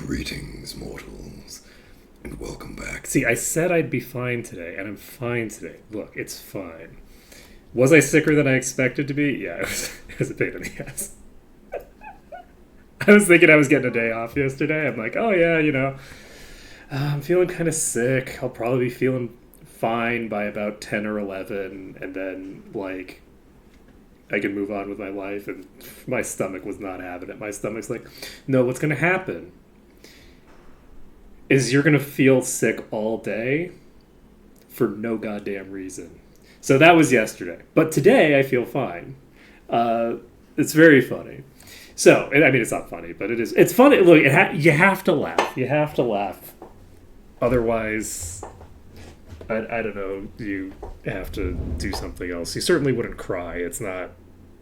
Greetings, mortals, and welcome back. See, I said I'd be fine today, and I'm fine today. Look, it's fine. Was I sicker than I expected to be? Yeah, it was a pain in the ass. I was thinking I was getting a day off yesterday. I'm like, oh yeah, I'm feeling kind of sick. I'll probably be feeling fine by about 10 or 11, and then, I can move on with my life, and my stomach was not having it. My stomach's like, no, what's going to happen is you're going to feel sick all day for no goddamn reason. So that was yesterday. But today I feel fine. It's very funny. So, I mean, it's not funny, but it is. It's funny. Look, you have to laugh. You have to laugh. Otherwise, I don't know, you have to do something else. You certainly wouldn't cry. It's not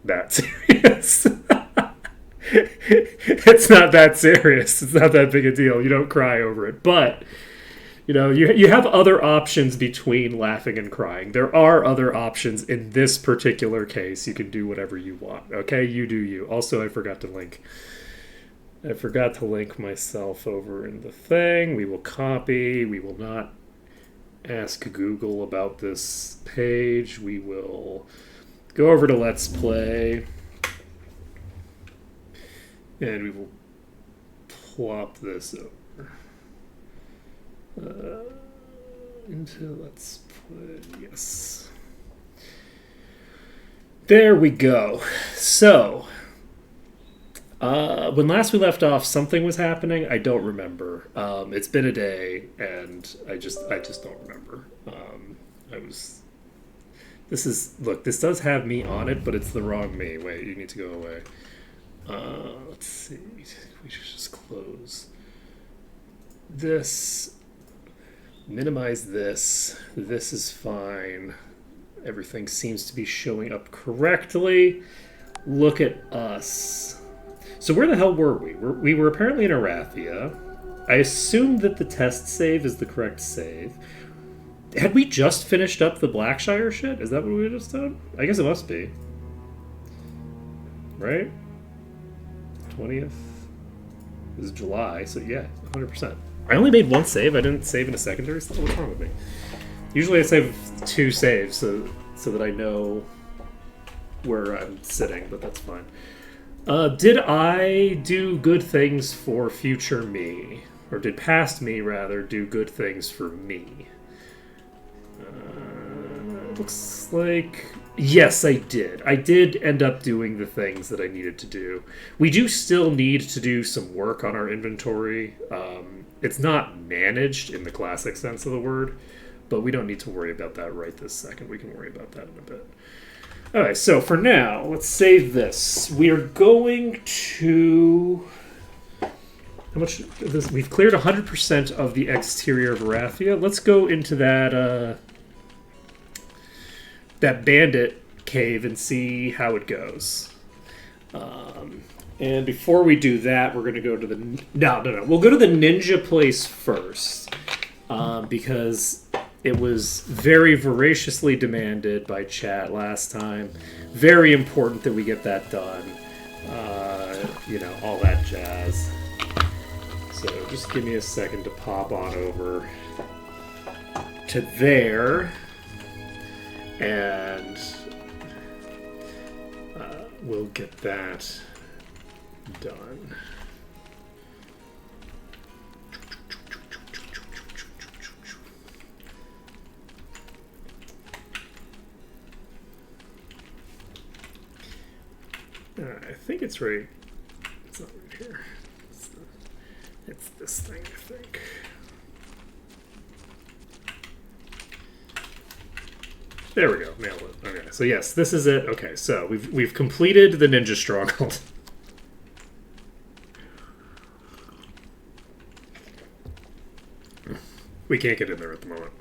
that serious. It's not that serious. It's not that big a deal. You don't cry over it. But, you have other options between laughing and crying. There are other options in this particular case. You can do whatever you want. Okay? You do you. Also, I forgot to link myself over in the thing. We will copy. We will not ask Google about this page. We will go over to Let's Play. And we will plop this over into Let's Play. Yes. There we go. So, when last we left off, something was happening. I don't remember. It's been a day, and I just don't remember. This does have me on it, but it's the wrong me. Wait, you need to go away. Let's see. We should just close this. Minimize this. This is fine. Everything seems to be showing up correctly. Look at us. So where the hell were we? We were apparently in Arathia. I assumed that the test save is the correct save. Had we just finished up the Blackshire shit? Is that what we just done? I guess it must be. Right? 20th is July, so yeah, 100%. I only made one save. I didn't save in a secondary slot. What's wrong with me? Usually I save 2 saves so that I know where I'm sitting, but that's fine. Did I do good things for future me? Or did past me, rather, do good things for me? Looks like... Yes, I did. I did end up doing the things that I needed to do. We do still need to do some work on our inventory. It's not managed in the classic sense of the word, but we don't need to worry about that right this second. We can worry about that in a bit. Alright, so for now, let's save this. We are going to... How much of this? We've cleared 100% of the exterior of Arathia. Let's go into that bandit cave and see how it goes. And before we do that, we're going to go to the... No. We'll go to the ninja place first. Because it was very voraciously demanded by chat last time. Very important that we get that done. All that jazz. So just give me a second to pop on over to there. And we'll get that done. I think it's right. It's not right here. It's this thing, I think. There we go. Nailed it. Okay, so yes, this is it. Okay, so we've completed the Ninja Stronghold. We can't get in there at the moment.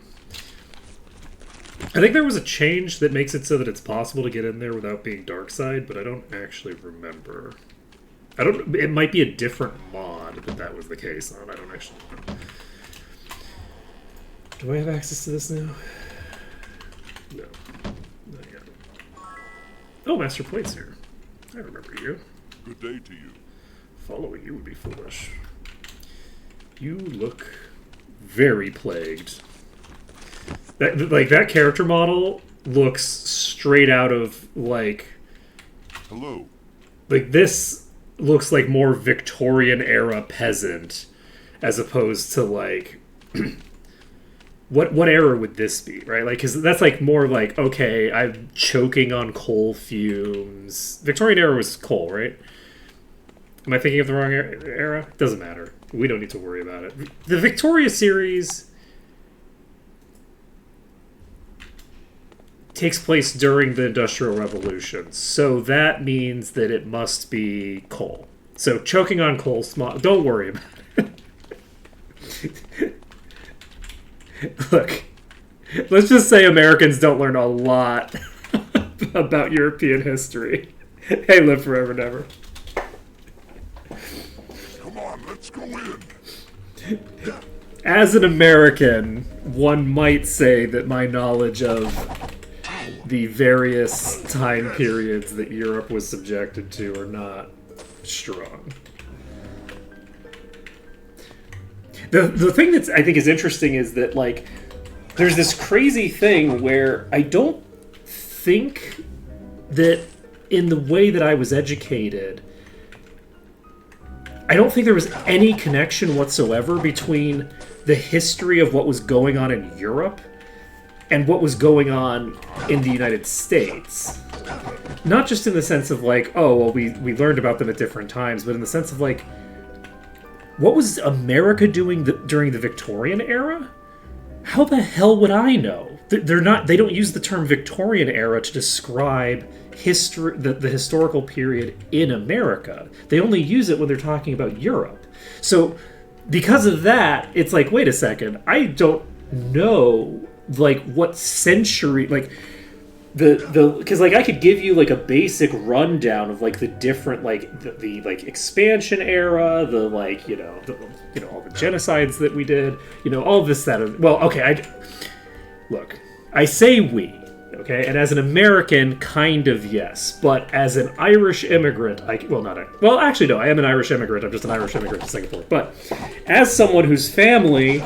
I think there was a change that makes it so that it's possible to get in there without being Darkside, but I don't actually remember. It might be a different mod that was the case on. I don't actually know. Do I have access to this now? No. Not yet. Oh, Master Plate's here. I remember you. Good day to you. Following you would be foolish. You look very plagued. That character model looks straight out of, like... Hello. Like, this looks like more Victorian-era peasant, as opposed to, like... What era would this be, right? Like, because that's, like, more like, okay, I'm choking on coal fumes. Victorian era was coal, right? Am I thinking of the wrong era? Doesn't matter. We don't need to worry about it. The Victoria series takes place during the Industrial Revolution, so that means that it must be coal. So choking on coal, don't worry about it. Look, let's just say Americans don't learn a lot about European history. Hey, live forever and ever. Come on, let's go in. As an American, one might say that my knowledge of the various time periods that Europe was subjected to are not strong. The thing that I think is interesting is that, like, there's this crazy thing where I don't think that in the way that I was educated, I don't think there was any connection whatsoever between the history of what was going on in Europe and what was going on in the United States. Not just in the sense of, like, oh, well, we learned about them at different times, but in the sense of, like, what was America doing during the Victorian era? How the hell would I know? They don't use the term Victorian era to describe history, the historical period in America. They only use it when they're talking about Europe. So because of that, it's like, wait a second, I don't know, like, what century, like, because, like, I could give you, like, a basic rundown of, like, the different, like, the like, expansion era, the, like, all the genocides that we did, all of this, well, okay, look, I say we, okay, and as an American, kind of yes, but as an Irish immigrant, actually, no, I am an Irish immigrant, I'm just an Irish immigrant to Singapore, but as someone whose family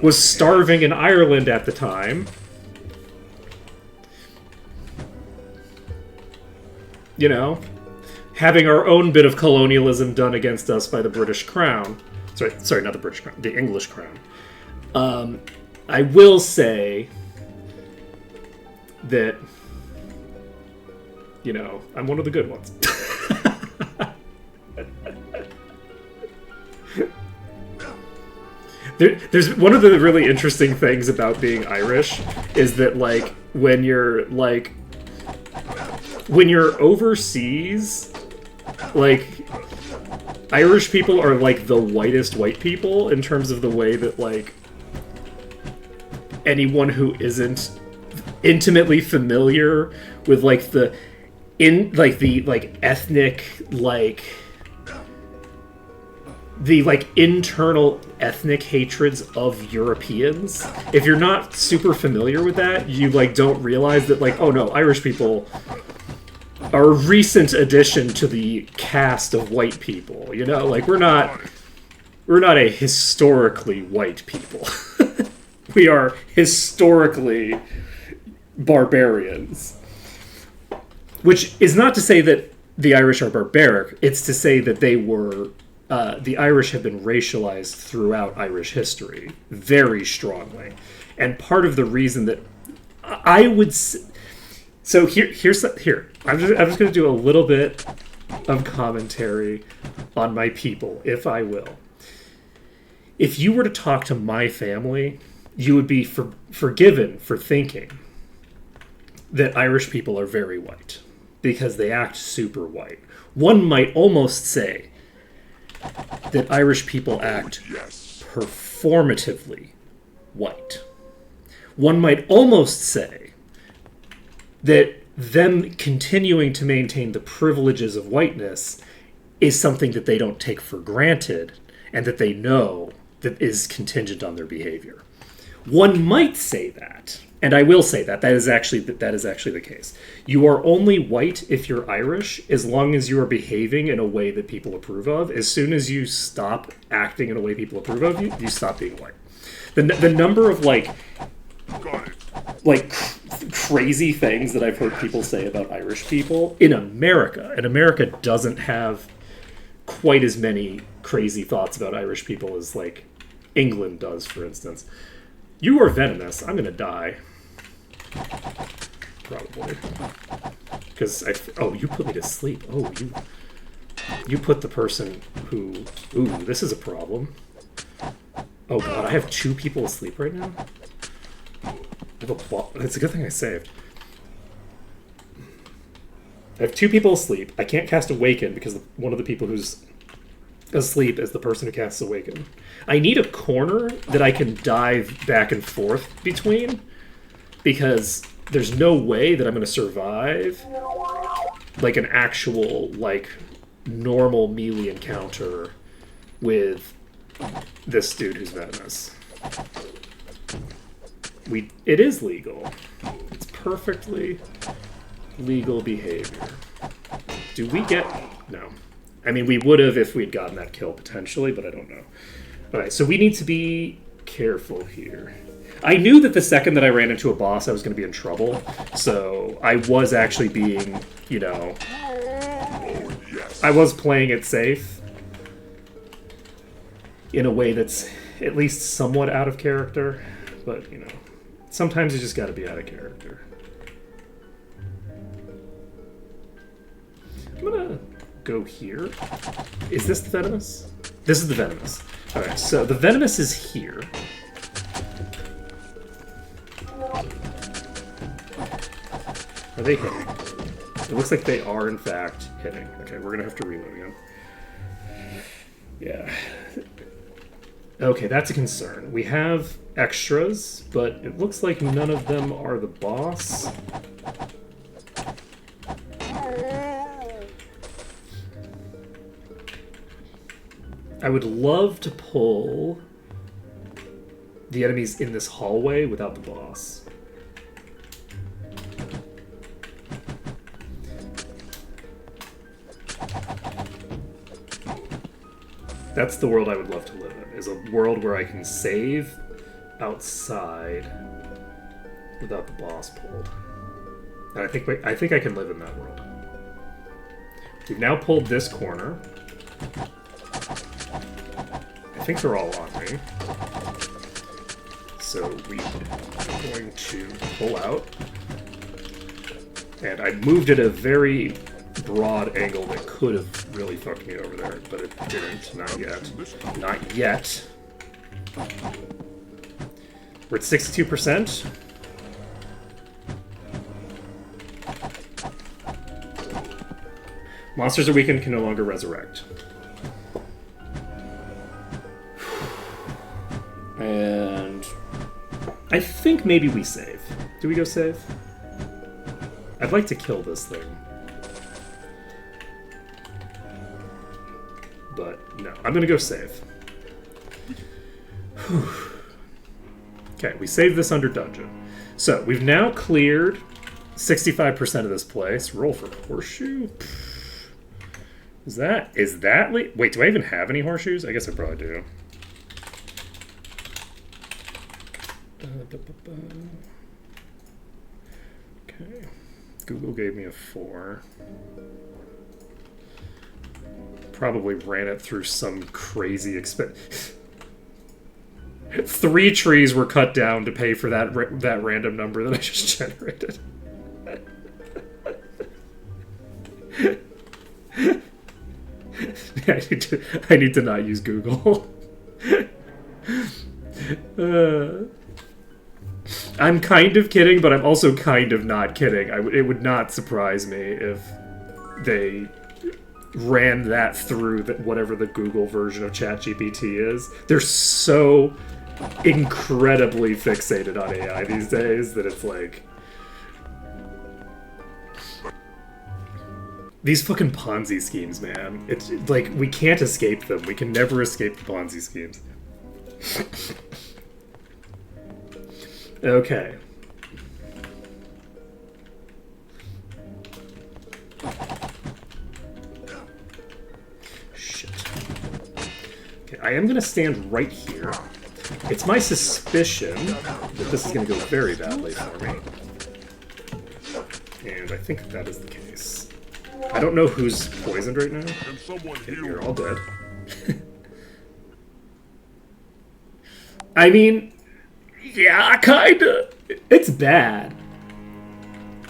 was starving in Ireland at the time, having our own bit of colonialism done against us by the British Crown. Sorry, not the British Crown, the English Crown. I will say that, I'm one of the good ones. There's one of the really interesting things about being Irish is that, like, when you're overseas, like, Irish people are, like, the whitest white people in terms of the way that, like, anyone who isn't intimately familiar with, like, the ethnic, like, the, like, internal ethnic hatreds of Europeans, if you're not super familiar with that, you, like, don't realize that, like, oh no, Irish people are a recent addition to the cast of white people, like, we're not a historically white people. We are historically barbarians. Which is not to say that the Irish are barbaric, it's to say that they were the Irish have been racialized throughout Irish history very strongly. And part of the reason that I would... So here. I'm just going to do a little bit of commentary on my people, if I will. If you were to talk to my family, you would be forgiven for thinking that Irish people are very white, because they act super white. One might almost say that Irish people act performatively white. One might almost say that them continuing to maintain the privileges of whiteness is something that they don't take for granted and that they know that is contingent on their behavior. One might say that. And I will say that is actually the case. You are only white if you're Irish, as long as you are behaving in a way that people approve of. As soon as you stop acting in a way people approve of, you stop being white. The number of Got it. crazy things that I've heard people say about Irish people in America, and America doesn't have quite as many crazy thoughts about Irish people as like England does, for instance. You are venomous. I'm gonna die. Probably. Because you put me to sleep. Oh, you put the person who... Ooh, this is a problem. Oh god, I have 2 people asleep right now? It's a good thing I saved. I have 2 people asleep. I can't cast Awaken because one of the people who's asleep is the person who casts Awaken. I need a corner that I can dive back and forth between, because there's no way that I'm going to survive like an actual, like, normal melee encounter with this dude who's venomous. It is legal. It's perfectly legal behavior. Do we get... No. I mean, we would have if we'd gotten that kill, potentially, but I don't know. Alright, so we need to be careful here. I knew that the second that I ran into a boss, I was going to be in trouble, so I was actually being, you know... I was playing it safe in a way that's at least somewhat out of character, but, you know, sometimes you just gotta be out of character. I'm gonna go here. Is this the venomous? This is the venomous. Alright, so the venomous is here. Are they hitting? It looks like they are, in fact, hitting. Okay, we're gonna have to reload again. Yeah. Okay, that's a concern. We have extras, but it looks like none of them are the boss. I would love to pull the enemies in this hallway without the boss. That's the world I would love to live in, is a world where I can save outside without the boss pulled. And I think I can live in that world. We've now pulled this corner. I think they're all on me. So we're going to pull out. And I moved at a very broad angle that could have really fucked me over there, but it didn't. Not yet. Not yet. We're at 62%. Monsters are weakened, can no longer resurrect. And I think maybe we save. Do we go save? I'd like to kill this thing. But no, I'm gonna go save. Whew. Okay, we saved this under dungeon. So we've now cleared 65% of this place. Roll for horseshoe. Is that wait, do I even have any horseshoes? I guess I probably do. Okay. Google gave me a 4. Probably ran it through some crazy expense. 3 trees were cut down to pay for that random number that I just generated. I need to not use Google. I'm kind of kidding, but I'm also kind of not kidding. It would not surprise me if they ran that through whatever the Google version of ChatGPT is. They're so incredibly fixated on AI these days that it's like... These fucking Ponzi schemes, man. It's like, we can't escape them. We can never escape the Ponzi schemes. Okay. Shit. Okay, I am gonna stand right here. It's my suspicion that this is gonna go very badly for me. And I think that is the case. I don't know who's poisoned right now. Can someone Okay, heal you're me? all dead. I mean, yeah, kinda. It's bad.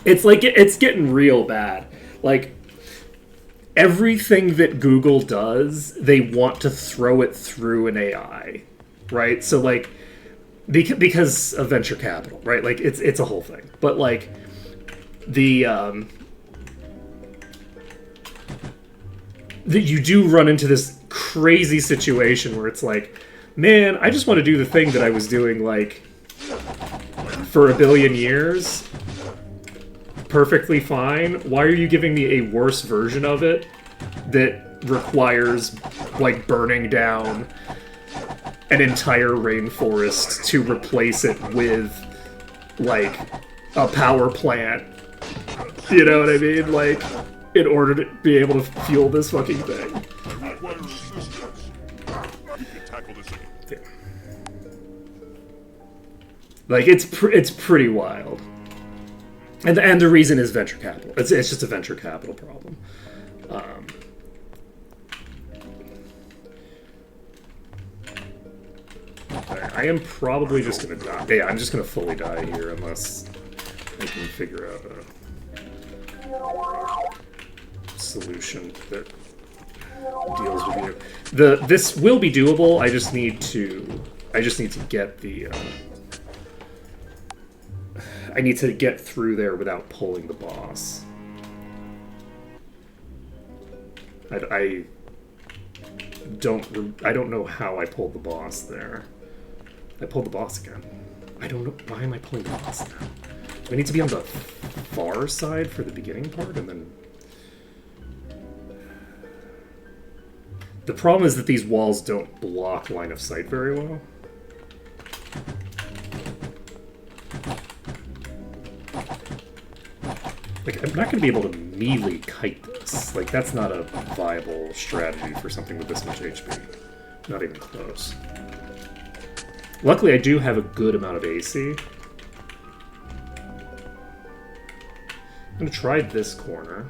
It's like, it's getting real bad. Like, everything that Google does, they want to throw it through an AI, right? So, like, because of venture capital, right? Like, it's a whole thing. But, like, that you do run into this crazy situation where it's like, man, I just want to do the thing that I was doing, like, for a billion years. Perfectly fine. Why are you giving me a worse version of it that requires, like, burning down an entire rainforest to replace it with, like, a power plant? You know what I mean? Like, in order to be able to fuel this fucking thing. I require assistance. You can tackle this again. Yeah. Like, it's pretty wild. And the reason is venture capital. It's just a venture capital problem. Okay, I am probably just gonna die. Yeah, I'm just gonna fully die here unless I can figure out a solution that deals with you. This will be doable. I just need to get the. I need to get through there without pulling the boss. I don't know how I pulled the boss there. I pulled the boss again. I don't know. Why am I pulling the boss now? Do I need to be on the far side for the beginning part and then... The problem is that these walls don't block line of sight very well. Like, I'm not going to be able to melee kite this. Like, that's not a viable strategy for something with this much HP. Not even close. Luckily, I do have a good amount of AC. I'm going to try this corner.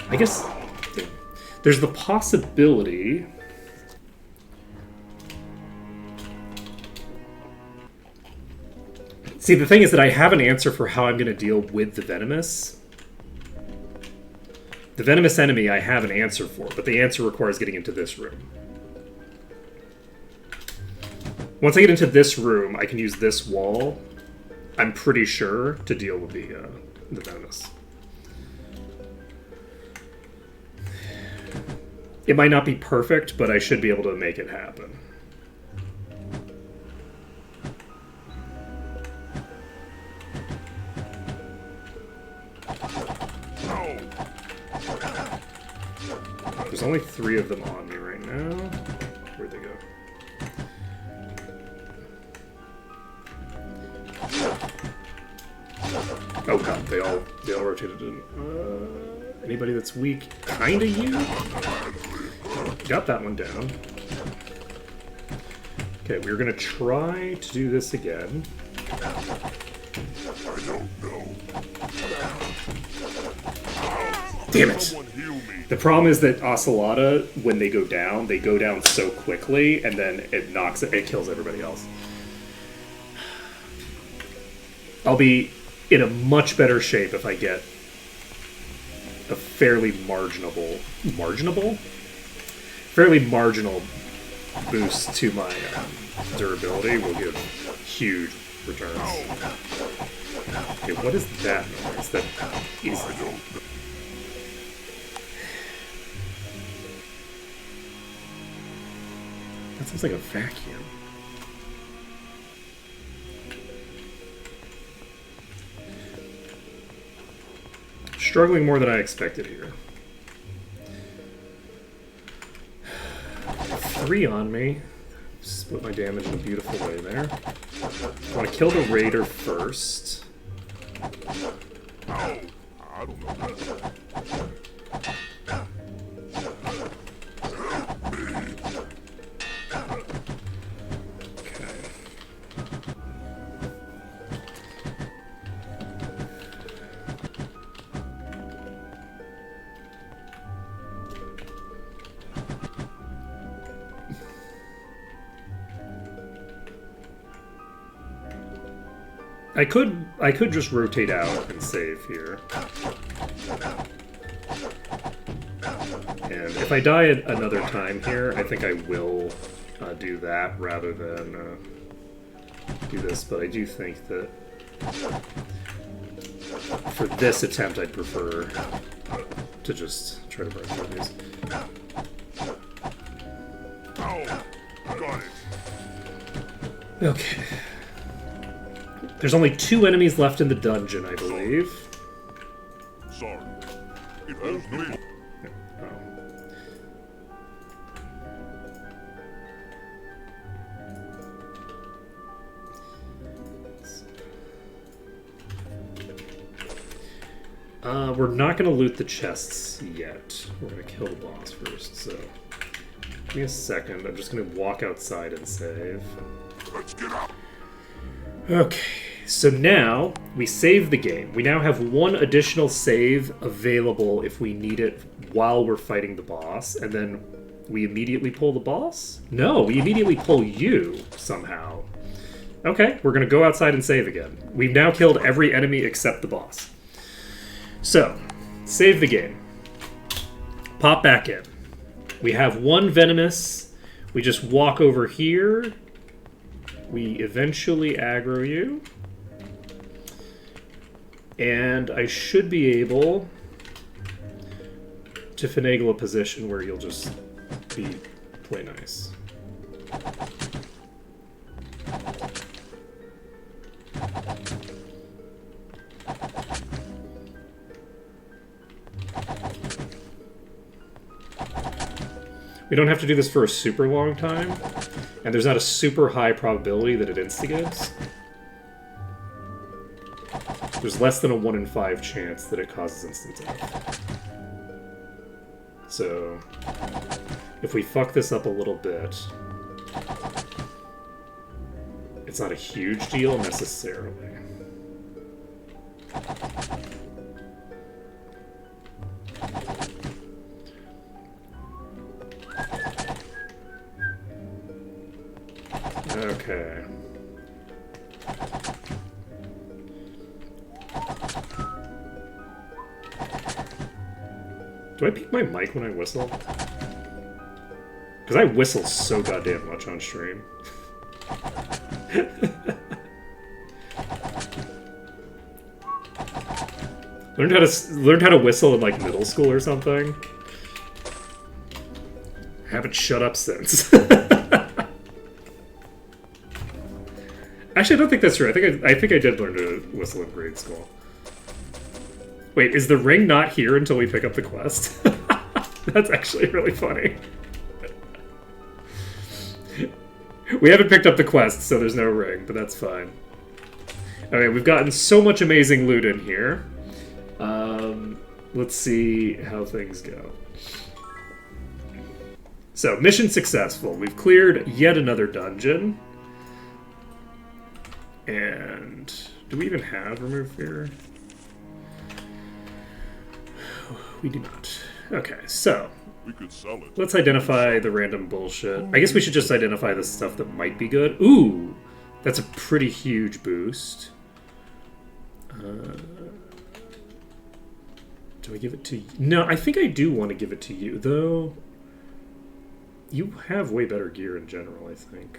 I guess there's the possibility... See, the thing is that I have an answer for how I'm going to deal with the Venomous. The Venomous enemy I have an answer for, but the answer requires getting into this room. Once I get into this room, I can use this wall, I'm pretty sure, to deal with the Venomous. It might not be perfect, but I should be able to make it happen. There's only 3 of them on me right now. Where'd they go? Oh god, they all rotated in. Anybody that's weak? Kinda you? Got that one down. Okay, we're gonna try to do this again. I don't know. Damn it! Someone heal me. The problem is that Ocelota, when they go down so quickly, and then it kills everybody else. I'll be in a much better shape if I get a fairly marginal boost to my durability. Will give huge returns. Okay, what is that noise? That is... That sounds like a vacuum. Struggling more than I expected here. 3 on me. Split my damage in a beautiful way there. I want to kill the raider first. Oh, I don't know. Okay. I could just rotate out and save here. And if I die another time here, I think I will do that rather than do this. But I do think that for this attempt, I'd prefer to just try to burn through these. Oh, got it. Okay. There's only 2 enemies left in the dungeon, I believe. Sorry. It has no... Oh. We're not going to loot the chests yet. We're going to kill the boss first, so... Give me a second. I'm just going to walk outside and save. Let's get out. Okay, so now we save the game. We now have 1 additional save available if we need it while we're fighting the boss, and then we immediately pull the boss? No, we immediately pull you somehow. Okay, we're going to go outside and save again. We've now killed every enemy except the boss. So, save the game. Pop back in. We have 1 venomous. We just walk over here. We eventually aggro you. And I should be able to finagle a position where you'll just play nice. We don't have to do this for a super long time, and there's not a super high probability that it instigates. There's less than a 1 in 5 chance that it causes instant death. So, if we fuck this up a little bit, it's not a huge deal necessarily. Okay. Do I peek my mic when I whistle? Because I whistle so goddamn much on stream. Learned how to whistle in like middle school or something. Haven't shut up since. Actually, I don't think that's true. I think I did learn to whistle in grade school. Wait, is the ring not here until we pick up the quest? That's actually really funny. We haven't picked up the quest, so there's no ring, but that's fine. Okay, we've gotten so much amazing loot in here. Let's see how things go. So, mission successful. We've cleared yet another dungeon. And do we even have Remove Fear? We do not. Okay, so We could sell it. let's identify the random bullshit. I guess we should just identify the stuff that might be good. Ooh, that's a pretty huge boost. Do I give it to you? No, I think I do want to give it to you, though. You have way better gear in general, I think.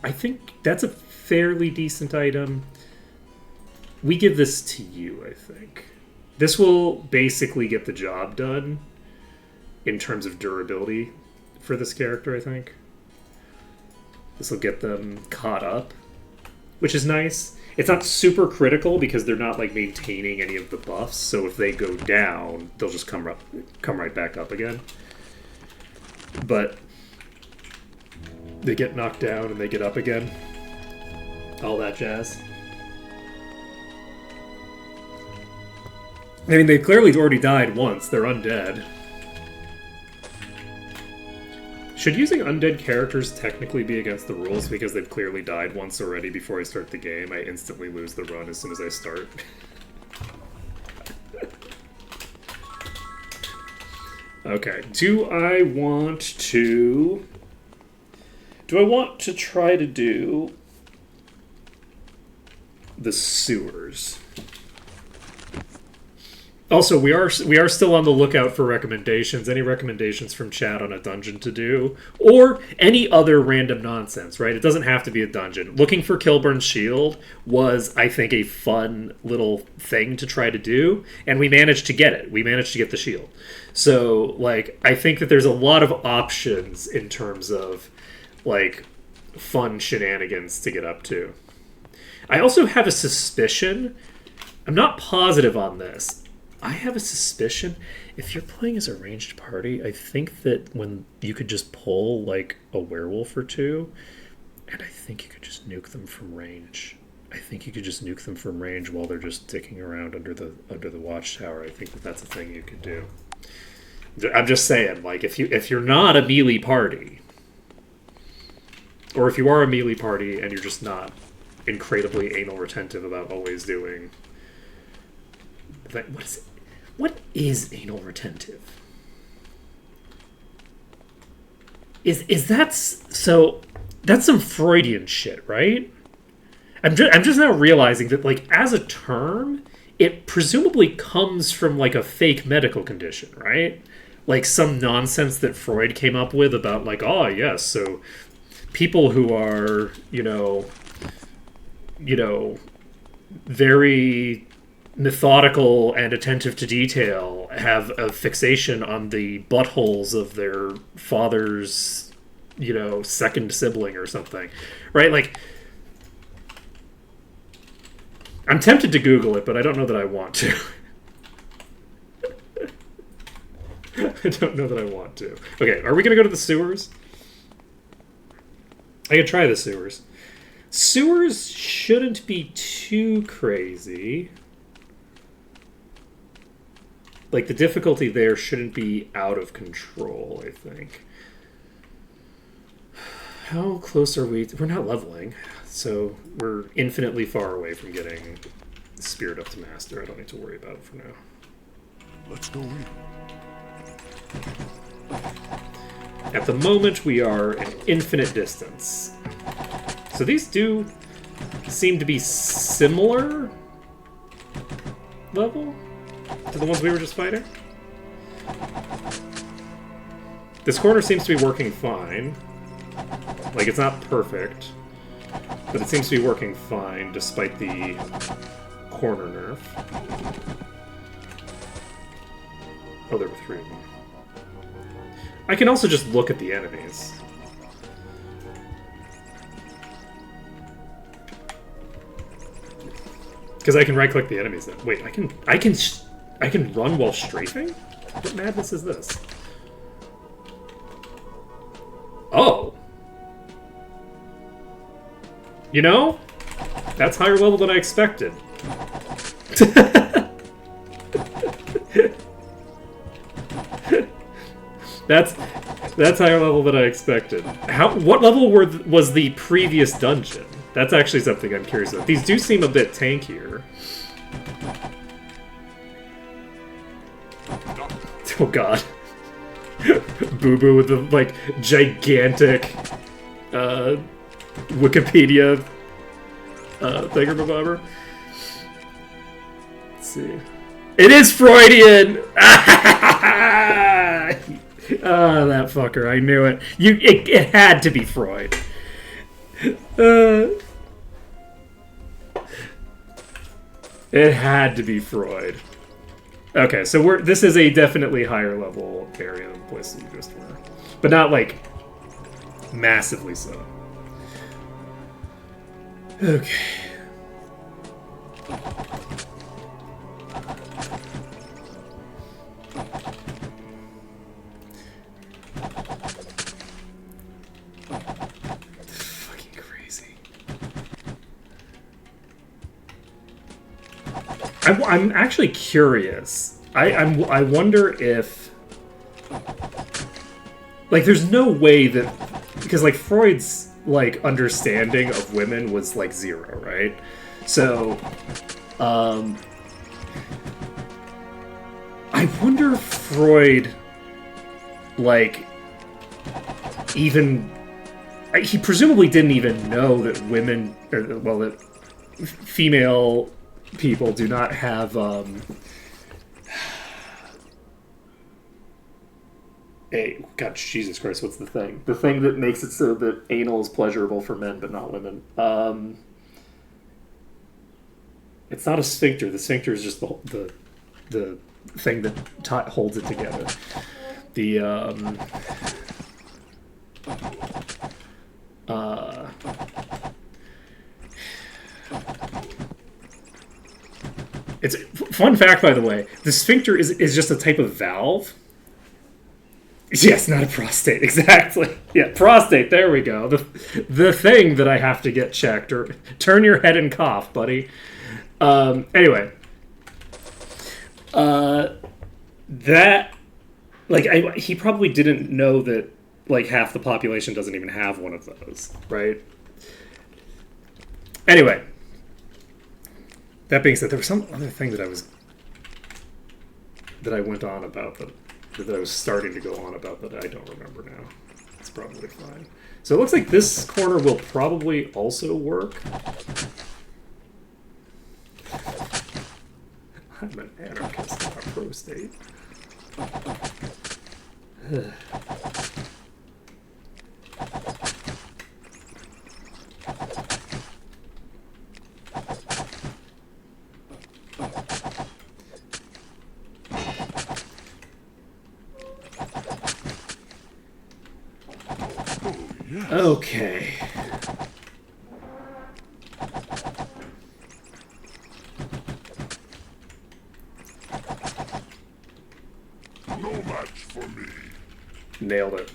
I think that's a fairly decent item. We give this to you, I think. This will basically get the job done in terms of durability for this character, I think. This will get them caught up, which is nice. It's not super critical because they're not like maintaining any of the buffs, so if they go down, they'll just come right back up again. But they get knocked down and they get up again. all that jazz. I mean, they clearly already died once. They're undead. Should using undead characters technically be against the rules because they've clearly died once already before I start the game? I instantly lose the run as soon as I start. Okay, do I want to try to do the sewers? Also, we are still on the lookout for recommendations. Any recommendations from chat on a dungeon to do, or any other random nonsense, right? It doesn't have to be a dungeon. Looking for Kilburn's shield was, I think, a fun little thing to try to do, and we managed to get it. We managed to get the shield. So, like, I think that there's a lot of options in terms of, like, fun shenanigans to get up to. I also have a suspicion. I'm not positive on this. I have a suspicion, if you're playing as a ranged party, I think that when you could just pull, like, a werewolf or two, and I think you could just nuke them from range. I think you could just nuke them from range while they're just dicking around under the watchtower. I think that that's a thing you could do. I'm just saying, like, if you're not a melee party, or if you are a melee party and you're just not incredibly anal retentive about always doing... What is anal retentive? Is that so? That's some Freudian shit, right? I'm just now realizing that, like, as a term, it presumably comes from, like, a fake medical condition, right? Like some nonsense that Freud came up with about, like, oh yes, so people who are you know very methodical and attentive to detail have a fixation on the buttholes of their father's, second sibling or something, right? Like, I'm tempted to Google it, but I don't know that I want to. I don't know that I want to. Okay, are we going to go to the sewers? I could try the sewers. Sewers shouldn't be too crazy. Like, the difficulty there shouldn't be out of control, I think. How close are we? We're not leveling, so we're infinitely far away from getting Spirit up to Master. I don't need to worry about it for now. Let's go in. At the moment, we are an infinite distance. So these do seem to be similar level to the ones we were just fighting. This corner seems to be working fine. Like, it's not perfect, but it seems to be working fine despite the corner nerf. Oh, there were 3 of them. I can also just look at the enemies. Because I can right-click the enemies then. Wait, I can run while strafing? What madness is this? Oh! That's higher level than I expected. That's higher level than I expected. What level was the previous dungeon? That's actually something I'm curious about. These do seem a bit tankier. Oh god. Boo Boo with the, like, gigantic Wikipedia thingamabobber. Let's see. It is Freudian! Ah, that fucker. I knew it. It had to be Freud. It had to be Freud. Okay, so this is a definitely higher level area than the places we just were. But not, like, massively so. Okay. I'm actually curious. I wonder if, like, there's no way that, because like Freud's like understanding of women was like 0, right? So, I wonder if Freud, like, even, he presumably didn't even know that women, or, well, that female people do not have God, Jesus Christ, what's the thing? The thing that makes it so that anal is pleasurable for men but not women. It's not a sphincter. The sphincter is just the thing that holds it together. The it's fun fact, by the way. The sphincter is just a type of valve. Yes, not a prostate, exactly. Yeah, prostate, there we go. The thing that I have to get checked, or turn your head and cough, buddy. Anyway. That, like, he probably didn't know that, like, half the population doesn't even have one of those, right? Anyway. That being said, there was some other thing that I went on about that I was starting to go on about that I don't remember now. It's probably fine. So it looks like this corner will probably also work. I'm an anarchist, not a pro-state. Okay. No match for me. Nailed it.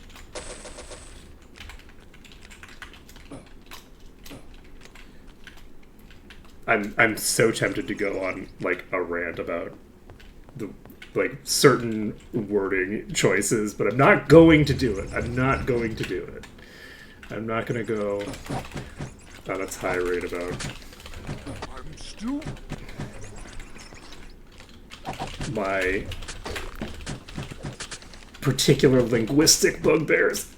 I'm so tempted to go on like a rant about the like certain wording choices, but I'm not going to do it. I'm not going to do it. I'm not going to go on a tirade about I'm still my particular linguistic bugbears.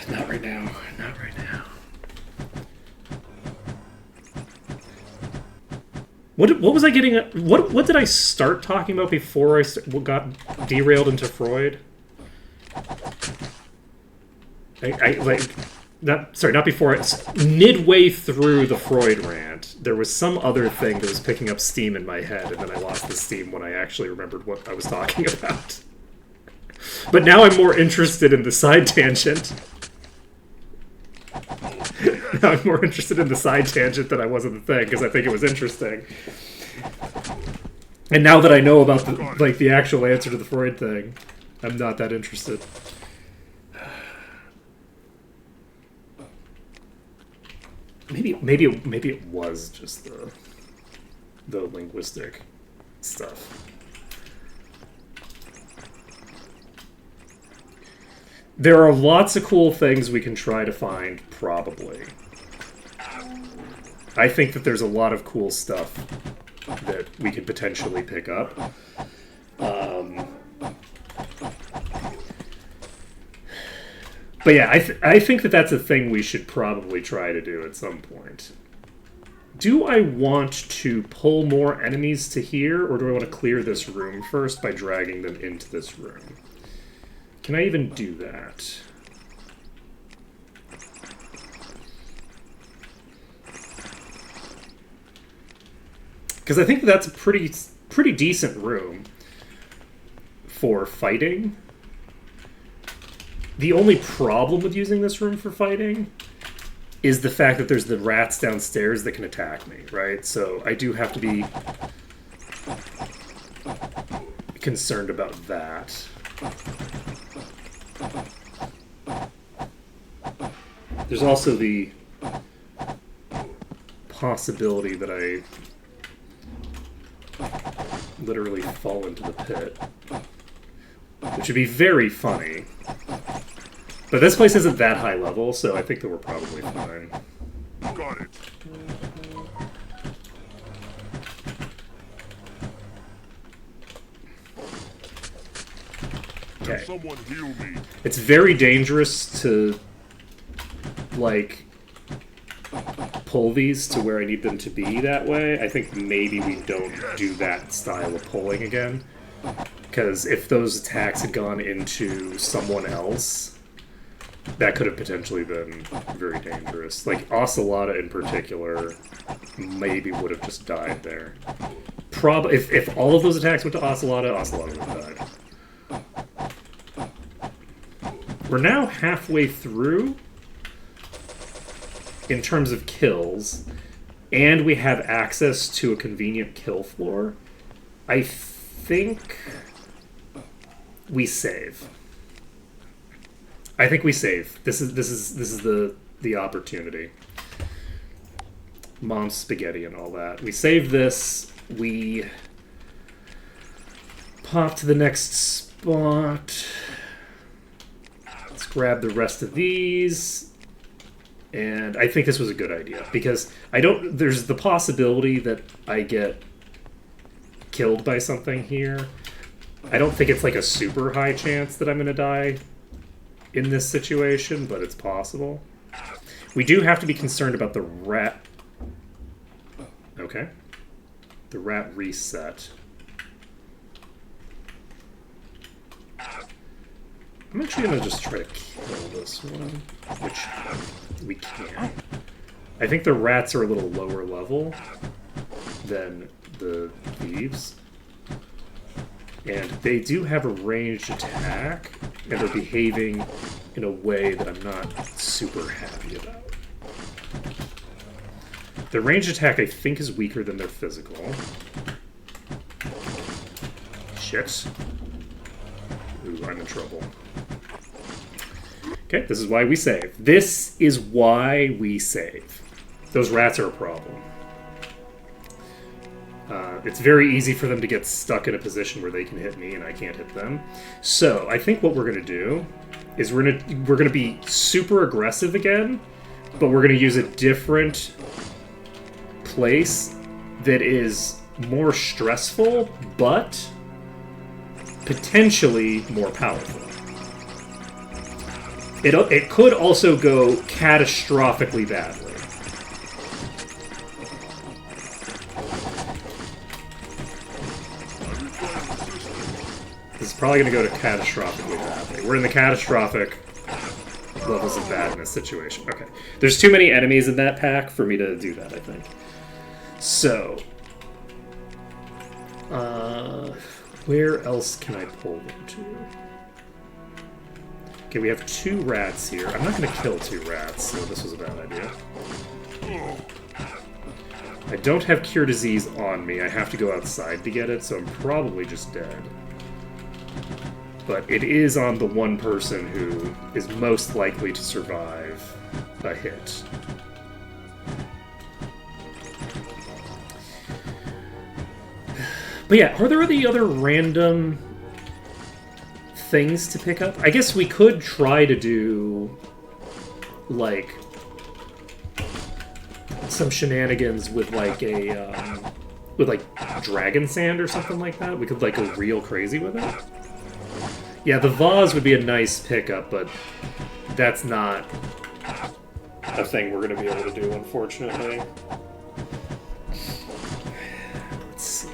Not right now. Not right now. What was I getting at? What did I start talking about before I got derailed into Freud? Not before. Midway through the Freud rant, there was some other thing that was picking up steam in my head, and then I lost the steam when I actually remembered what I was talking about. But now I'm more interested in the side tangent. Now I'm more interested in the side tangent than I was in the thing, because I think it was interesting. And now that I know about the actual answer to the Freud thing, I'm not that interested. Maybe it was just the linguistic stuff. There are lots of cool things we can try to find, probably. I think that there's a lot of cool stuff that we could potentially pick up. But yeah, I think that that's a thing we should probably try to do at some point. Do I want to pull more enemies to here, or do I want to clear this room first by dragging them into this room? Can I even do that? Because I think that's a pretty decent room for fighting. The only problem with using this room for fighting is the fact that there's the rats downstairs that can attack me, right? So I do have to be concerned about that. There's also the possibility that I literally fall into the pit. Which would be very funny. But this place isn't that high level, so I think that we're probably fine. Got it. Can Okay. someone heal me? It's very dangerous to, like, pull these to where I need them to be that way. I think maybe we don't do that style of pulling again. Because if those attacks had gone into someone else, that could have potentially been very dangerous. Like, Ocelota in particular maybe would have just died there. If all of those attacks went to Ocelota, Ocelota would have died. We're now halfway through in terms of kills, and we have access to a convenient kill floor. I think we save. I think we save. This is the opportunity. Mom's spaghetti and all that. We save this. We pop to the next spot. Let's grab the rest of these. And I think this was a good idea because there's the possibility that I get killed by something here. I don't think it's like a super high chance that I'm going to die in this situation, but it's possible. We do have to be concerned about the rat. Okay. The rat reset. I'm actually going to just try to kill this one, which we can. I think the rats are a little lower level than the thieves. And they do have a ranged attack, and they're behaving in a way that I'm not super happy about. Their ranged attack, I think, is weaker than their physical. Shit. Ooh, I'm in trouble. Okay, this is why we save. This is why we save. Those rats are a problem. It's very easy for them to get stuck in a position where they can hit me and I can't hit them. So I think what we're gonna do is we're gonna be super aggressive again, but we're gonna use a different place that is more stressful, but potentially more powerful. It could also go catastrophically badly. This is probably going to go to catastrophically badly. We're in the catastrophic levels of bad in this situation. Okay. There's too many enemies in that pack for me to do that, I think. So, where else can I pull them to? Okay, we have 2 rats here. I'm not going to kill 2 rats, so this was a bad idea. I don't have Cure Disease on me. I have to go outside to get it, so I'm probably just dead. But it is on the one person who is most likely to survive a hit. But yeah, are there any other random things to pick up? I guess we could try to do, like, some shenanigans with, like, dragon sand or something like that. We could, like, go real crazy with it. Yeah, the vase would be a nice pickup, but that's not a thing we're going to be able to do, unfortunately. Let's see.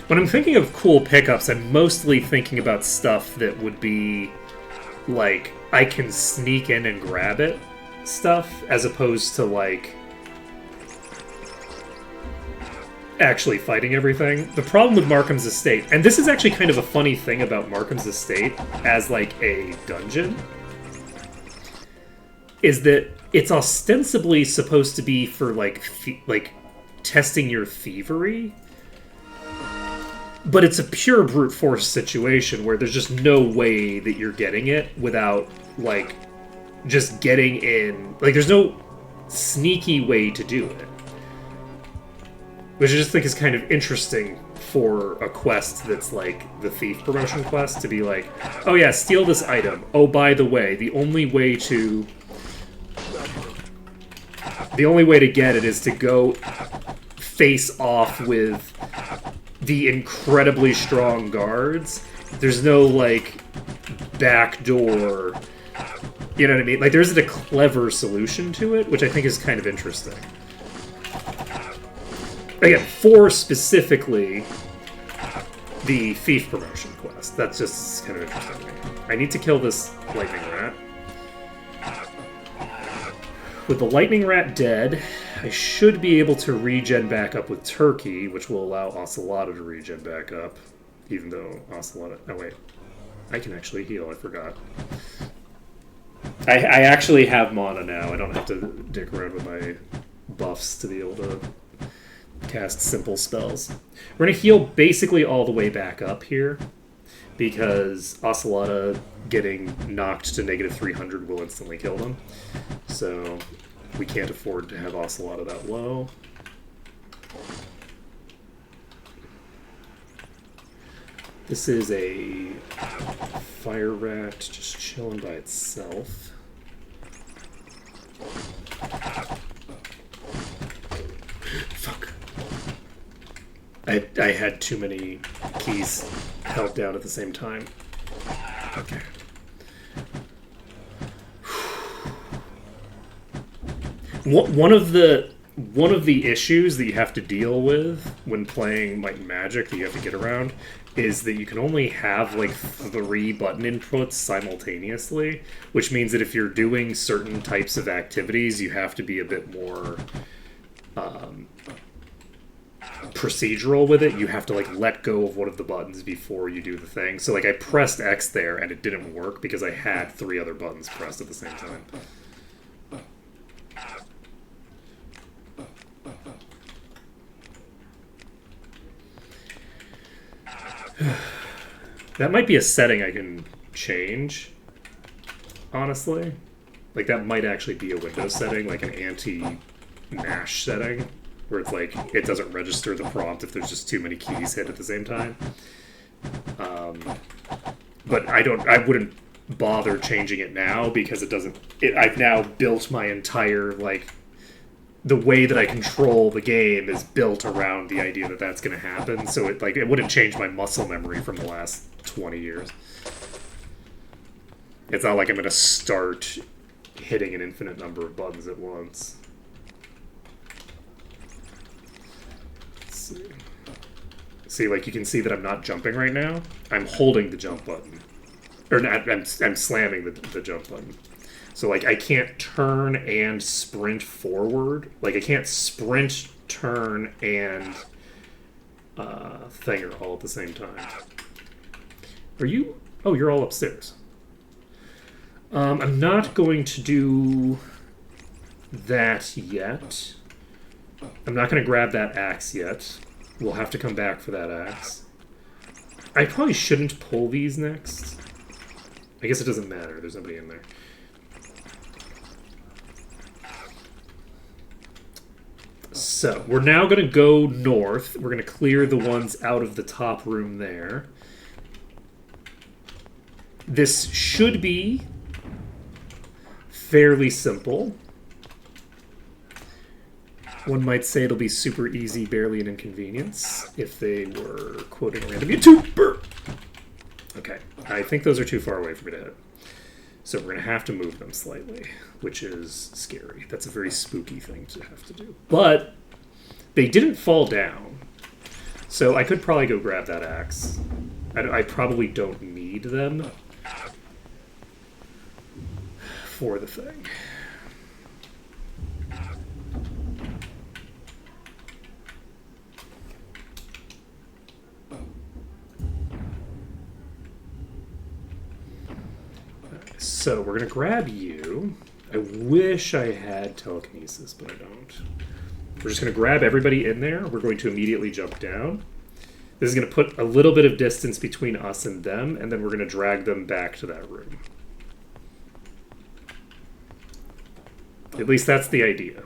When I'm thinking of cool pickups, I'm mostly thinking about stuff that would be, like, I can sneak in and grab it stuff, as opposed to, like, actually fighting everything. The problem with Markham's Estate, and this is actually kind of a funny thing about Markham's Estate as, like, a dungeon, is that it's ostensibly supposed to be for, like, testing your thievery. But it's a pure brute force situation where there's just no way that you're getting it without, like, just getting in. Like, there's no sneaky way to do it. Which I just think is kind of interesting for a quest that's like the Thief promotion quest, to be like, oh yeah, steal this item. Oh, by the way, the only way to get it is to go face off with the incredibly strong guards. There's no, like, back door. You know what I mean? Like, there isn't a clever solution to it, which I think is kind of interesting. Again, for specifically the Thief promotion quest. That's just kind of interesting to me. I need to kill this lightning rat. With the lightning rat dead, I should be able to regen back up with Turkey, which will allow Ocelotta to regen back up. Even though Ocelotta... Oh, wait. I can actually heal, I forgot. I actually have mana now. I don't have to dick around with my buffs to be able to cast simple spells. We're going to heal basically all the way back up here, because Ocelotta getting knocked to negative 300 will instantly kill them. So we can't afford to have Ocelotta that low. This is a fire rat just chilling by itself. Fuck. I had too many keys held down at the same time. Okay. One of the issues that you have to deal with when playing Might and Magic that you have to get around is that you can only have like 3 button inputs simultaneously, which means that if you're doing certain types of activities, you have to be a bit more procedural with it. You have to like let go of one of the buttons before you do the thing. So like I pressed X there and it didn't work because I had 3 other buttons pressed at the same time. That might be a setting I can change, honestly. Like, that might actually be a Windows setting, like an anti-mash setting, where it's like, it doesn't register the prompt if there's just too many keys hit at the same time. But I wouldn't bother changing it now, because I've now built my entire, like, the way that I control the game is built around the idea that that's going to happen. So it wouldn't change my muscle memory from the last 20 years. It's not like I'm going to start hitting an infinite number of buttons at once. Let's see. See, like, you can see that I'm not jumping right now. I'm holding the jump button. Or not, I'm slamming the jump button. So, like, I can't turn and sprint forward. Like, I can't sprint, turn, and thinger all at the same time. Are you... Oh, you're all upstairs. I'm not going to do that yet. I'm not going to grab that axe yet. We'll have to come back for that axe. I probably shouldn't pull these next. I guess it doesn't matter. There's nobody in there. So, we're now going to go north. We're going to clear the ones out of the top room there. This should be fairly simple. One might say it'll be super easy, barely an inconvenience, if they were quoting a random YouTuber. Okay, I think those are too far away for me to hit. So we're going to have to move them slightly, which is scary. That's a very spooky thing to have to do. But they didn't fall down, so I could probably go grab that axe. I probably don't need them for the thing. So we're going to grab you. I wish I had telekinesis, but I don't. We're just going to grab everybody in there. We're going to immediately jump down. This is going to put a little bit of distance between us and them, and then we're going to drag them back to that room. At least that's the idea.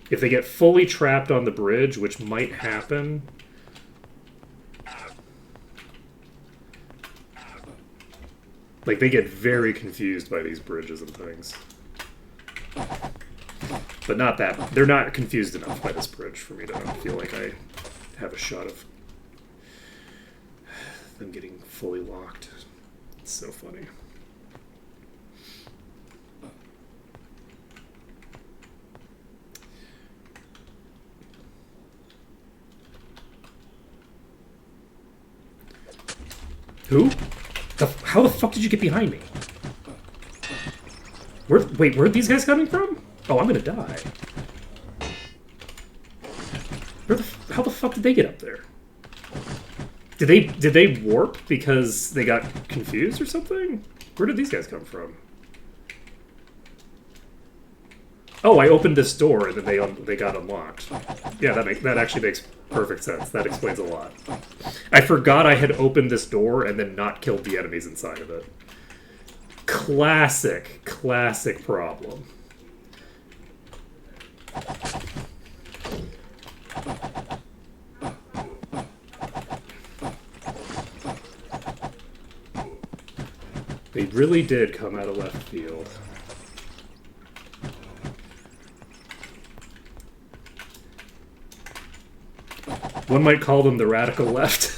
If they get fully trapped on the bridge, which might happen... Like, they get very confused by these bridges and things. But not that... They're not confused enough by this bridge for me to feel like I have a shot of them getting fully locked. It's so funny. Who? How the fuck did you get behind me? Wait, where are these guys coming from? Oh, I'm gonna die. How the fuck did they get up there? Did they warp because they got confused or something? Where did these guys come from? Oh, I opened this door and then they got unlocked. Yeah, that actually makes perfect sense. That explains a lot. I forgot I had opened this door and then not killed the enemies inside of it. Classic problem. They really did come out of left field. One might call them the radical left.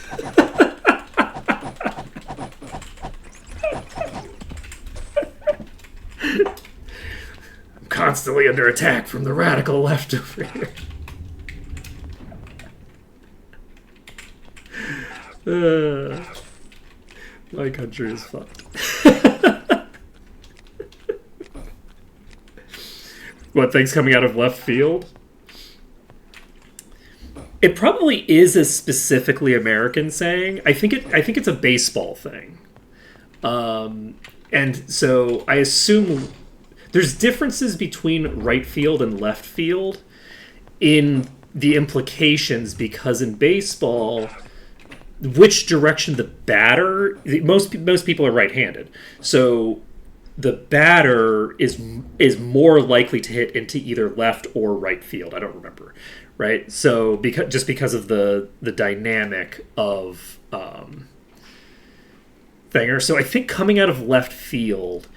I'm constantly under attack from the radical left over here. My country is fucked. What, things coming out of left field? It probably is a specifically American saying. I think it's a baseball thing. And so I assume there's differences between right field and left field in the implications, because in baseball, which direction the batter, most people are right-handed. So the batter is more likely to hit into either left or right field. I don't remember. Right, so because of the dynamic of Thinger, so I think coming out of left field,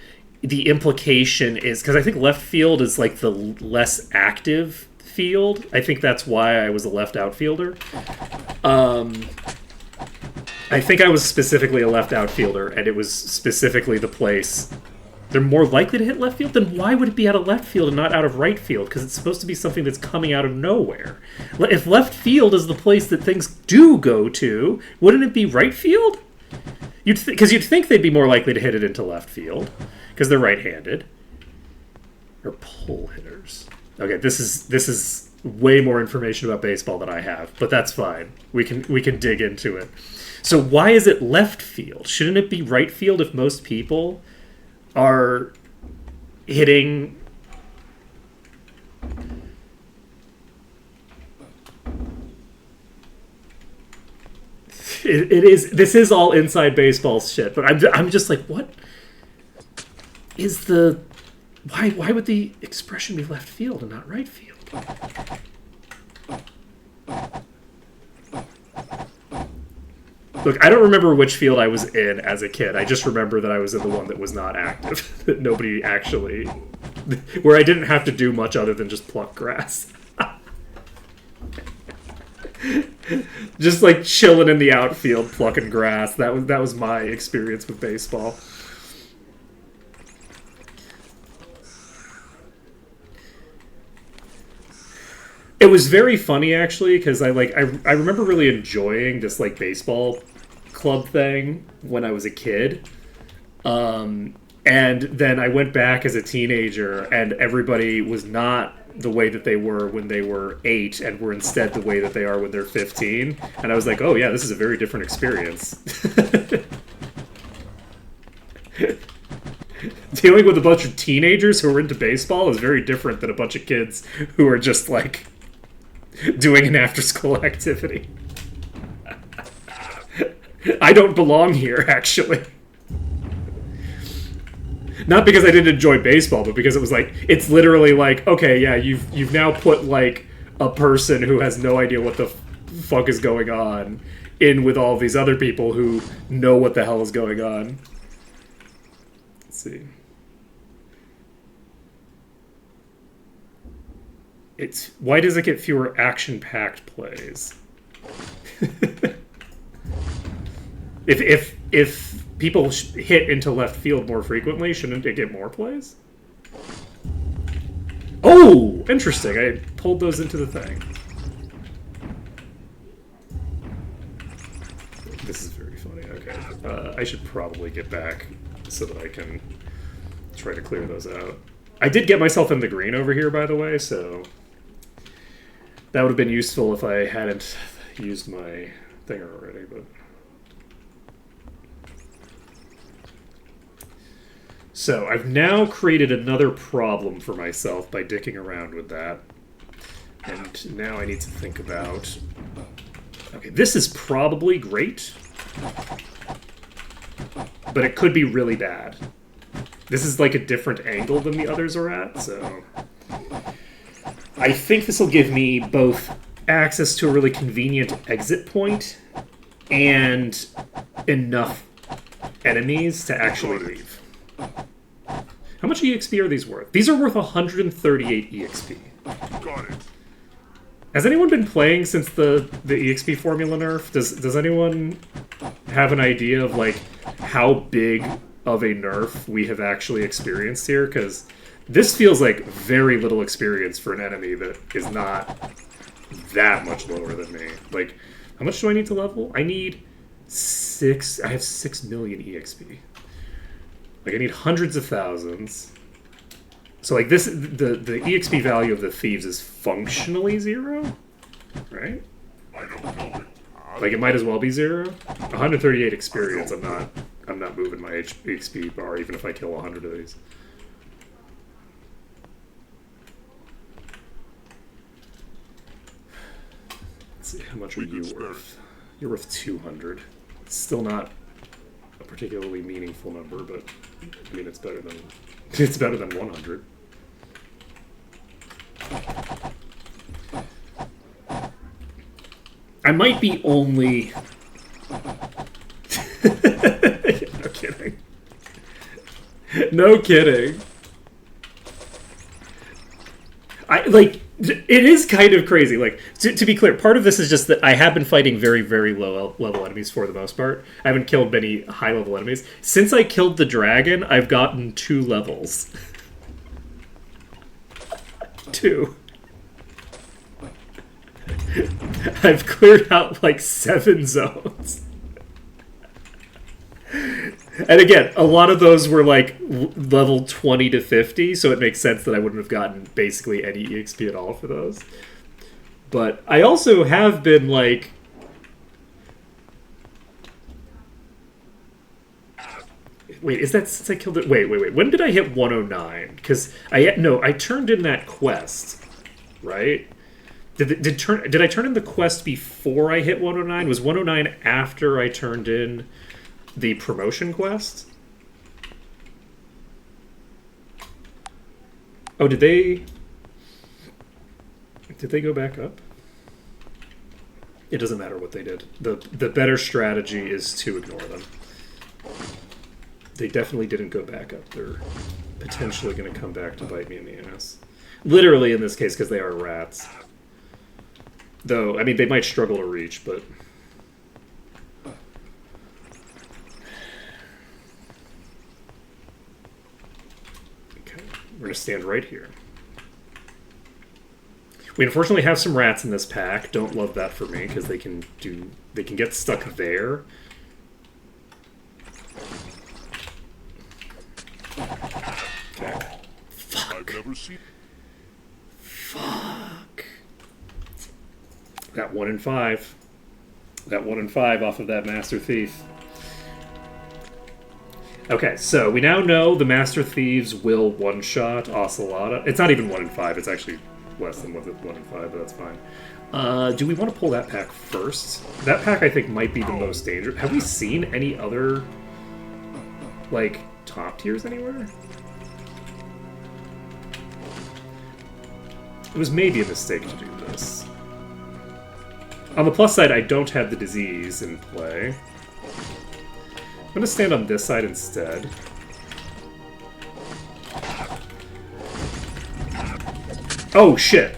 the implication is, because I think left field is like the less active field. I think that's why I was a left outfielder. I think I was specifically a left outfielder, and it was specifically the place. They're more likely to hit left field? Then why would it be out of left field and not out of right field? Because it's supposed to be something that's coming out of nowhere. If left field is the place that things do go to, wouldn't it be right field? Because you'd think they'd be more likely to hit it into left field, because they're right-handed. Or pull hitters. Okay, this is way more information about baseball than I have, but that's fine. We can dig into it. So why is it left field? Shouldn't it be right field if most people are hitting... It is. This is all inside baseball shit, but I'm just like, what is the... Why would the expression be left field and not right field? Look, I don't remember which field I was in as a kid. I just remember that I was in the one that was not active. That nobody actually... Where I didn't have to do much other than just pluck grass. Just like chilling in the outfield, plucking grass. That was my experience with baseball. It was very funny, actually, because I remember really enjoying this like baseball club thing when I was a kid. And then I went back as a teenager, and everybody was not the way that they were when they were 8, and were instead the way that they are when they're 15. And I was like, oh yeah, this is a very different experience. Dealing with a bunch of teenagers who are into baseball is very different than a bunch of kids who are just like doing an after-school activity. I don't belong here, actually. Not because I didn't enjoy baseball, but because it was like, it's literally like, okay, yeah, you've now put like a person who has no idea what the fuck is going on in with all these other people who know what the hell is going on. Let's see. It's why does it get fewer action-packed plays? If people hit into left field more frequently, shouldn't it get more plays? Oh, interesting. I pulled those into the thing. This is very funny. Okay. I should probably get back so that I can try to clear those out. I did get myself in the green over here, by the way, so that would have been useful if I hadn't used my thing already, but... So, I've now created another problem for myself by dicking around with that. And now I need to think about... Okay, this is probably great. But it could be really bad. This is like a different angle than the others are at, so... I think this will give me both access to a really convenient exit point and enough enemies to actually leave. How much EXP are these worth? These are worth 138 EXP. Got it. Has anyone been playing since the EXP formula nerf? Does anyone have an idea of like how big of a nerf we have actually experienced here? Because this feels like very little experience for an enemy that is not that much lower than me. Like, how much do I need to level? I need 6... I have 6 million EXP. Like, I need hundreds of thousands. So, like, this... The EXP value of the thieves is functionally 0? Right? I don't know it. Like, it might as well be 0? 138 experience, I'm not moving my EXP bar even if I kill 100 of these. Let's see, how much are you worth? You're worth 200. It's still not a particularly meaningful number, but I mean it's better than 100. I might be only... No kidding. No kidding. It is kind of crazy. Like, to be clear, part of this is just that I have been fighting very, very low level enemies for the most part. I haven't killed many high level enemies. Since I killed the dragon, I've gotten 2 levels. 2. I've cleared out like 7 zones. And again, a lot of those were like level 20 to 50, so it makes sense that I wouldn't have gotten basically any EXP at all for those. But I also have been like... Wait, is that since I killed it? Wait. When did I hit 109? Because I turned in that quest, right? Did I turn in the quest before I hit 109? Was 109 after I turned in the promotion quest? Oh, did they go back up? It doesn't matter what they did. The better strategy is to ignore them. They definitely didn't go back up. They're potentially going to come back to bite me in the ass. Literally in this case, because they are rats. Though, I mean, they might struggle to reach, but... Okay, we're going to stand right here. We unfortunately have some rats in this pack. Don't love that for me, because they can get stuck there. Okay. Fuck. I've never seen... Fuck. Got 1 in 5. Got 1 in 5 off of that Master Thief. Okay, so we now know the Master Thieves will one-shot Ocelota. It's not even 1 in 5, it's actually less than 1 in 5, but that's fine. Do we want to pull that pack first? That pack, I think, might be the most dangerous. Have we seen any other, like, top tiers anywhere? It was maybe a mistake to do this. On the plus side, I don't have the disease in play. I'm going to stand on this side instead. Oh, shit!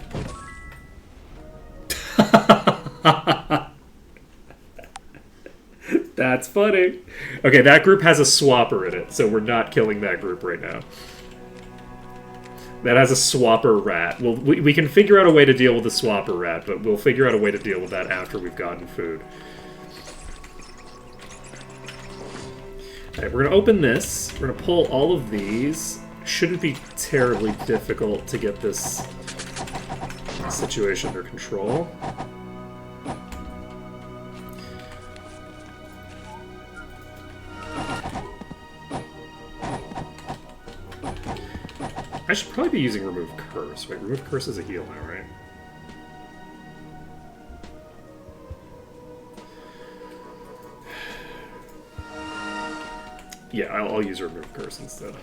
That's funny. Okay, that group has a swapper in it, so we're not killing that group right now. That has a swapper rat. Well, we can figure out a way to deal with the swapper rat, but we'll figure out a way to deal with that after we've gotten food. Alright, we're going to open this. We're going to pull all of these. Shouldn't be terribly difficult to get this situation under control. I should probably be using Remove Curse. Wait, Remove Curse is a heal now, right? Yeah, I'll use Remove Curse instead.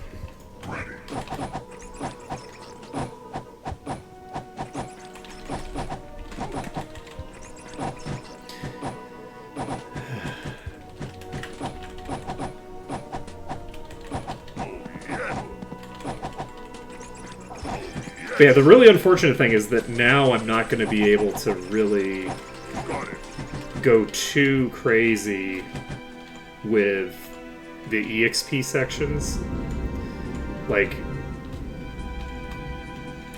But yeah, the really unfortunate thing is that now I'm not going to be able to really go too crazy with the EXP sections. Like,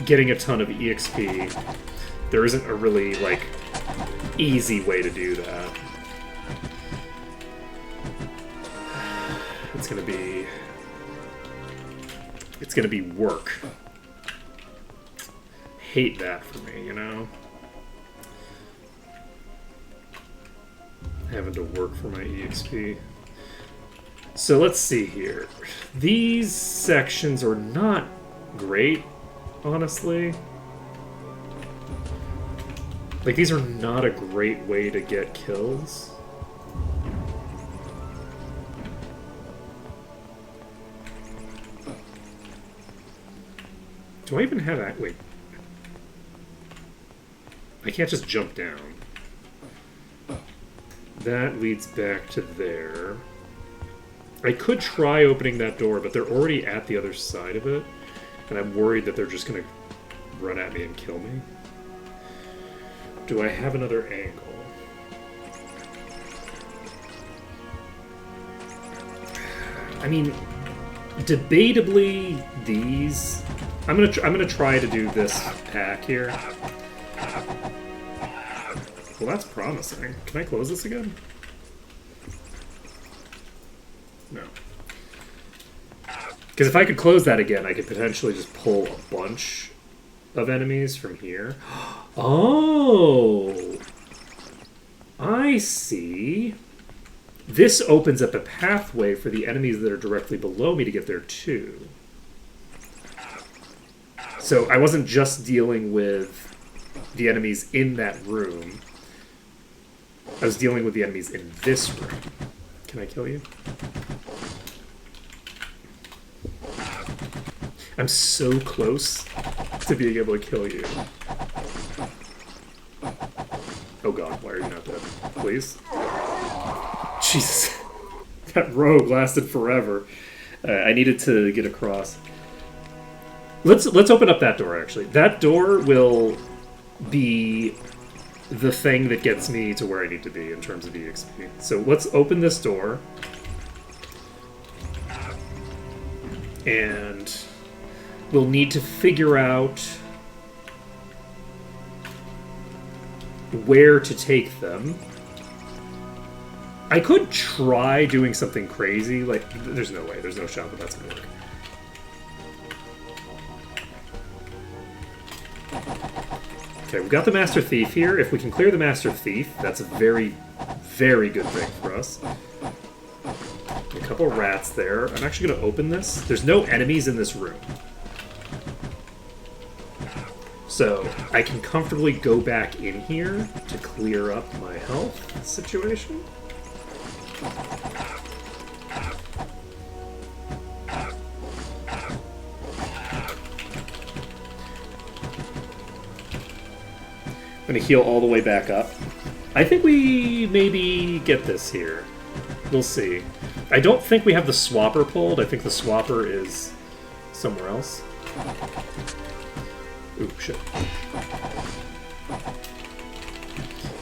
getting a ton of EXP, there isn't a really, like, easy way to do that. It's gonna be work. Hate that for me, you know? Having to work for my EXP. So let's see here. These sections are not great, honestly. Like, these are not a great way to get kills. Do I even have that? Wait. I can't just jump down. That leads back to there. I could try opening that door, but they're already at the other side of it. And I'm worried that they're just going to run at me and kill me. Do I have another angle? I mean, debatably, these... I'm gonna try to do this pack here. Well, that's promising. Can I close this again? No. Because if I could close that again, I could potentially just pull a bunch of enemies from here. Oh! I see. This opens up a pathway for the enemies that are directly below me to get there too. So I wasn't just dealing with the enemies in that room. I was dealing with the enemies in this room. Can I kill you? I'm so close to being able to kill you. Oh god, why are you not dead? Please? Jesus. That rogue lasted forever. I needed to get across. Let's open up that door, actually. That door will be the thing that gets me to where I need to be in terms of EXP. So let's open this door. And we'll need to figure out where to take them. I could try doing something crazy, like, there's no way, there's no shot that that's gonna work. Okay, we've got the Master Thief here. If we can clear the Master Thief, that's a very, very good thing for us. A couple rats there. I'm actually going to open this. There's no enemies in this room. So I can comfortably go back in here to clear up my health situation. I'm going to heal all the way back up. I think we maybe get this here. We'll see. I don't think we have the swapper pulled. I think the swapper is somewhere else. Ooh, shit.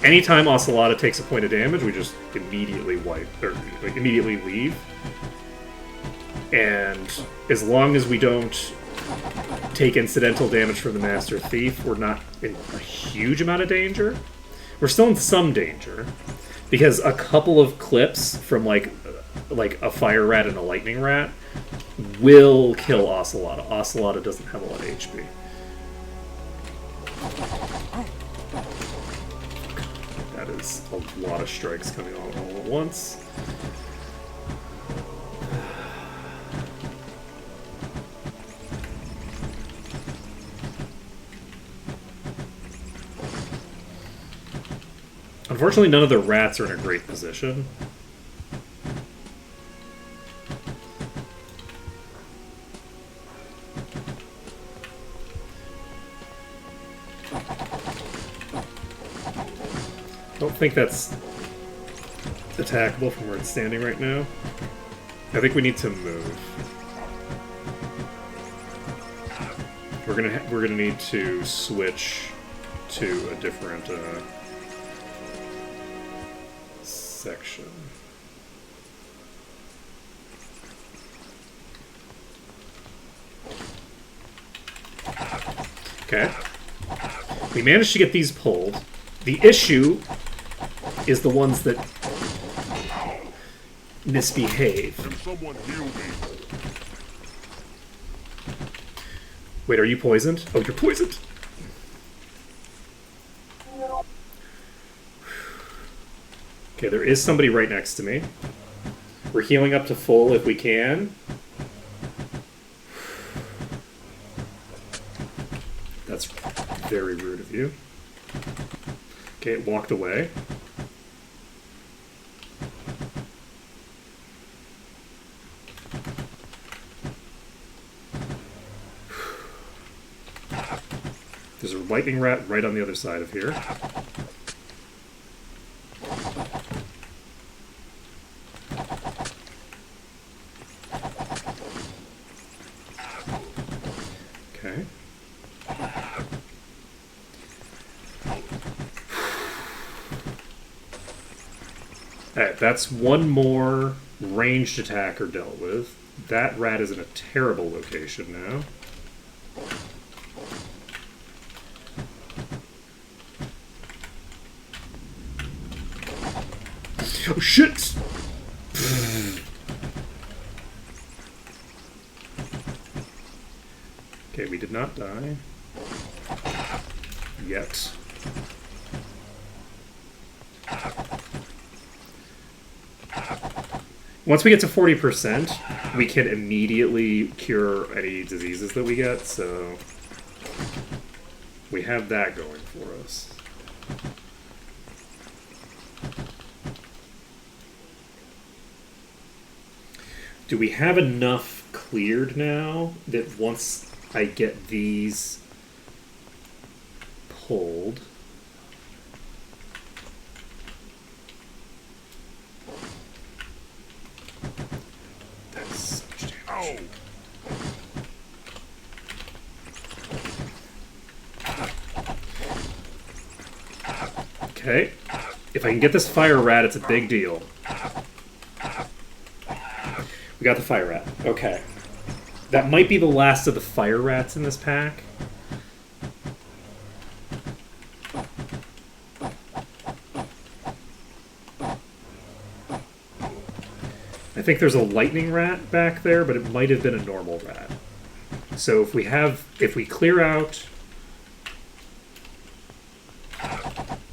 Anytime Ocelota takes a point of damage, we just immediately wipe, or like, immediately leave. And as long as we don't take incidental damage from the Master Thief, we're not in a huge amount of danger. We're still in some danger, because a couple of clips from like a fire rat and a lightning rat will kill Ocelota. Ocelota doesn't have a lot of HP. That is a lot of strikes coming all at once. Unfortunately, none of the rats are in a great position. Don't think that's attackable from where it's standing right now. I think we need to move. We're gonna need to switch to a different section. Okay. We managed to get these pulled. The issue is the ones that misbehave. Can someone heal me? Wait, are you poisoned? Oh, you're poisoned. Okay, there is somebody right next to me. We're healing up to full if we can. That's very rude of you. Okay, it walked away. There's a lightning rat right on the other side of here. Okay. Alright, that's one more ranged attacker dealt with. That rat is in a terrible location now. Oh shit! Okay, we did not die. Yet. Once we get to 40%, we can immediately cure any diseases that we get, so we have that going for us. Do we have enough cleared now that once I get these pulled... That's so much damage. Okay. If I can get this fire rat, it's a big deal. We got the fire rat. Okay. That might be the last of the fire rats in this pack. I think there's a lightning rat back there, but it might have been a normal rat. So if we clear out...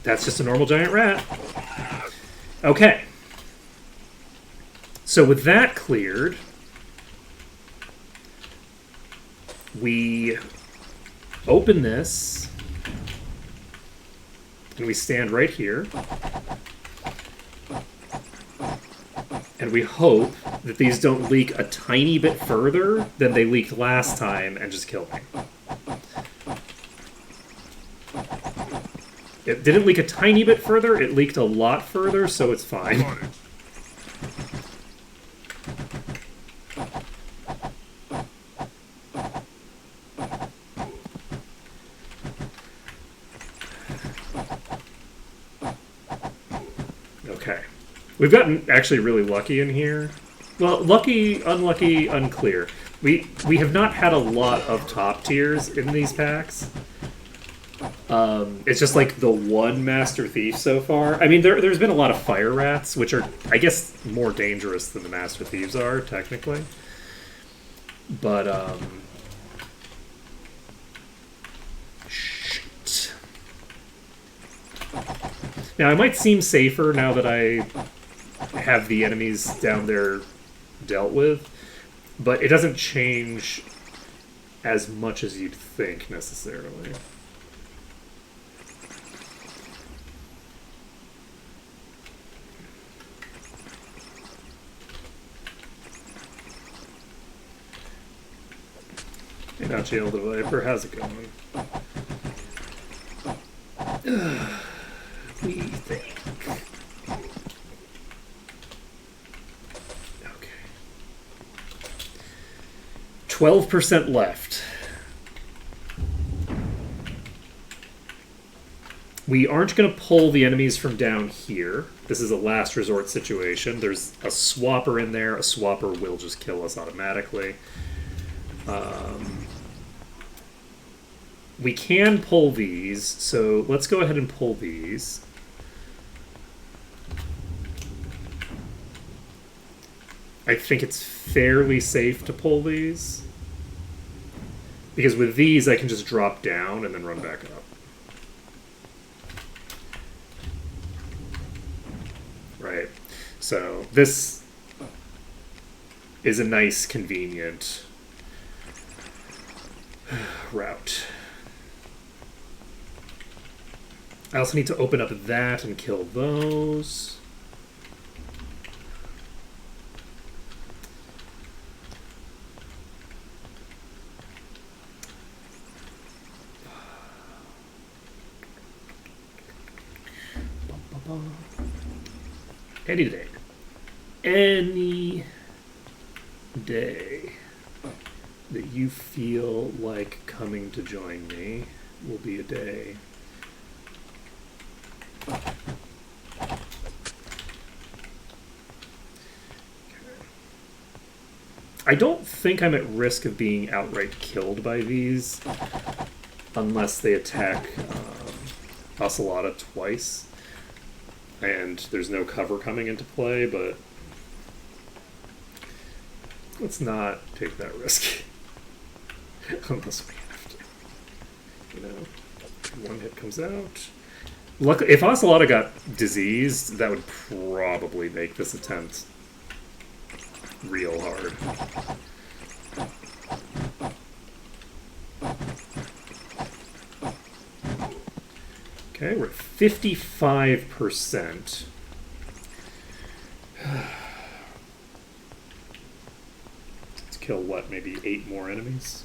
That's just a normal giant rat. Okay. So with that cleared, we open this, and we stand right here, and we hope that these don't leak a tiny bit further than they leaked last time and just kill me. It didn't leak a tiny bit further, it leaked a lot further, so it's fine. On it. Okay. We've gotten actually really lucky in here. Well, lucky, unlucky, unclear. We have not had a lot of top tiers in these packs. It's just like the one Master Thief so far. I mean, there's been a lot of Fire Rats, which are, I guess, more dangerous than the Master Thieves are, technically. But, shit. Now, I might seem safer now that I have the enemies down there dealt with, but it doesn't change as much as you'd think, necessarily. Hey, now Jail the Viper, how's it going? We think. Okay. 12% left. We aren't going to pull the enemies from down here. This is a last resort situation. There's a swapper in there. A swapper will just kill us automatically. We can pull these, so let's go ahead and pull these. I think it's fairly safe to pull these. Because with these, I can just drop down and then run back up. Right. So this is a nice, convenient route. I also need to open up that and kill those. Any day. Any day that you feel like coming to join me will be a day. I don't think I'm at risk of being outright killed by these unless they attack Ocelota twice and there's no cover coming into play, but let's not take that risk unless we have to. You know, one hit comes out. Luckily, if Ocelota got diseased, that would probably make this attempt real hard. Okay, we're at 55%. Let's kill, what, maybe 8 more enemies?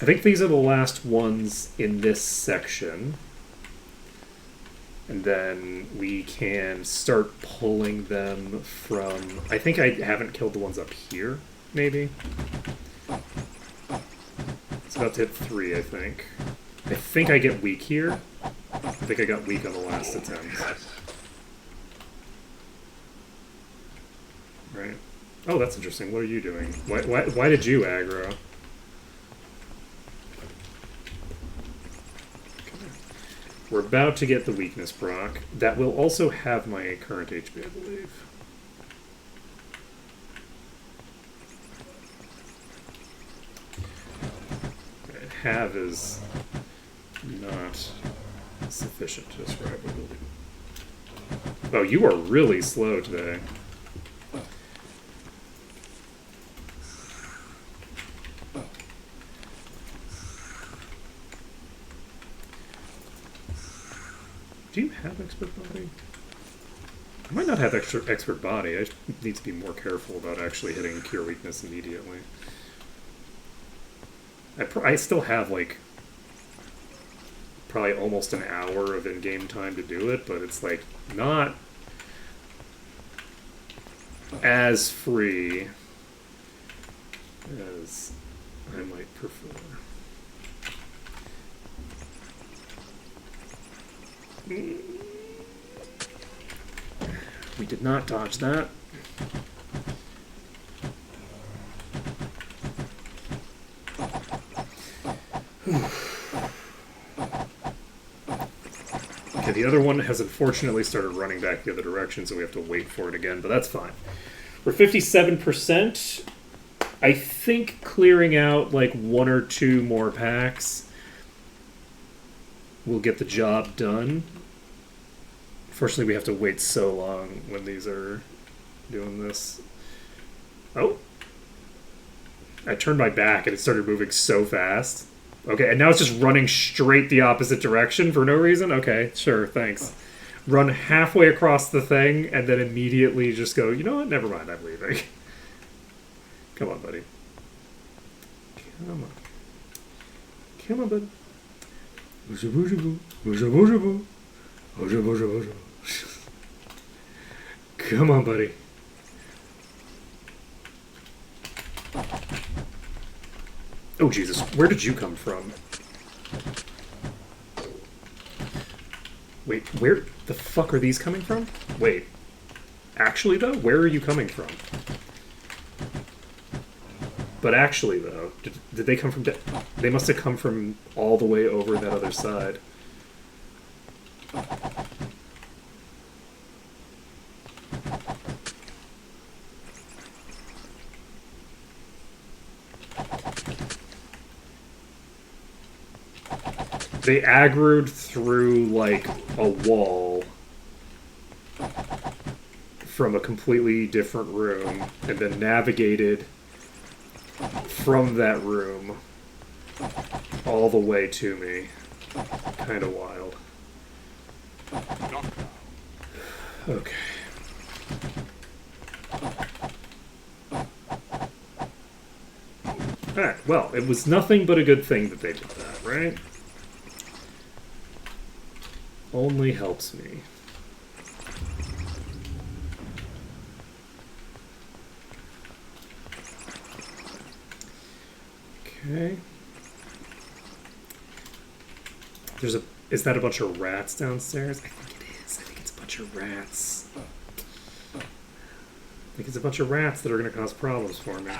I think these are the last ones in this section. And then we can start pulling them from... I think I haven't killed the ones up here, maybe? It's about to hit 3, I think. I think I get weak here. I think I got weak on the last attempt. Right. Oh, that's interesting. What are you doing? Why did you aggro? We're about to get the weakness proc. That will also have my current HP, I believe. Right, have is not sufficient to describe what we'll do. Oh, you are really slow today. Do you have expert body? I might not have expert body. I need to be more careful about actually hitting cure weakness immediately. I still have like probably almost an hour of in-game time to do it, but it's like not as free as I might prefer. We did not dodge that. Okay, the other one has unfortunately started running back the other direction, so we have to wait for it again, but that's fine. We're 57%. I think clearing out like 1 or 2 more packs will get the job done. Fortunately, we have to wait so long when these are doing this. Oh. I turned my back and it started moving so fast. Okay, and now it's just running straight the opposite direction for no reason? Okay, sure, thanks. Run halfway across the thing and then immediately just go, you know what, never mind, I'm leaving. Come on, buddy. Come on. Come on, buddy. Come on, buddy. Oh, Jesus. Where did you come from? Wait, where the fuck are these coming from? Wait. Actually, though? Where are you coming from? But actually, though, did they come from... They must have come from all the way over that other side. They aggroed through, like, a wall from a completely different room and then navigated from that room all the way to me. Kind of wild. Okay. Alright, well, it was nothing but a good thing that they did that, right? Only helps me. Okay. There's a... Is that a bunch of rats downstairs? I think it is. I think it's a bunch of rats. I think it's a bunch of rats that are going to cause problems for me.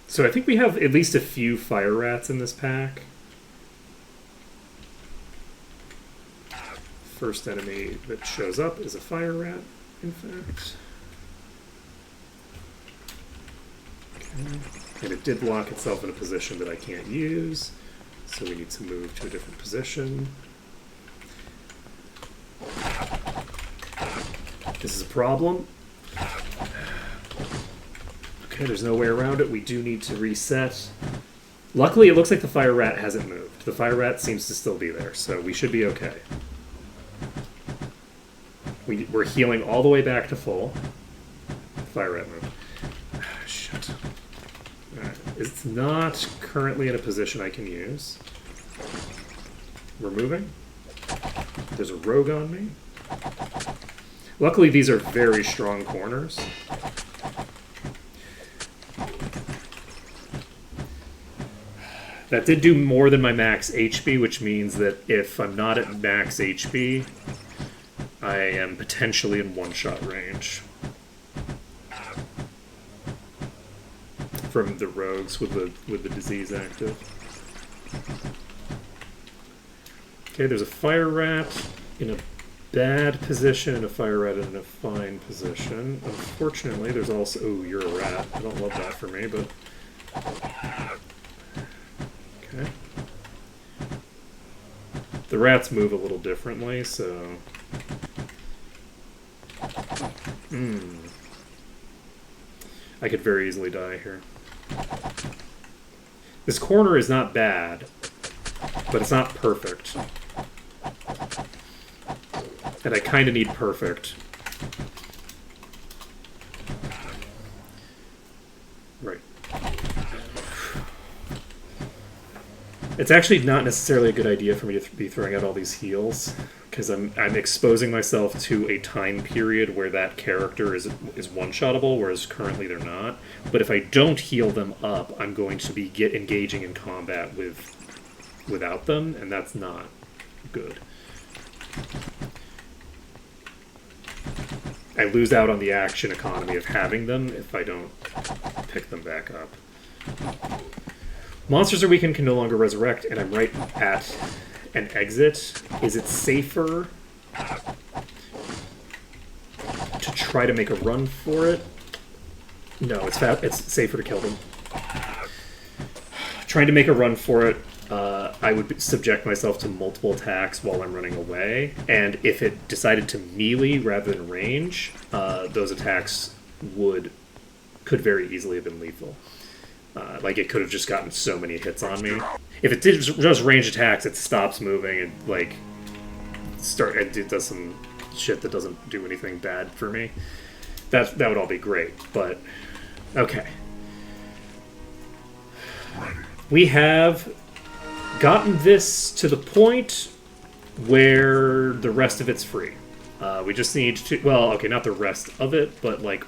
So I think we have at least a few fire rats in this pack. First enemy that shows up is a fire rat, in fact. Okay. And it did lock itself in a position that I can't use, so we need to move to a different position. This is a problem. Okay, there's no way around it. We do need to reset. Luckily, it looks like the fire rat hasn't moved. The fire rat seems to still be there, so we should be okay. We're healing all the way back to full. Fire rat moved. Shit. Alright. It's not currently in a position I can use. We're moving. There's a rogue on me. Luckily, these are very strong corners. That did do more than my max HP, which means that if I'm not at max HP, I am potentially in one-shot range from the rogues with the disease active. Okay, there's a fire rat in a bad position and a fire rat in a fine position. Unfortunately, there's also... Oh, you're a rat. I don't love that for me, but... Okay. The rats move a little differently, so... I could very easily die here. This corner is not bad, but it's not perfect. And I kind of need perfect. Right. It's actually not necessarily a good idea for me to be throwing out all these heals, because I'm exposing myself to a time period where that character is one-shottable, whereas currently they're not. But if I don't heal them up, I'm going to be engaging in combat without them, and that's not good. I lose out on the action economy of having them if I don't pick them back up. Monsters are weakened, can no longer resurrect, and I'm right at an exit. Is it safer to try to make a run for it? No, it's safer to kill them. Trying to make a run for it, I would subject myself to multiple attacks while I'm running away, and if it decided to melee rather than range, those attacks could very easily have been lethal. Like, it could have just gotten so many hits on me. If it did just range attacks, it stops moving and, like, it does some shit that doesn't do anything bad for me. That would all be great, but... Okay. We have gotten this to the point where the rest of it's free. We just need to... Well, okay, not the rest of it, but, like...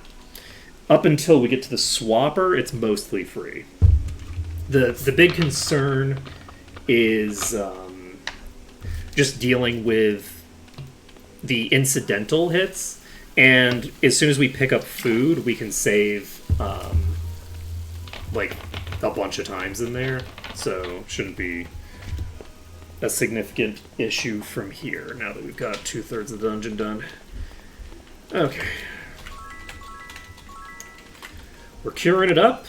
Up until we get to the swapper, it's mostly free. The big concern is just dealing with the incidental hits, and as soon as we pick up food, we can save like a bunch of times in there, so shouldn't be a significant issue from here now that we've got 2/3 of the dungeon done. Okay. We're curing it up.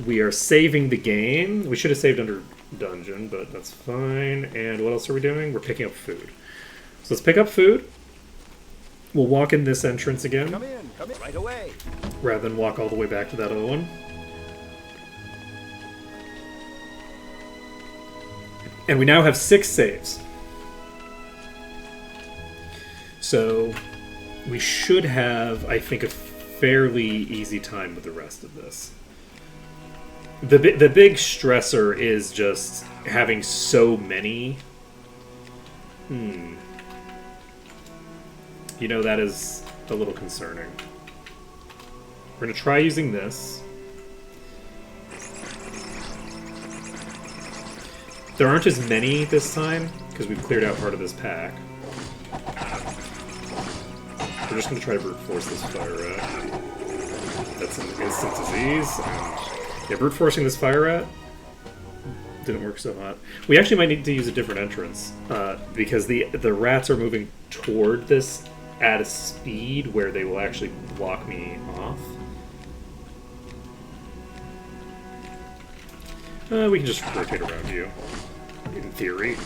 We are saving the game. We should have saved under dungeon, but that's fine. And what else are we doing? We're picking up food. So let's pick up food. We'll walk in this entrance again. Come in right away. Rather than walk all the way back to that other one. And we now have 6 saves. So we should have, I think, a fairly easy time with the rest of this. The big stressor is just having so many. You know, that is a little concerning. We're going to try using this. There aren't as many this time, because we've cleared out part of this pack. We're just going to try to brute force this fire rat. That's an instant disease. And yeah, brute forcing this fire rat didn't work so hot. We actually might need to use a different entrance, because the rats are moving toward this at a speed where they will actually block me off. We can just rotate around you, in theory.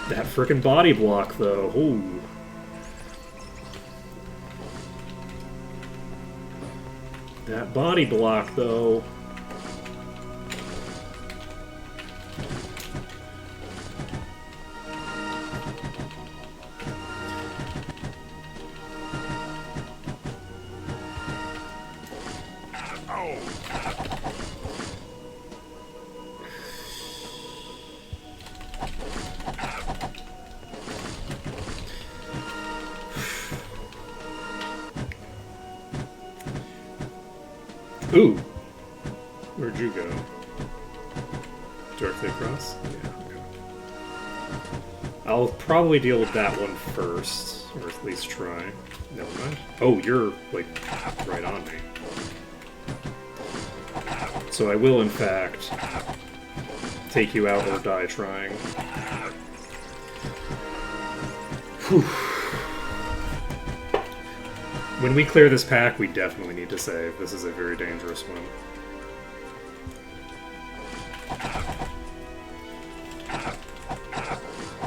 That frickin' body block, though. Ooh. That body block, though. Ooh! Where'd you go? Directly across? Yeah, okay. I'll probably deal with that one first, or at least try. Never mind. Oh, you're, like, right on me. So I will, in fact, take you out or die trying. When we clear this pack, we definitely need to save. This is a very dangerous one.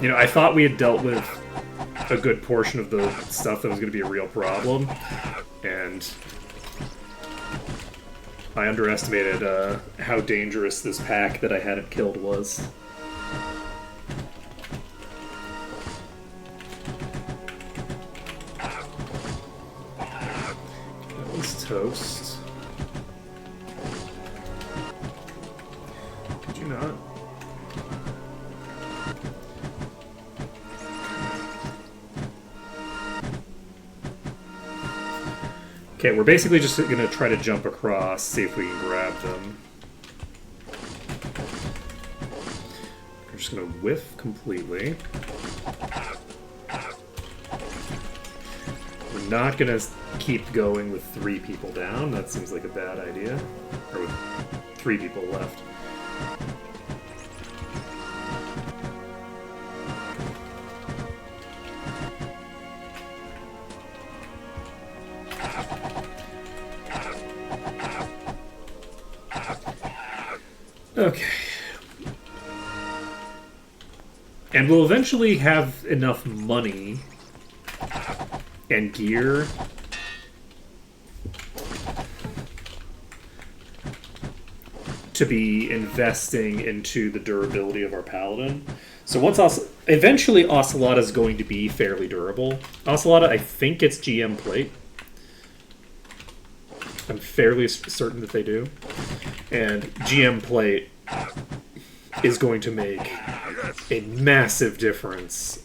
You know, I thought we had dealt with a good portion of the stuff that was going to be a real problem, and I underestimated how dangerous this pack that I hadn't killed was. That was toast. Did you not? Okay, we're basically just going to try to jump across, see if we can grab them. We're just going to whiff completely. We're not going to keep going with 3 people down. That seems like a bad idea. Or with 3 people left. Okay. And we'll eventually have enough money and gear to be investing into the durability of our paladin. So once eventually Ocelot is going to be fairly durable. Ocelot, I think, gets GM plate. I'm fairly certain that they do. And GM plate is going to make a massive difference.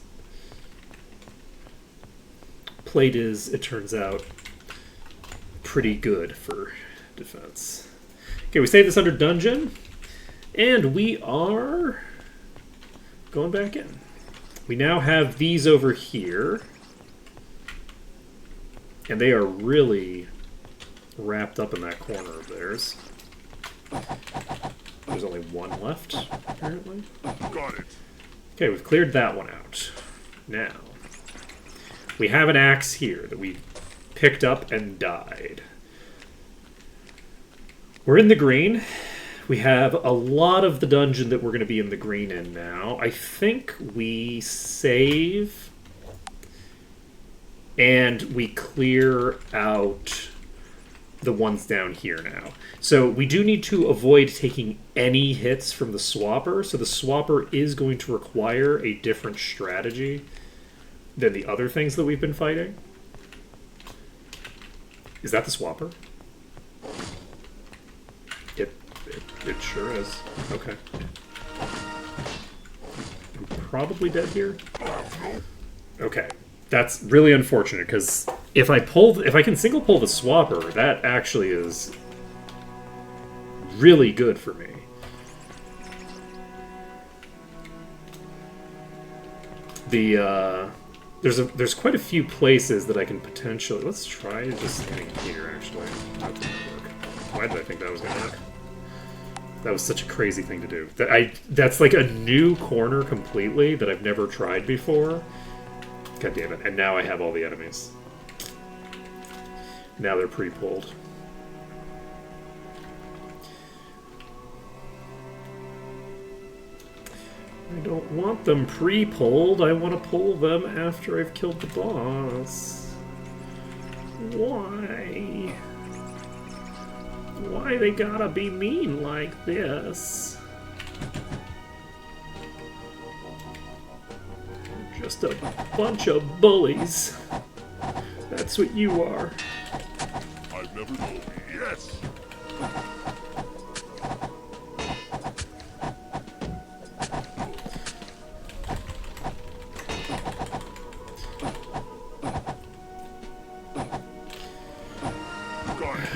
Plate is, it turns out, pretty good for defense. Okay, we save this under dungeon, and we are going back in. We now have these over here, and they are really wrapped up in that corner of theirs. There's only one left, apparently. Got it. Okay, we've cleared that one out. Now, we have an axe here that we picked up and died. We're in the green. We have a lot of the dungeon that we're going to be in the green in now. I think we save and we clear out the ones down here now. So we do need to avoid taking any hits from the swapper. So the swapper is going to require a different strategy than the other things that we've been fighting. Is that the swapper? It sure is. Okay. I'm probably dead here. Okay. That's really unfortunate, because if I can single pull the swapper, that actually is really good for me. There's quite a few places that I can potentially. Let's try just standing here. Actually, that didn't work. Why did I think that was gonna work? That was such a crazy thing to do. That's like a new corner completely that I've never tried before. God damn it. And now I have all the enemies. Now they're pre-pulled. I don't want them pre-pulled. I want to pull them after I've killed the boss. Why? Why they gotta be mean like this? Just a bunch of bullies. That's what you are. I've never known. Yes. Got it.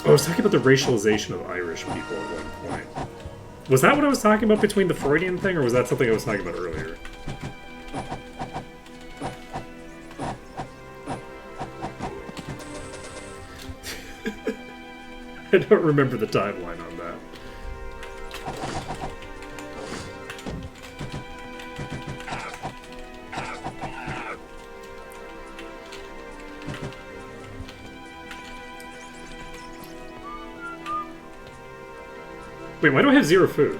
I was talking about the racialization of Irish people at one point. Was that what I was talking about between the Freudian thing, or was that something I was talking about earlier? I don't remember the timeline on that. Wait, why do I have 0 food?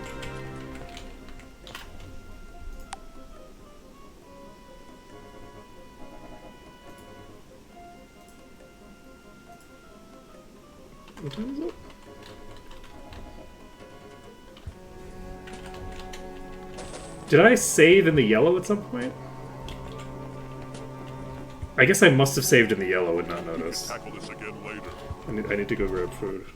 What time is it? Did I save in the yellow at some point? I guess I must have saved in the yellow and not noticed. Tackle this again later. I need to go grab food.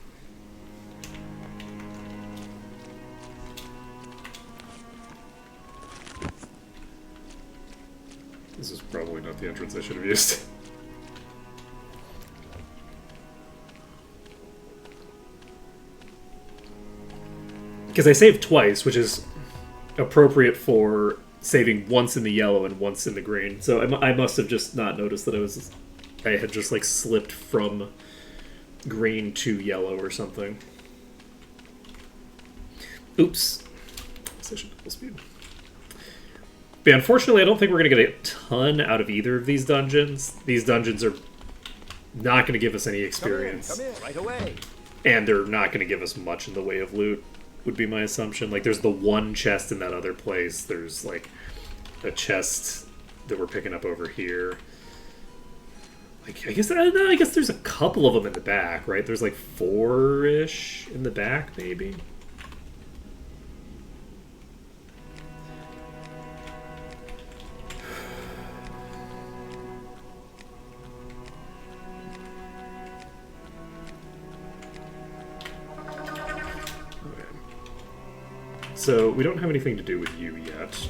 This is probably not the entrance I should have used. Because I saved twice, which is appropriate for saving once in the yellow and once in the green. So I must have just not noticed that I had just like slipped from green to yellow or something. Oops. Session double speed. But yeah, unfortunately, I don't think we're going to get a ton out of either of these dungeons. These dungeons are not going to give us any experience. Come in right away. And they're not going to give us much in the way of loot, would be my assumption. Like, there's the one chest in that other place. There's, like, a chest that we're picking up over here. Like, I guess there's a couple of them in the back, right? There's, like, 4-ish in the back, maybe? So, we don't have anything to do with you yet.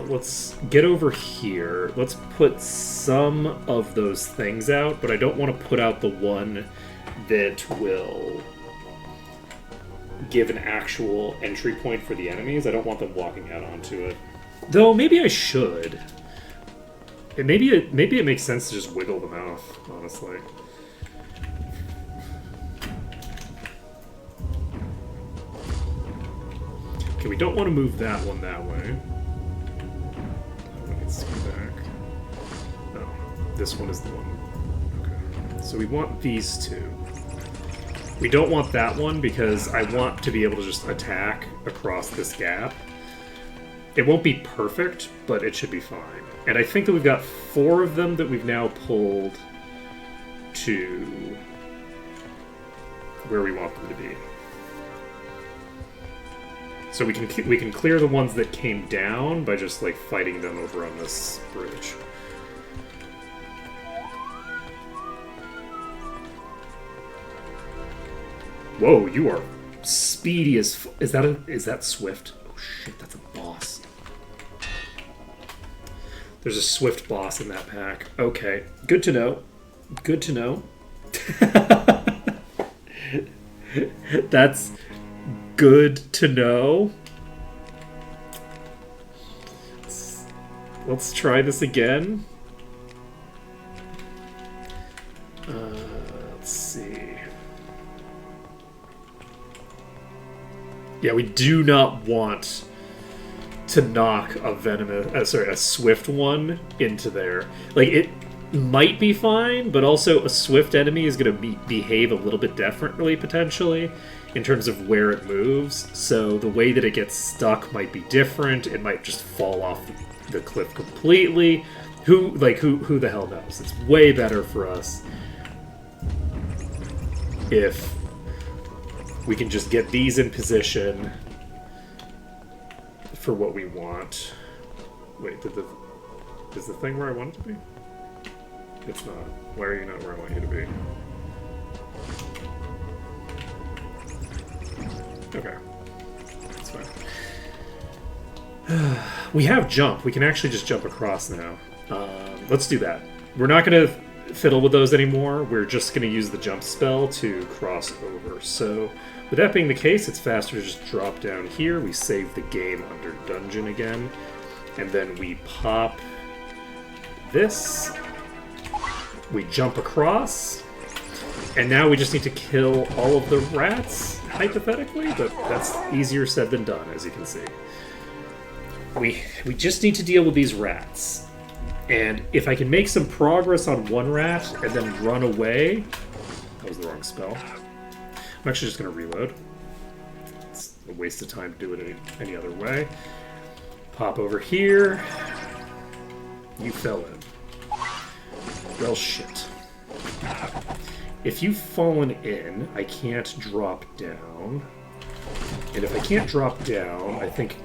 Let's get over here. Let's put some of those things out, but I don't want to put out the one that will give an actual entry point for the enemies. I don't want them walking out onto it. Though, maybe I should. Maybe it makes sense to just wiggle them out, honestly. Okay, we don't want to move that one that way. Let's go back. No, this one is the one. Okay. So we want these two. We don't want that one because I want to be able to just attack across this gap. It won't be perfect, but it should be fine. And I think that we've got 4 of them that we've now pulled to where we want them to be. So we can clear the ones that came down by just like fighting them over on this bridge. Whoa, you are speedy as is that Swift? Oh shit, that's a boss. There's a Swift boss in that pack. Okay, good to know. Good to know. That's good to know. Let's try this again. Let's see. Yeah, we do not want to knock a Swift one into there. Like, it might be fine, but also a Swift enemy is going to behave a little bit differently, potentially, in terms of where it moves. So the way that it gets stuck might be different. It might just fall off the cliff completely. Who the hell knows? It's way better for us if we can just get these in position for what we want. Wait, is the thing where I want it to be? It's not. Why are you not where I want you to be? Okay. That's fine. We have jump. We can actually just jump across now. Let's do that. We're not going to fiddle with those anymore. We're just going to use the jump spell to cross over. So, with that being the case, it's faster to just drop down here. We save the game under dungeon again. And then we pop this. We jump across. And now we just need to kill all of the rats, hypothetically, but that's easier said than done, as you can see. We just need to deal with these rats. And if I can make some progress on one rat and then run away... That was the wrong spell. I'm actually just going to reload. It's a waste of time to do it any other way. Pop over here. You fell in. Well, shit. If you've fallen in, I can't drop down. And if I can't drop down, I think...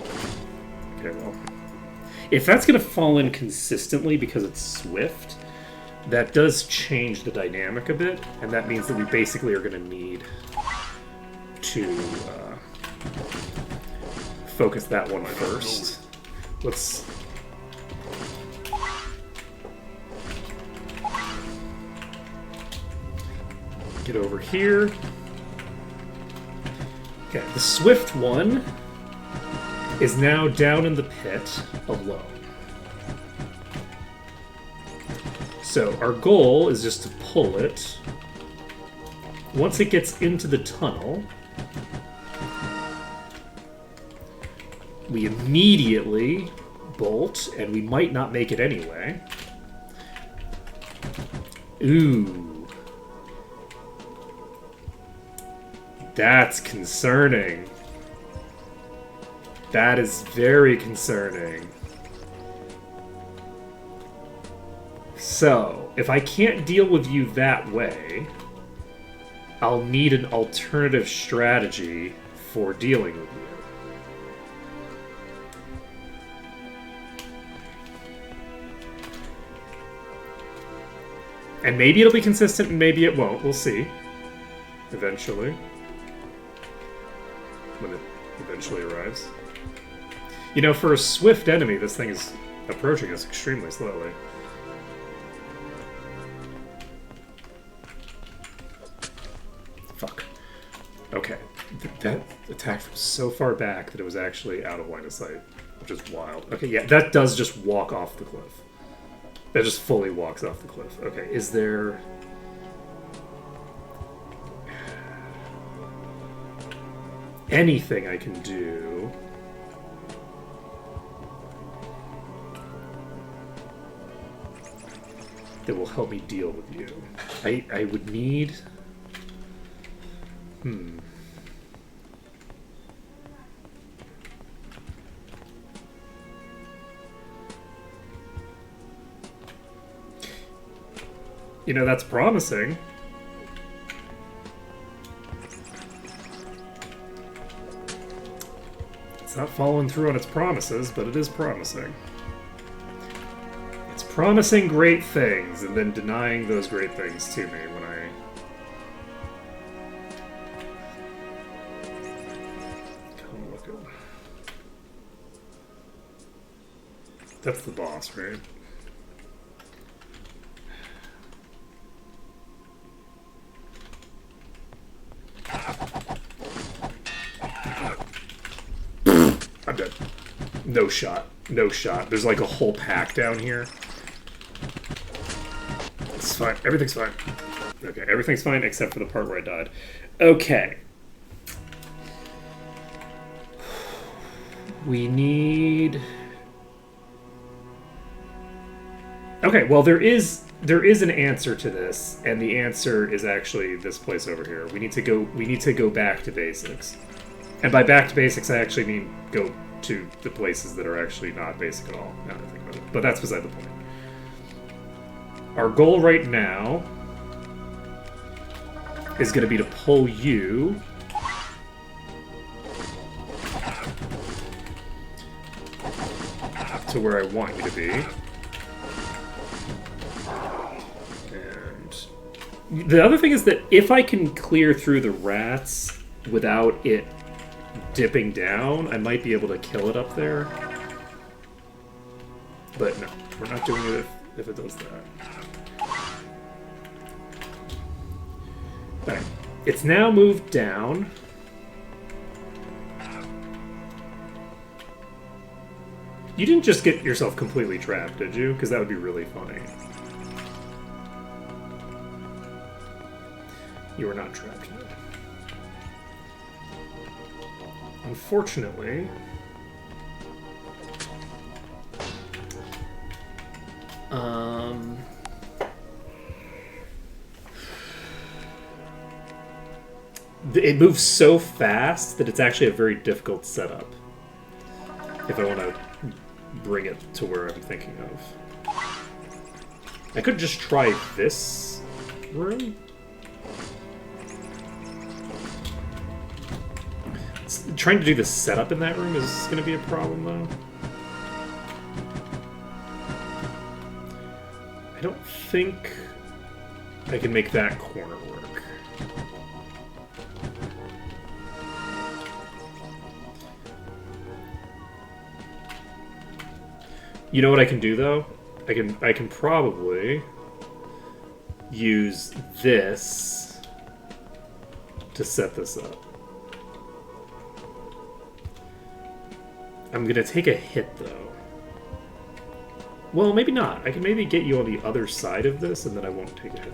Okay, well... If that's going to fall in consistently because it's swift, that does change the dynamic a bit, and that means that we basically are going to need to focus that one first. Let's... get over here. Okay, the swift one is now down in the pit alone. So our goal is just to pull it. Once it gets into the tunnel, we immediately bolt, and we might not make it anyway. Ooh. That's concerning. That is very concerning. So, if I can't deal with you that way, I'll need an alternative strategy for dealing with you. And maybe it'll be consistent and maybe it won't. We'll see. Eventually. When it eventually arrives. You know, for a swift enemy, this thing is approaching us extremely slowly. Fuck. Okay. That attacked from so far back that it was actually out of line of sight, which is wild. Okay, yeah, that does just walk off the cliff. That just fully walks off the cliff. Okay, is there... anything I can do that will help me deal with you? I would need... You know, that's promising. It's not following through on its promises, but it is promising. It's promising great things and then denying those great things to me when I... Come look at... That's the boss, right? I'm dead. No shot. No shot. There's like a whole pack down here. It's fine. Everything's fine. Okay, everything's fine except for the part where I died. Okay. We need... Okay, well there is an answer to this, and the answer is actually this place over here. We need to go back to basics. And by back to basics, I actually mean go to the places that are actually not basic at all, now that I think about it. But that's beside the point. Our goal right now is going to be to pull you to where I want you to be. And the other thing is that if I can clear through the rats without it dipping down, I might be able to kill it up there. But no, we're not doing it if it does that. Alright, it's now moved down. You didn't just get yourself completely trapped, did you? Because that would be really funny. You were not trapped. Unfortunately, it moves so fast that it's actually a very difficult setup. If I want to bring it to where I'm thinking of. I could just try this room. Trying to do the setup in that room is going to be a problem, though. I don't think I can make that corner work. You know what I can do, though? I can probably use this to set this up. I'm gonna take a hit, though. Well, maybe not. I can maybe get you on the other side of this, and then I won't take a hit.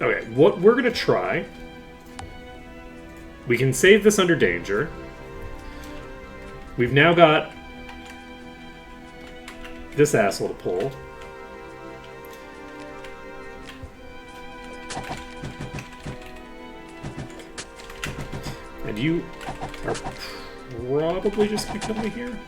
Okay, what we're gonna try... We can save this under danger. We've now got this asshole to pull. And you are probably just going to come to here.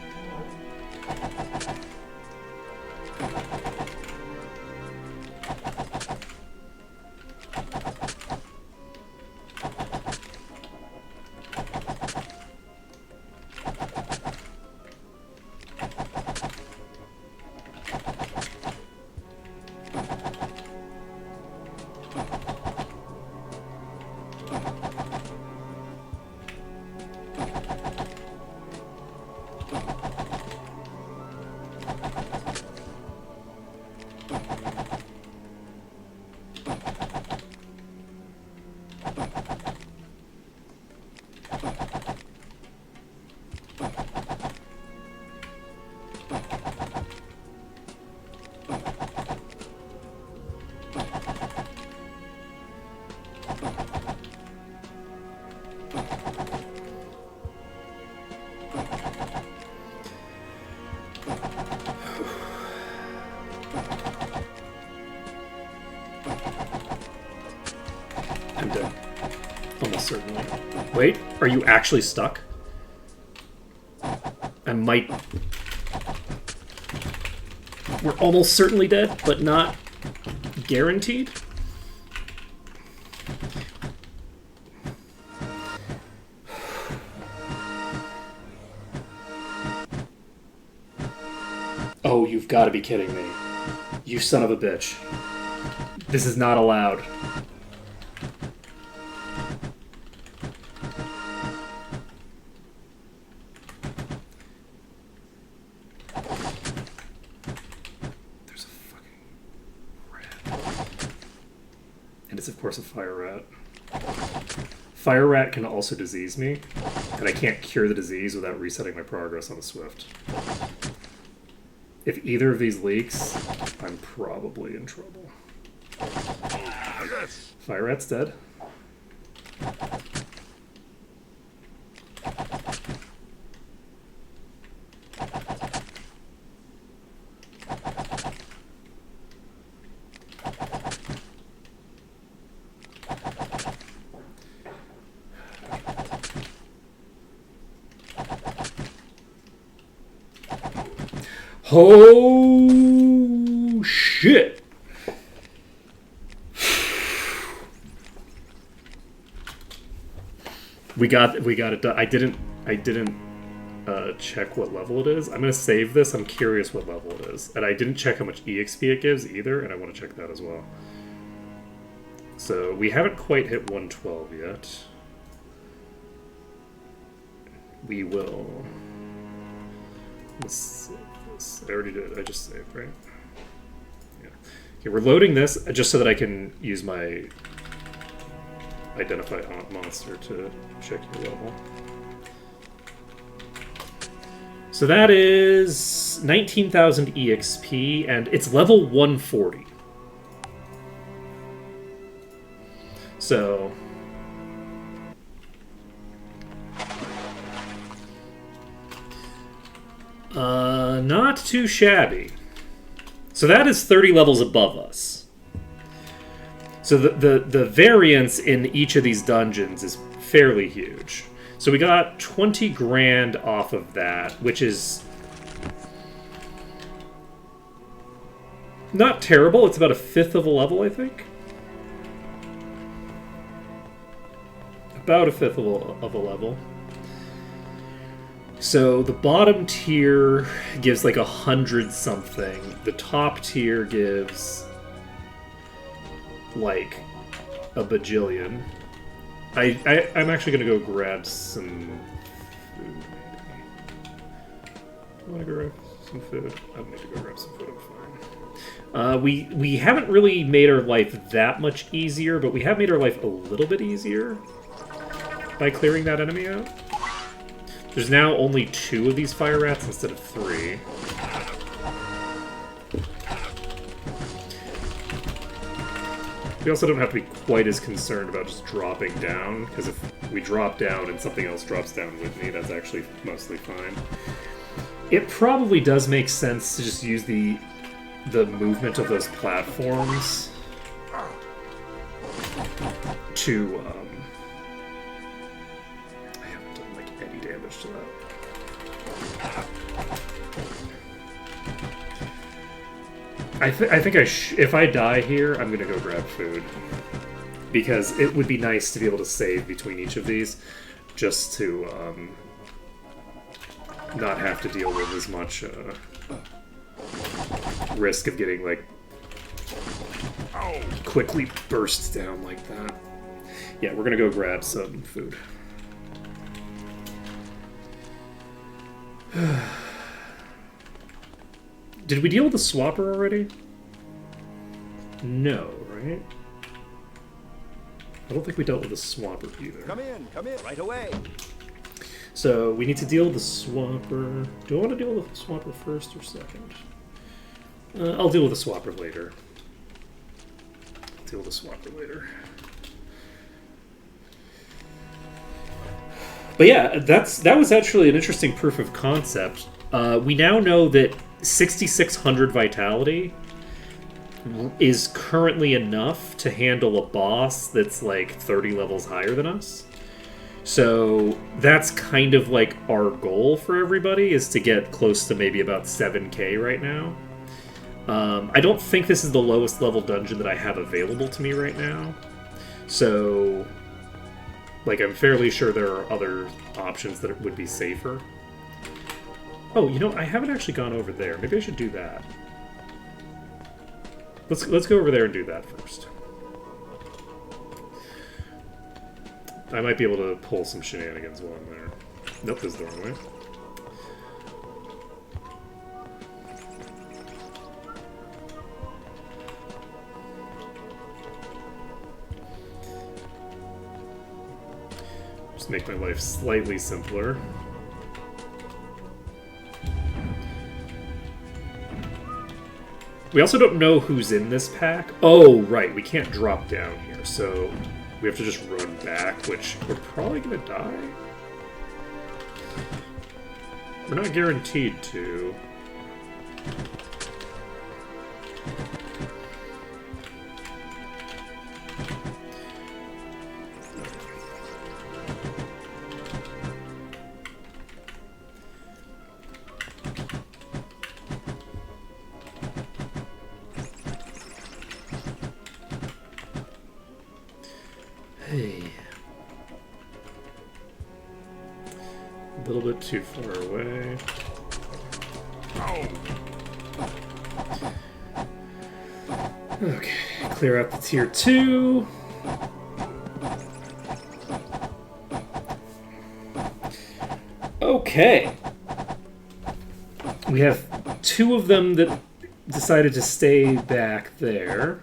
I'm dead. Almost certainly. Wait, are you actually stuck? I might... We're almost certainly dead, but not guaranteed? Oh, you've got to be kidding me. You son of a bitch. This is not allowed. There's a fucking rat. And it's of course a fire rat. Fire rat can also disease me, and I can't cure the disease without resetting my progress on the Swift. If either of these leaks, I'm probably in trouble. Yes. Fire rat's dead. Oh shit! We got it done. I didn't check what level it is. I'm gonna save this. I'm curious what level it is, and I didn't check how much EXP it gives either, and I want to check that as well. So we haven't quite hit 112 yet. We will. Let's save this. I already did. I just saved, right? Yeah. Okay, we're loading this just so that I can use my identify monster to check your level. So that is 19,000 EXP, and it's level 140. So... not too shabby. So that is 30 levels above us. So the variance in each of these dungeons is fairly huge. So we got 20 grand off of that, which is not terrible. It's about a fifth of a level, I think. About a fifth of a level. So the bottom tier gives like 100 something. The top tier gives like a bajillion. I'm actually gonna go grab some food. I want to grab some food. I need to go grab some food. I'm fine. We haven't really made our life that much easier, but we have made our life a little bit easier by clearing that enemy out. There's now only 2 of these fire rats instead of 3. We also don't have to be quite as concerned about just dropping down, because if we drop down and something else drops down with me, that's actually mostly fine. It probably does make sense to just use the movement of those platforms to I haven't done like any damage to that. I think if I die here, I'm gonna go grab food, because it would be nice to be able to save between each of these, just to not have to deal with as much risk of getting like quickly burst down like that. Yeah, we're gonna go grab some food. Did we deal with the swapper already? No, right? I don't think we dealt with the swapper either. Come in, right away. So we need to deal with the swapper. Do I want to deal with the swapper first or second? I'll deal with the swapper later. Deal with the swapper later. But yeah, that was actually an interesting proof of concept. We now know that 6,600 vitality is currently enough to handle a boss that's like 30 levels higher than us. So that's kind of like our goal for everybody, is to get close to maybe about 7k right now. I don't think this is the lowest level dungeon that I have available to me right now. So, like, I'm fairly sure there are other options that would be safer. Oh, you know, I haven't actually gone over there. Maybe I should do that. Let's go over there and do that first. I might be able to pull some shenanigans while I'm there. Nope, this is the wrong way. Just make my life slightly simpler. We also don't know who's in this pack. Oh, right, we can't drop down here, so we have to just run back, which we're probably gonna die. We're not guaranteed to. Hey. A little bit too far away. Okay, clear out the tier 2. Okay. We have 2 of them that decided to stay back there.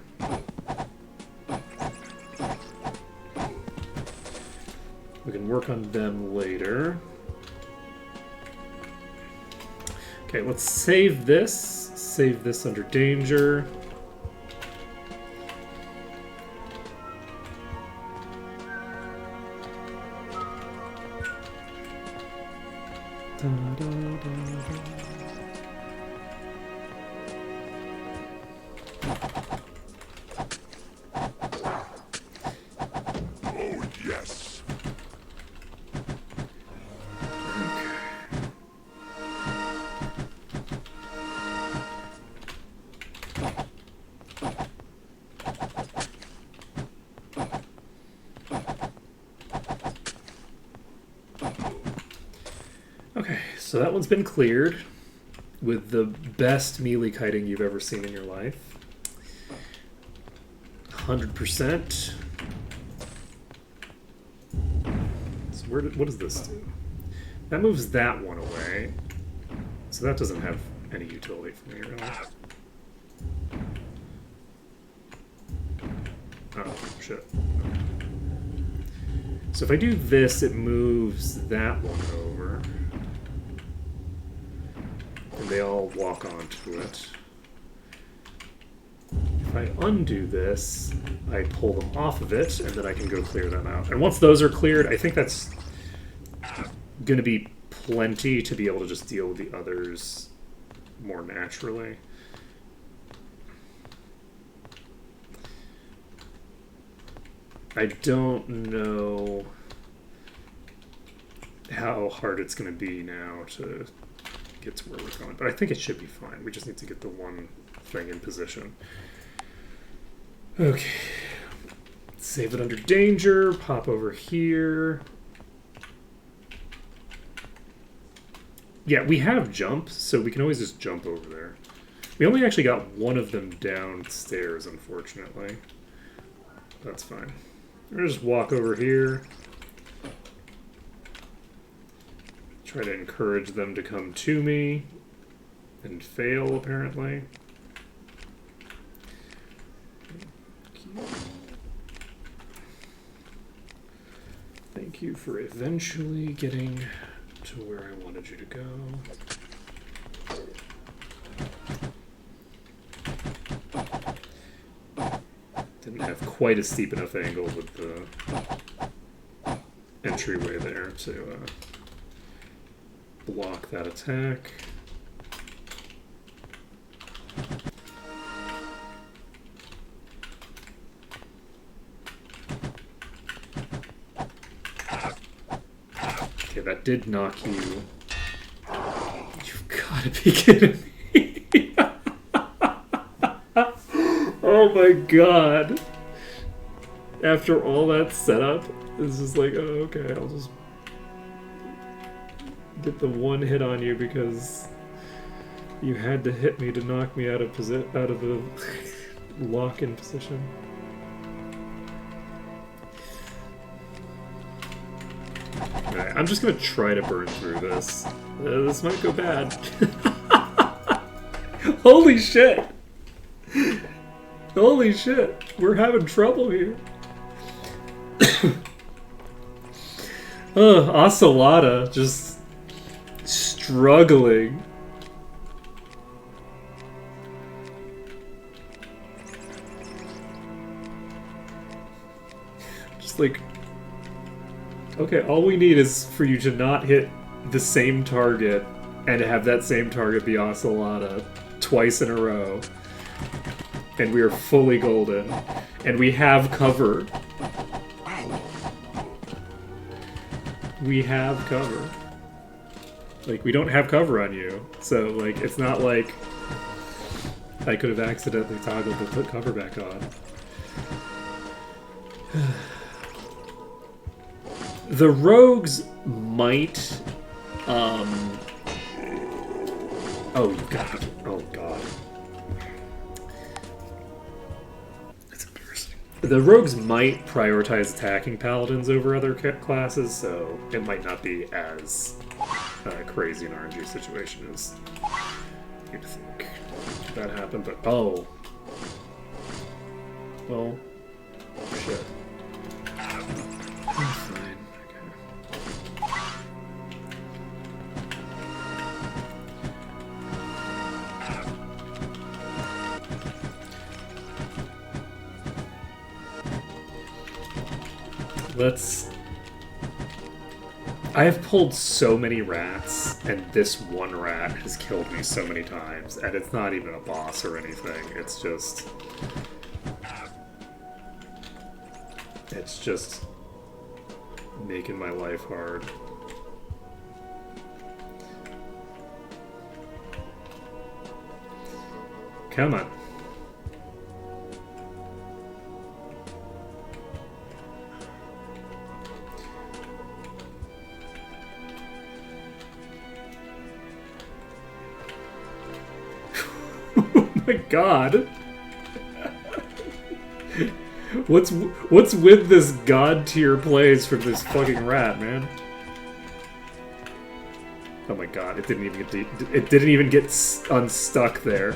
We can work on them later. Okay, let's save this. Save this under danger. Da, da, da, da. So that one's been cleared with the best melee kiting you've ever seen in your life. 100%. So what does this do? That moves that one away. So that doesn't have any utility for me, really. Oh, shit. So if I do this, it moves that one over. And they all walk onto it. If I undo this, I pull them off of it, and then I can go clear them out. And once those are cleared, I think that's going to be plenty to be able to just deal with the others more naturally. I don't know how hard it's going to be now to get to where we're going, but I think it should be fine. We just need to get the one thing in position. Okay. Save it under danger, pop over here. Yeah, we have jump, so we can always just jump over there. We only actually got one of them downstairs, unfortunately. That's fine. We're gonna just walk over here. Try to encourage them to come to me. And fail, apparently. Thank you for eventually getting to where I wanted you to go. Didn't have quite a steep enough angle with the entryway there to block that attack. Okay, that did knock you. You've got to be kidding me. Oh my god. After all that setup, it's just like, oh, okay, I'll just get the one hit on you because you had to hit me to knock me out of the lock-in position. Alright, I'm just gonna try to burn through this. This might go bad. Holy shit! Holy shit! We're having trouble here. Ocelota just struggling. Just like, okay, all we need is for you to not hit the same target and to have that same target be Ocelota twice in a row. And we are fully golden. And we have cover. We have cover. Like, we don't have cover on you. So, like, it's not like I could have accidentally toggled to put cover back on. The rogues might, oh, God. Oh, God. That's embarrassing. The rogues might prioritize attacking paladins over other classes, so it might not be as crazy an RNG situation as you'd think that happened, but oh. Well, shit. I'm fine. Okay. Let's... I have pulled so many rats, and this one rat has killed me so many times, and it's not even a boss or anything, it's just... It's just making my life hard. Come on. Oh my god. What's with this god tier plays from this fucking rat, man? Oh my god, it didn't even get unstuck there.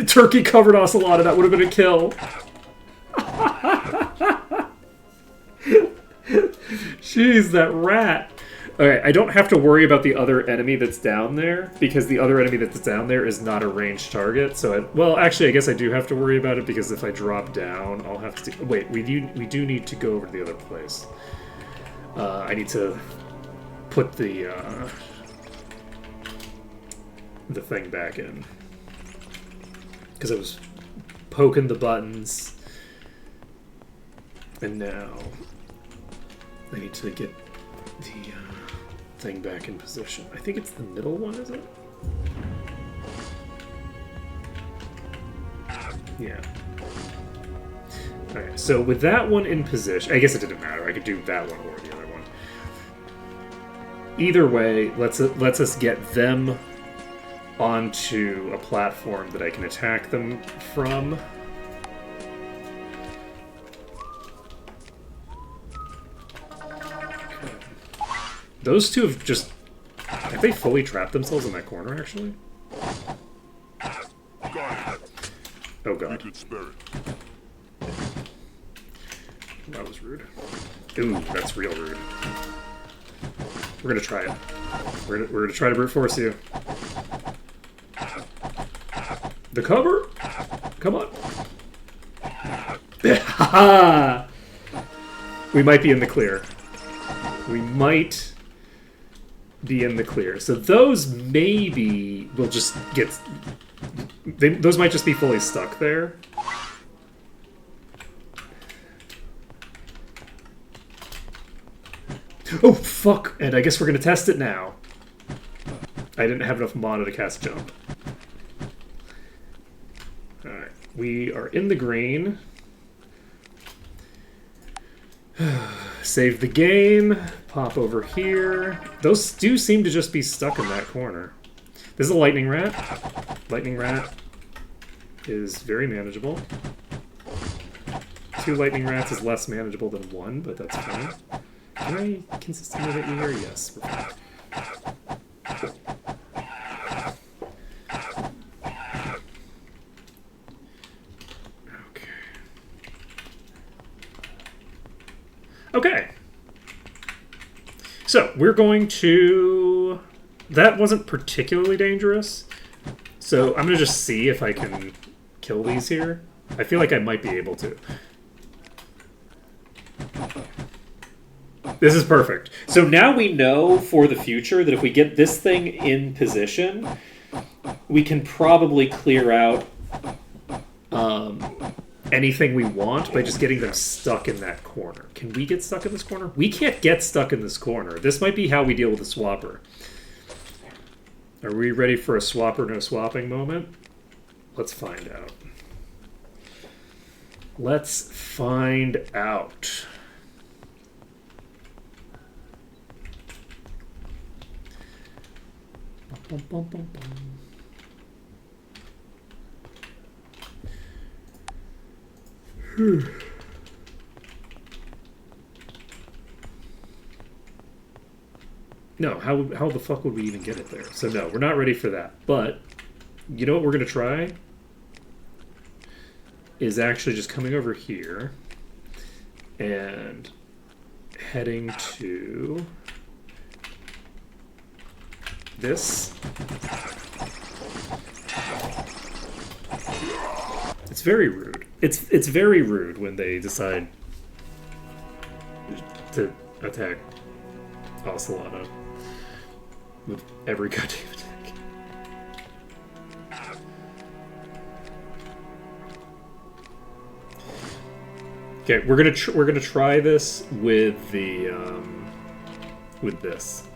Turkey covered ocelot, that would have been a kill. Jeez, that rat. Alright, I don't have to worry about the other enemy that's down there, because the other enemy that's down there is not a ranged target, so well, actually, I guess I do have to worry about it, because if I drop down, I'll have to... Wait, we do need to go over to the other place. I need to put the thing back in. Because I was poking the buttons, and now I need to get the thing back in position. I think it's the middle one, is it? Yeah. Okay, so with that one in position, I guess it didn't matter. I could do that one or the other one. Either way, let's us get them onto a platform that I can attack them from. Those two have just... Have they fully trapped themselves in that corner, actually? Oh god. Good spirit. That was rude. Ooh, that's real rude. We're gonna try it. We're gonna try to brute force you. The cover? Come on. Ha! We might be in the clear. We might be in the clear. So those maybe will just get... those might just be fully stuck there. Oh, fuck! And I guess we're gonna test it now. I didn't have enough mana to cast jump. Alright, we are in the green. Save the game. Pop over here. Those do seem to just be stuck in that corner. This is a lightning rat. Lightning rat is very manageable. 2 lightning rats is less manageable than 1, but that's fine. Can I consistently hit you here? Yes. We're fine. Okay. So, we're going to... That wasn't particularly dangerous. So, I'm going to just see if I can kill these here. I feel like I might be able to. This is perfect. So now we know for the future that if we get this thing in position, we can probably clear out anything we want by just getting them stuck in that corner. Can we get stuck in this corner? We can't get stuck in this corner. This might be how we deal with the swapper. Are we ready for a swapper no swapping moment? Let's find out. Let's find out. Bum, bum, bum, bum. No, how the fuck would we even get it there? So no, we're not ready for that. But, you know what we're going to try? Is actually just coming over here and heading to this. It's very rude. It's very rude when they decide to attack Ocelot with every goddamn attack. Okay, we're gonna try this with the with this.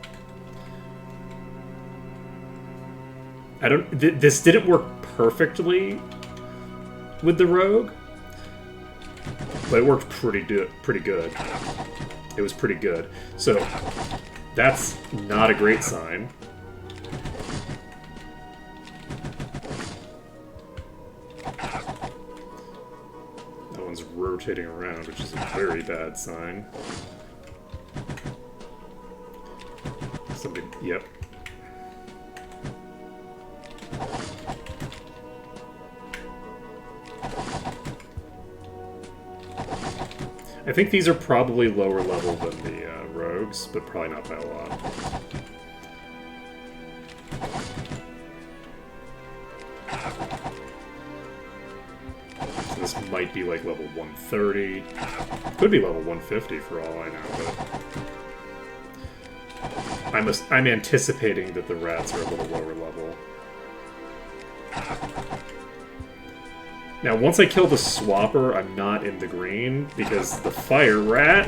I don't. This didn't work perfectly with the rogue, but it worked pretty good. It was pretty good. So that's not a great sign. That one's rotating around, which is a very bad sign. Somebody, yep. I think these are probably lower level than the rogues, but probably not by a lot. So this might be like level 130. Could be level 150 for all I know, but I'm anticipating that the rats are a little lower level. Now, once I kill the swapper, I'm not in the green, because the fire rat...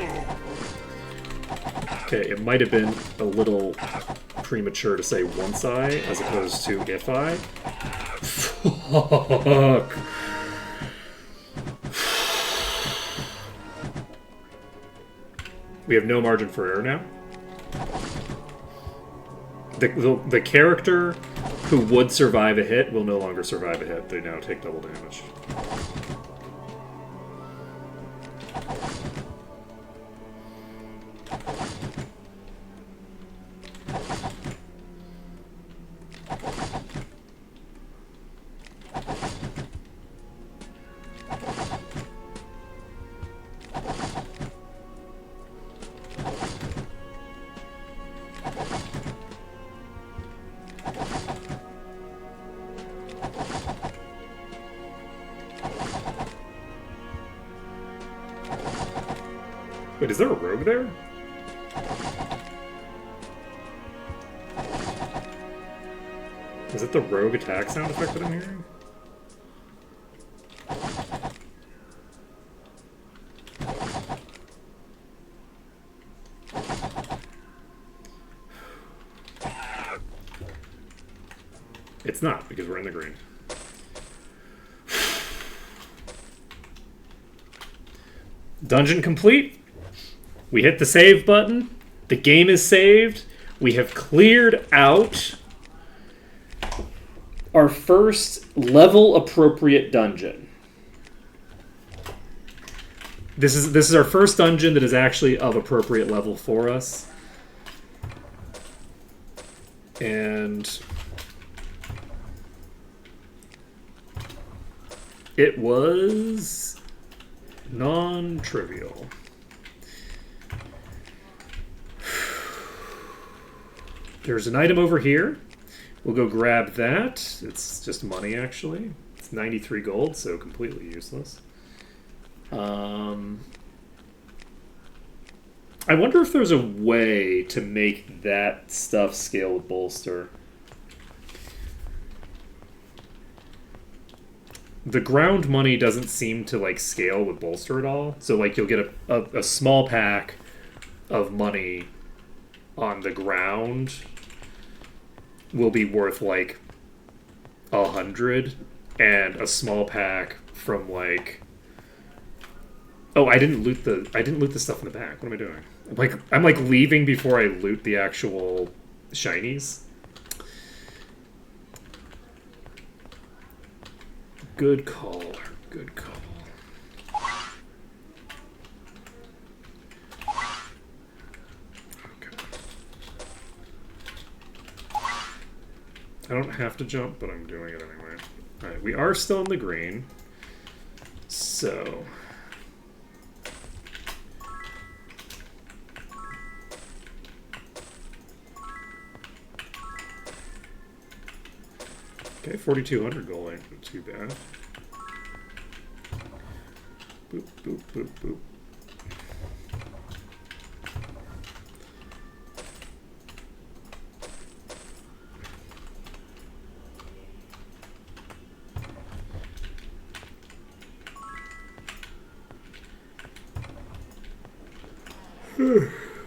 Okay, it might have been a little premature to say once I, as opposed to if I. Fuck. We have no margin for error now. The character who would survive a hit will no longer survive a hit. They now take double damage. Wait, is there a rogue there? Is it the rogue attack sound effect that I'm hearing? It's not, because we're in the green. Dungeon complete. We hit the save button. The game is saved. We have cleared out our first level appropriate dungeon. This is our first dungeon that is actually of appropriate level for us. And it was non-trivial. There's an item over here. We'll go grab that. It's just money, actually. It's 93 gold, so completely useless. I wonder if there's a way to make that stuff scale with bolster. The ground money doesn't seem to like scale with bolster at all. So like you'll get a small pack of money on the ground will be worth like 100, and a small pack from like... Oh, I didn't loot the stuff in the back. What am I doing? I'm like leaving before I loot the actual shinies. Good call. Good call. Okay. I don't have to jump, but I'm doing it anyway. Alright, we are still in the green. So... Okay, 4,200 gold ain't too bad. Boop, boop, boop, boop.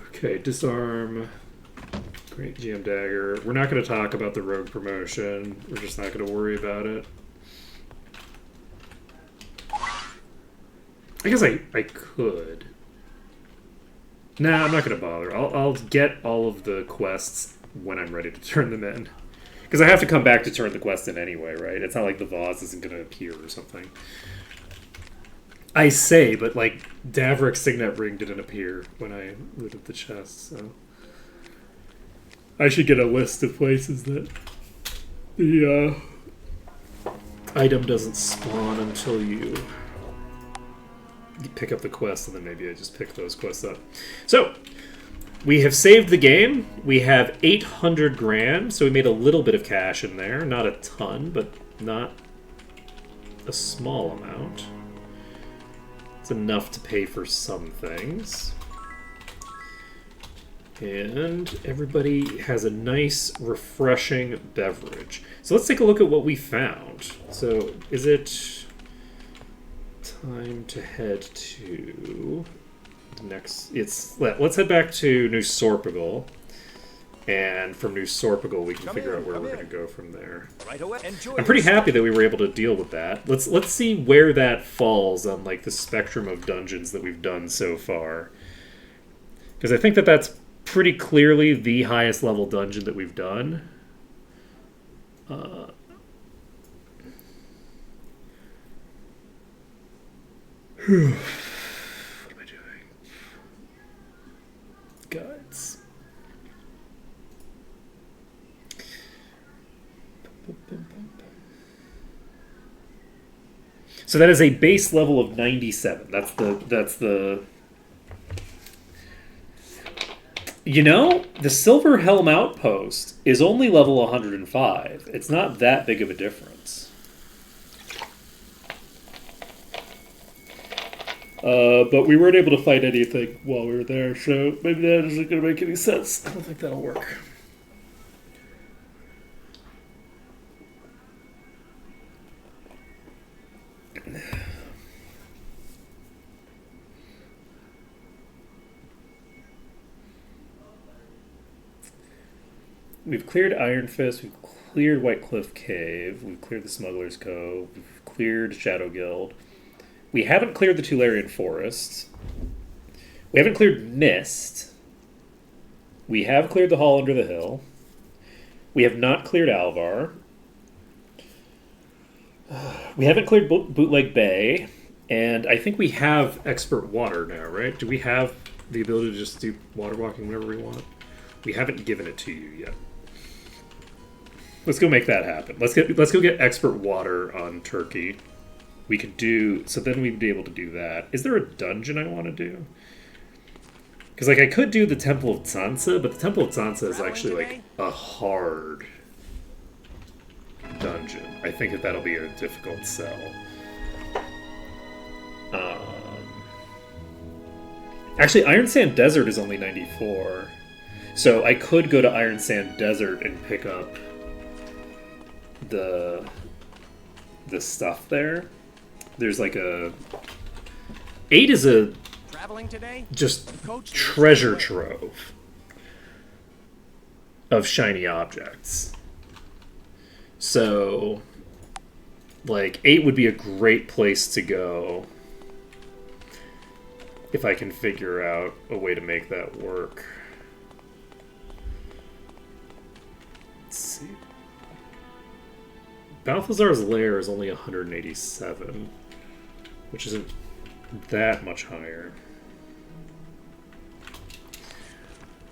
Okay, disarm. Great GM dagger. We're not going to talk about the rogue promotion. We're just not going to worry about it. I guess I could. Nah, I'm not gonna bother. I'll get all of the quests when I'm ready to turn them in. Because I have to come back to turn the quest in anyway, right? It's not like the vase isn't gonna appear or something. I say, but like Davric's signet ring didn't appear when I looted the chest, so I should get a list of places that the item doesn't spawn until you pick up the quest, and then maybe I just pick those quests up. So we have saved the game. We have 800 grand, so we made a little bit of cash in there. Not a ton, but not a small amount. It's enough to pay for some things. And everybody has a nice, refreshing beverage. So let's take a look at what we found. So is it time to head to the next... Let's head back to New Sorpigal. And from New Sorpigal, we can figure out where we're going to go from there. Right away. Enjoy I'm pretty happy that we were able to deal with that. Let's see where that falls on like the spectrum of dungeons that we've done so far. Because I think that that's pretty clearly the highest level dungeon that we've done. What am I doing? Guides. So that is a base level of 97. That's the You know, the Silver Helm Outpost is only level 105. It's not that big of a difference. But we weren't able to fight anything while we were there, so maybe that isn't going to make any sense. I don't think that'll work. We've cleared Iron Fist, we've cleared White Cliff Cave, we've cleared the Smuggler's Cove, we've cleared Shadow Guild. We haven't cleared the Tularian Forest. We haven't cleared Mist. We have cleared the Hall Under the Hill. We have not cleared Alvar. We haven't cleared Bootleg Bay. And I think we have Expert Water now, right? Do we have the ability to just do water walking whenever we want? We haven't given it to you yet. Let's go make that happen. Let's go get Expert Water on Turkey. We could do... So then we'd be able to do that. Is there a dungeon I want to do? Because, like, I could do the Temple of Sansa, but the Temple of Sansa is actually, like, a hard dungeon. I think that that'll be a difficult sell. Actually, Iron Sand Desert is only 94. So I could go to Iron Sand Desert and pick up the stuff there. There's like a... 8 is a Traveling today? just treasure trove of shiny objects. So, like, 8 would be a great place to go if I can figure out a way to make that work. Let's see. Balthazar's Lair is only 187, which isn't that much higher.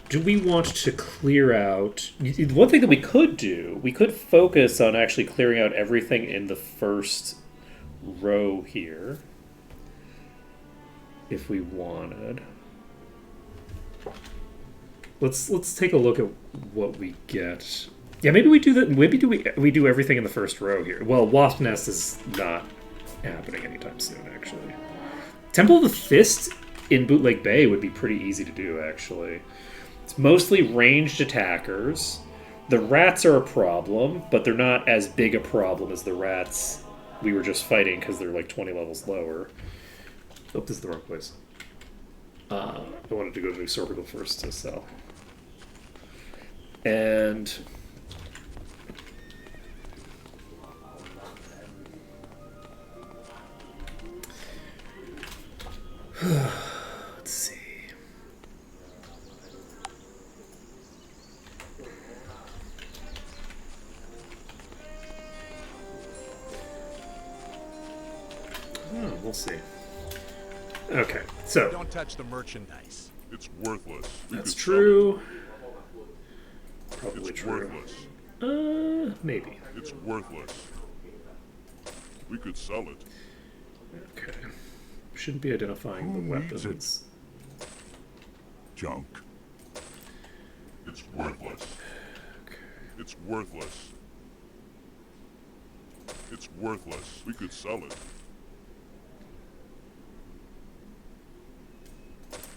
Do we want to clear out... One thing that we could do, we could focus on actually clearing out everything in the first row here, if we wanted. Let's take a look at what we get. Yeah, maybe we do that. Maybe we do everything in the first row here. Well, Wasp Nest is not happening anytime soon, actually. Temple of the Fist in Bootleg Bay would be pretty easy to do, actually. It's mostly ranged attackers. The rats are a problem, but they're not as big a problem as the rats we were just fighting because they're like 20 levels lower. Oh, this is the wrong place. I wanted to go to New Sorpigal first to sell. And... see. Okay, so Don't touch the merchandise. It's worthless. that's true. Probably It's true. worthless. Maybe. It's worthless. We could sell it. Okay. Shouldn't be identifying Who the needs it? weapons. Junk. It's worthless. It's worthless. It's worthless. We could sell it.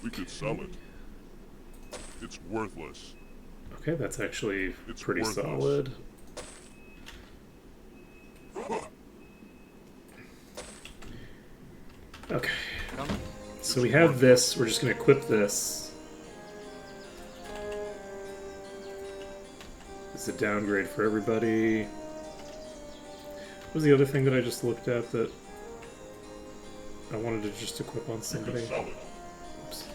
We could sell it. It's worthless. Okay, that's actually It's pretty worthless. solid. Okay. So we have this. We're just going to equip this. It's a downgrade for everybody. What was the other thing that I just looked at that I wanted to just equip on somebody? Sell it. Oops.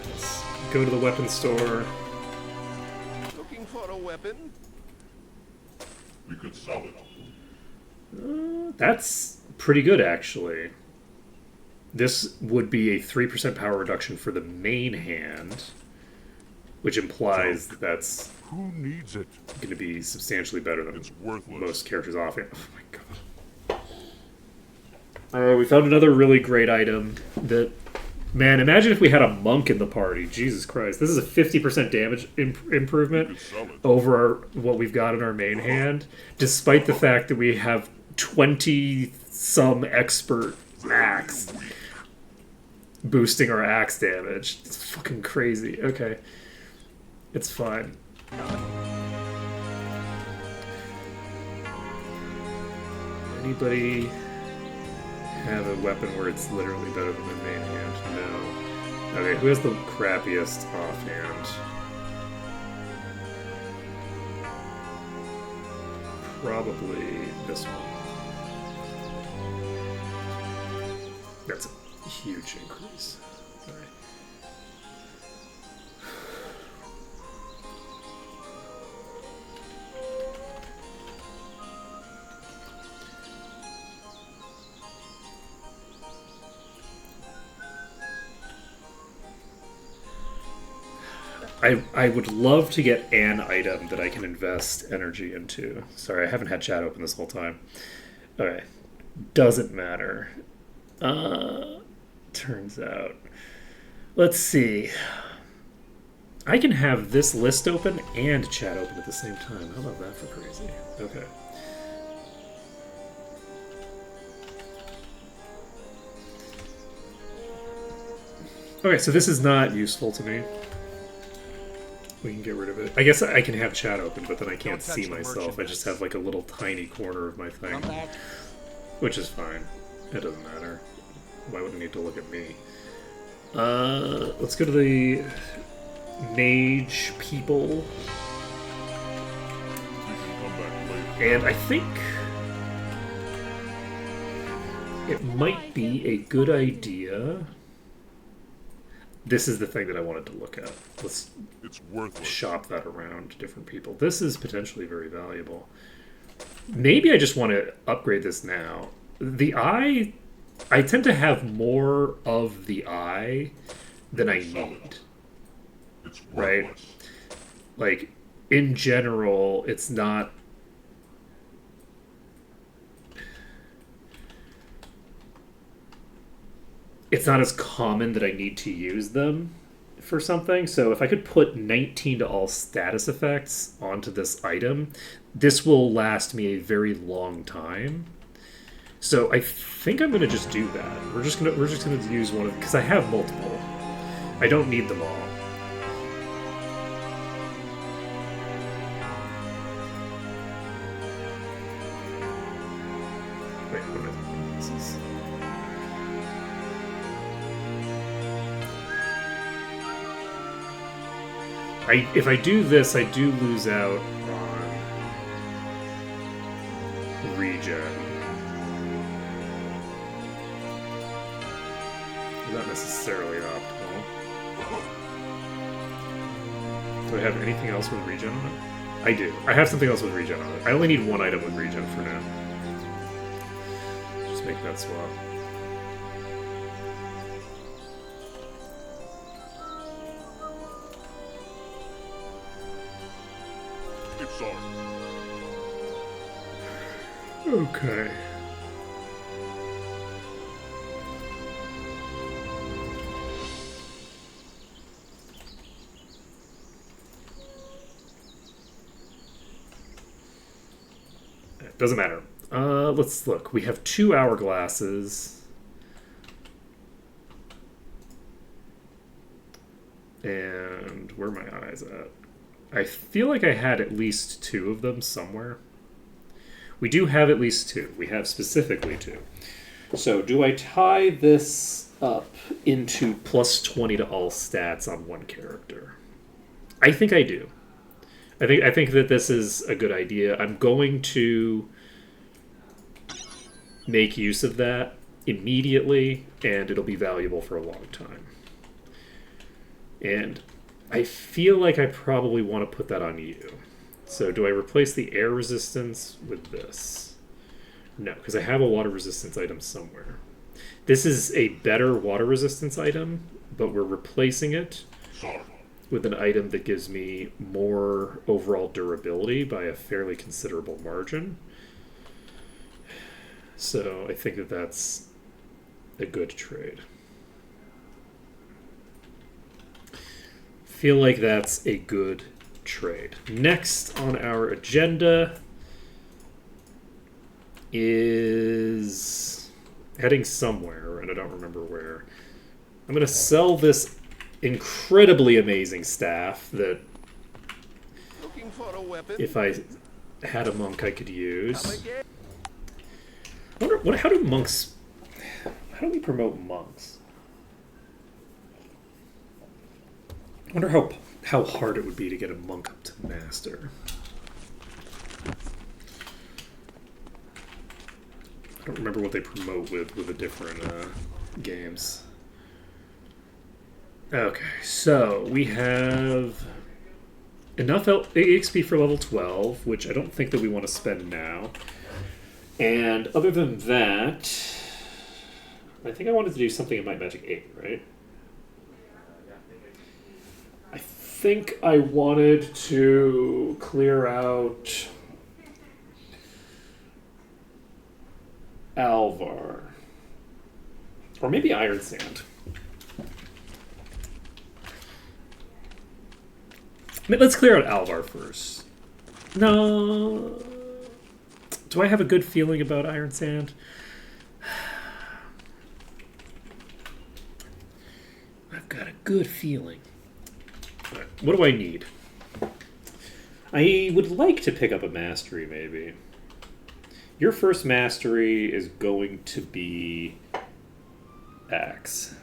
Let's go to the weapon store. Looking for a weapon? We could sell it. That's pretty good, actually. This would be a 3% power reduction for the main hand, which implies that that's Who needs it? going to be substantially better than It's worthless. most characters offhand. Oh my god. Alright, we found another really great item that... Man, imagine if we had a monk in the party. Jesus Christ. This is a 50% damage improvement We could sell it. over what we've got in our main hand, despite the fact that we have 20-some expert axe boosting our axe damage. It's fucking crazy. Okay. It's fine. Anybody have a weapon where it's literally better than the main hand? No. Okay, who has the crappiest offhand? Probably this one. That's a huge increase. Alright. I would love to get an item that I can invest energy into. Sorry, I haven't had chat open this whole time. Okay. Doesn't matter. Turns out. Let's see. I can have this list open and chat open at the same time. How about that for crazy? Okay. Okay, so this is not useful to me. We can get rid of it. I guess I can have chat open, but then I can't touch see the myself. I just have like a little tiny corner of my thing. Come back. Which is fine. It doesn't matter. Why would it need to look at me? Let's go to the mage people. We can come back later. And I think it might be a good idea. This is the thing that I wanted to look at. Let's It's worthless. shop that around to different people. This is potentially very valuable. Maybe I just want to upgrade this now. The eye, I tend to have more of the eye than I need. It's Right. worthless. Like, in general, it's not... It's not as common that I need to use them for something. So if I could put 19 to all status effects onto this item, this will last me a very long time. So I think I'm gonna just do that. We're just gonna use one of, because I have multiple. I don't need them all. Wait, what am I? This is... if I do this, I do lose out on regen. Not necessarily optimal. Do I have anything else with regen on it? I do. I have something else with regen on it. I only need one item with regen for now. Just make make that swap. It's on. Okay. Doesn't matter. Let's look. We have 2 hourglasses. And where are my eyes at? I feel like I had at least 2 of them somewhere. We do have at least 2. We have specifically 2. So do I tie this up into plus 20 to all stats on one character? I think I do. I think that this is a good idea. I'm going to make use of that immediately, and it'll be valuable for a long time. And I feel like I probably want to put that on you. So do I replace the air resistance with this? No, because I have a water resistance item somewhere. This is a better water resistance item, but we're replacing it with an item that gives me more overall durability by a fairly considerable margin. So I think that that's a good trade. Feel like that's a good trade. Next on our agenda is heading somewhere, and I don't remember where. I'm going to sell this incredibly amazing staff that Looking for a weapon? if I had a monk I could use. I wonder, how do monks... How do we promote monks? I wonder how hard it would be to get a monk up to master. I don't remember what they promote with the different games. Okay, so we have enough EXP for level 12, which I don't think that we want to spend now. And other than that, I think I wanted to do something in Might Magic 8, right? I think I wanted to clear out Alvar. Or maybe Iron Sand. Let's clear out Alvar first. No. Do I have a good feeling about Iron Sand? I've got a good feeling. Right, what do I need? I would like to pick up a mastery, maybe. Your first mastery is going to be Axe.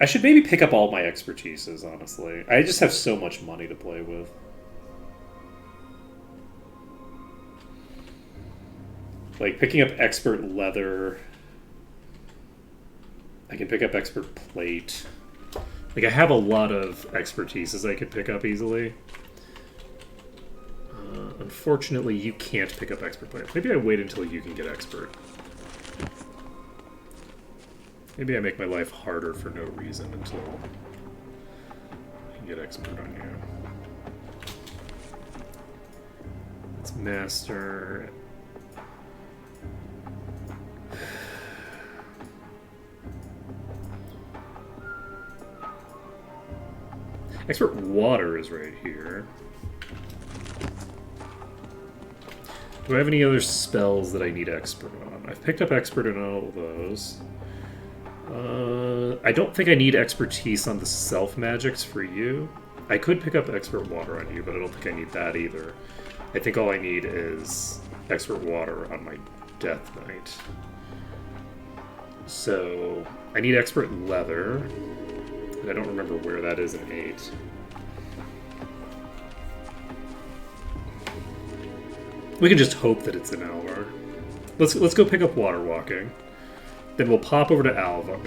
I should maybe pick up all my expertises, honestly. I just have so much money to play with. Like, picking up expert leather. I can pick up expert plate. Like, I have a lot of expertises I could pick up easily. Unfortunately, you can't pick up expert plate. Maybe I wait until you can get expert. Maybe I make my life harder for no reason until I can get expert on you. Let's master. Expert water is right here. Do I have any other spells that I need expert on? I've picked up expert in all of those. I don't think I need expertise on the self magics for you. I could pick up expert water on you, but I don't think I need that either. I think all I need is expert water on my Death Knight. So I need expert leather. And I don't remember where that is in 8. We can just hope that it's in Alvar. Let's go pick up water walking. Then we'll pop over to Alvar.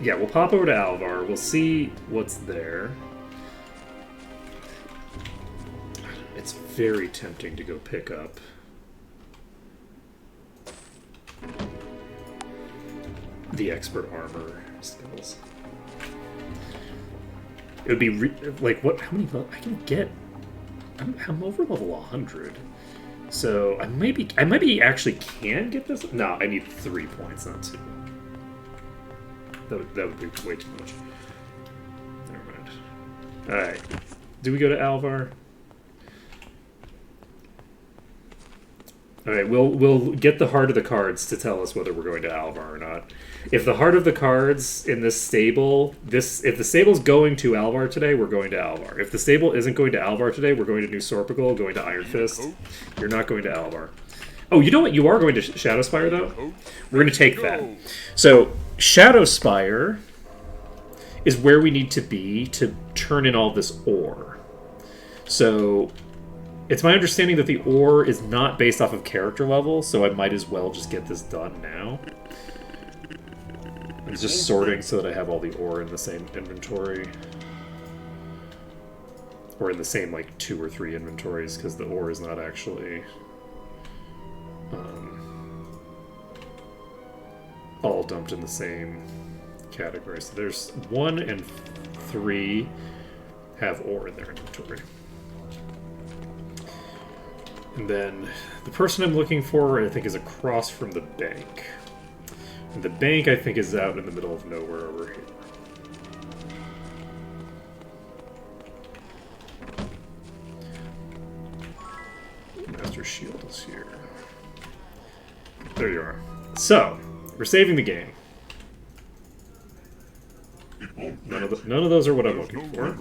Yeah, we'll pop over to Alvar. We'll see what's there. It's very tempting to go pick up the expert armor skills. It would be like what? How many? I can get. I'm over level 100, so I might be actually can get this. No, I need 3 points, not 2. That would be way too much. Never mind. All right, do we go to Alvar? All right, we'll get the heart of the cards to tell us whether we're going to Alvar or not. If the heart of the cards in this stable, if the stable's going to Alvar today, we're going to Alvar. If the stable isn't going to Alvar today, we're going to New Sorpigal, going to Iron Fist. You're not going to Alvar. Oh, you know what? You are going to Shadowspire, though? We're going to take that. So, Shadowspire is where we need to be to turn in all this ore. So, it's my understanding that the ore is not based off of character level, so I might as well just get this done now. I'm just sorting so that I have all the ore in the same inventory. Or in the same, like, 2 or 3 inventories, because the ore is not actually all dumped in the same category. So there's 1 and 3 have ore in their inventory. And then the person I'm looking for, I think, is across from the bank. And the bank, I think, is out in the middle of nowhere over here. Master Shield is here. There you are. So, we're saving the game. None of those are what I'm looking for.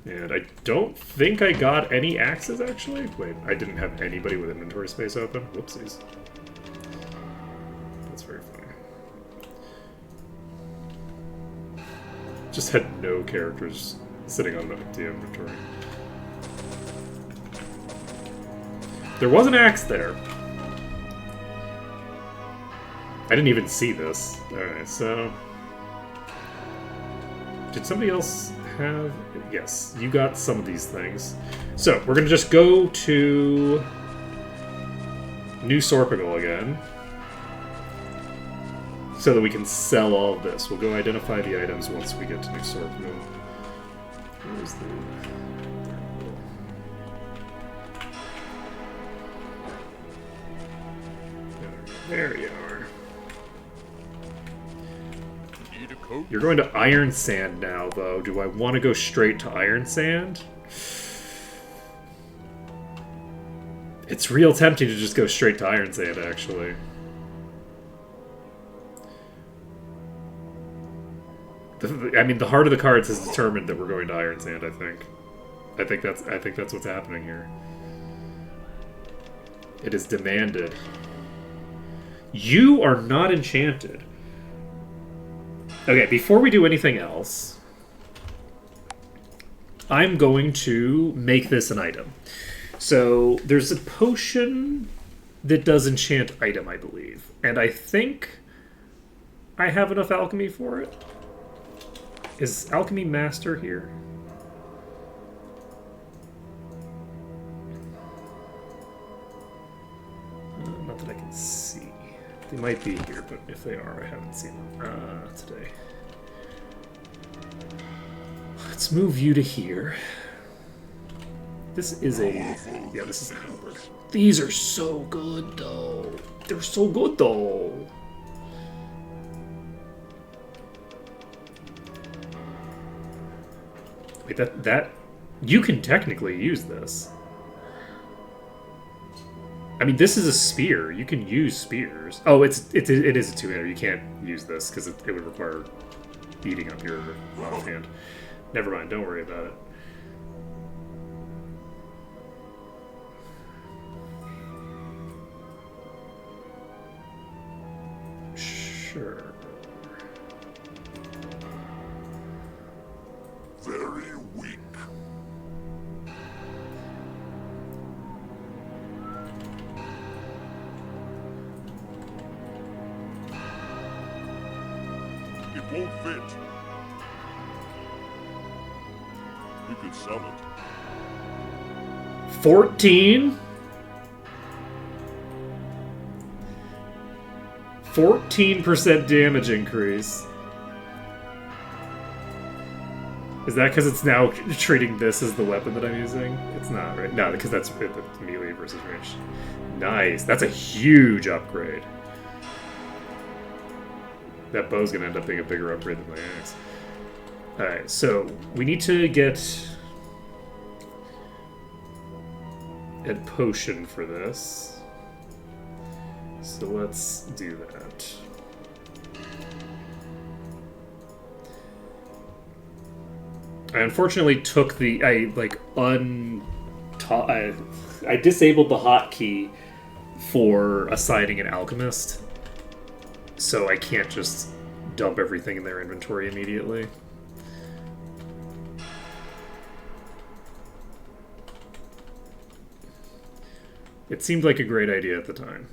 And I don't think I got any axes, actually. Wait, I didn't have anybody with inventory space open. Whoopsies. That's very funny. Just had no characters sitting on the empty inventory. There was an axe there. I didn't even see this. Alright, so... Did somebody else have... Yes, you got some of these things. So, we're going to just go to New Sorpigal again. So that we can sell all of this. We'll go identify the items once we get to New Sorpigal. Where's the... There you are. You're going to Iron Sand now, though. Do I want to go straight to Iron Sand? It's real tempting to just go straight to Iron Sand, actually. I mean, the heart of the cards has determined that we're going to Iron Sand, I think. I think that's what's happening here. It is demanded. You are not enchanted. Okay, before we do anything else, I'm going to make this an item. So, there's a potion that does enchant item, I believe. And I think I have enough alchemy for it. Is Alchemy Master here? Not that I can see. They might be here, but if they are, I haven't seen them today. Let's move you to here. This is a... Yeah, this is a halberd. These are so good, though. They're so good, though. Wait, that... You can technically use this. I mean, this is a spear. You can use spears. Oh, it is a two-hander. You can't use this because it would require beating up your offhand. Never mind. Don't worry about it. Sure. Very weak. It won't fit. We could sell it. 14. 14% damage increase. Is that because it's now treating this as the weapon that I'm using? It's not, right? No, because that's melee versus range. Nice. That's a huge upgrade. That bow's going to end up being a bigger upgrade than my axe. Alright, so we need to get a potion for this. So let's do that. I unfortunately took the... I disabled the hotkey for assigning an alchemist. So I can't just dump everything in their inventory immediately. It seemed like a great idea at the time.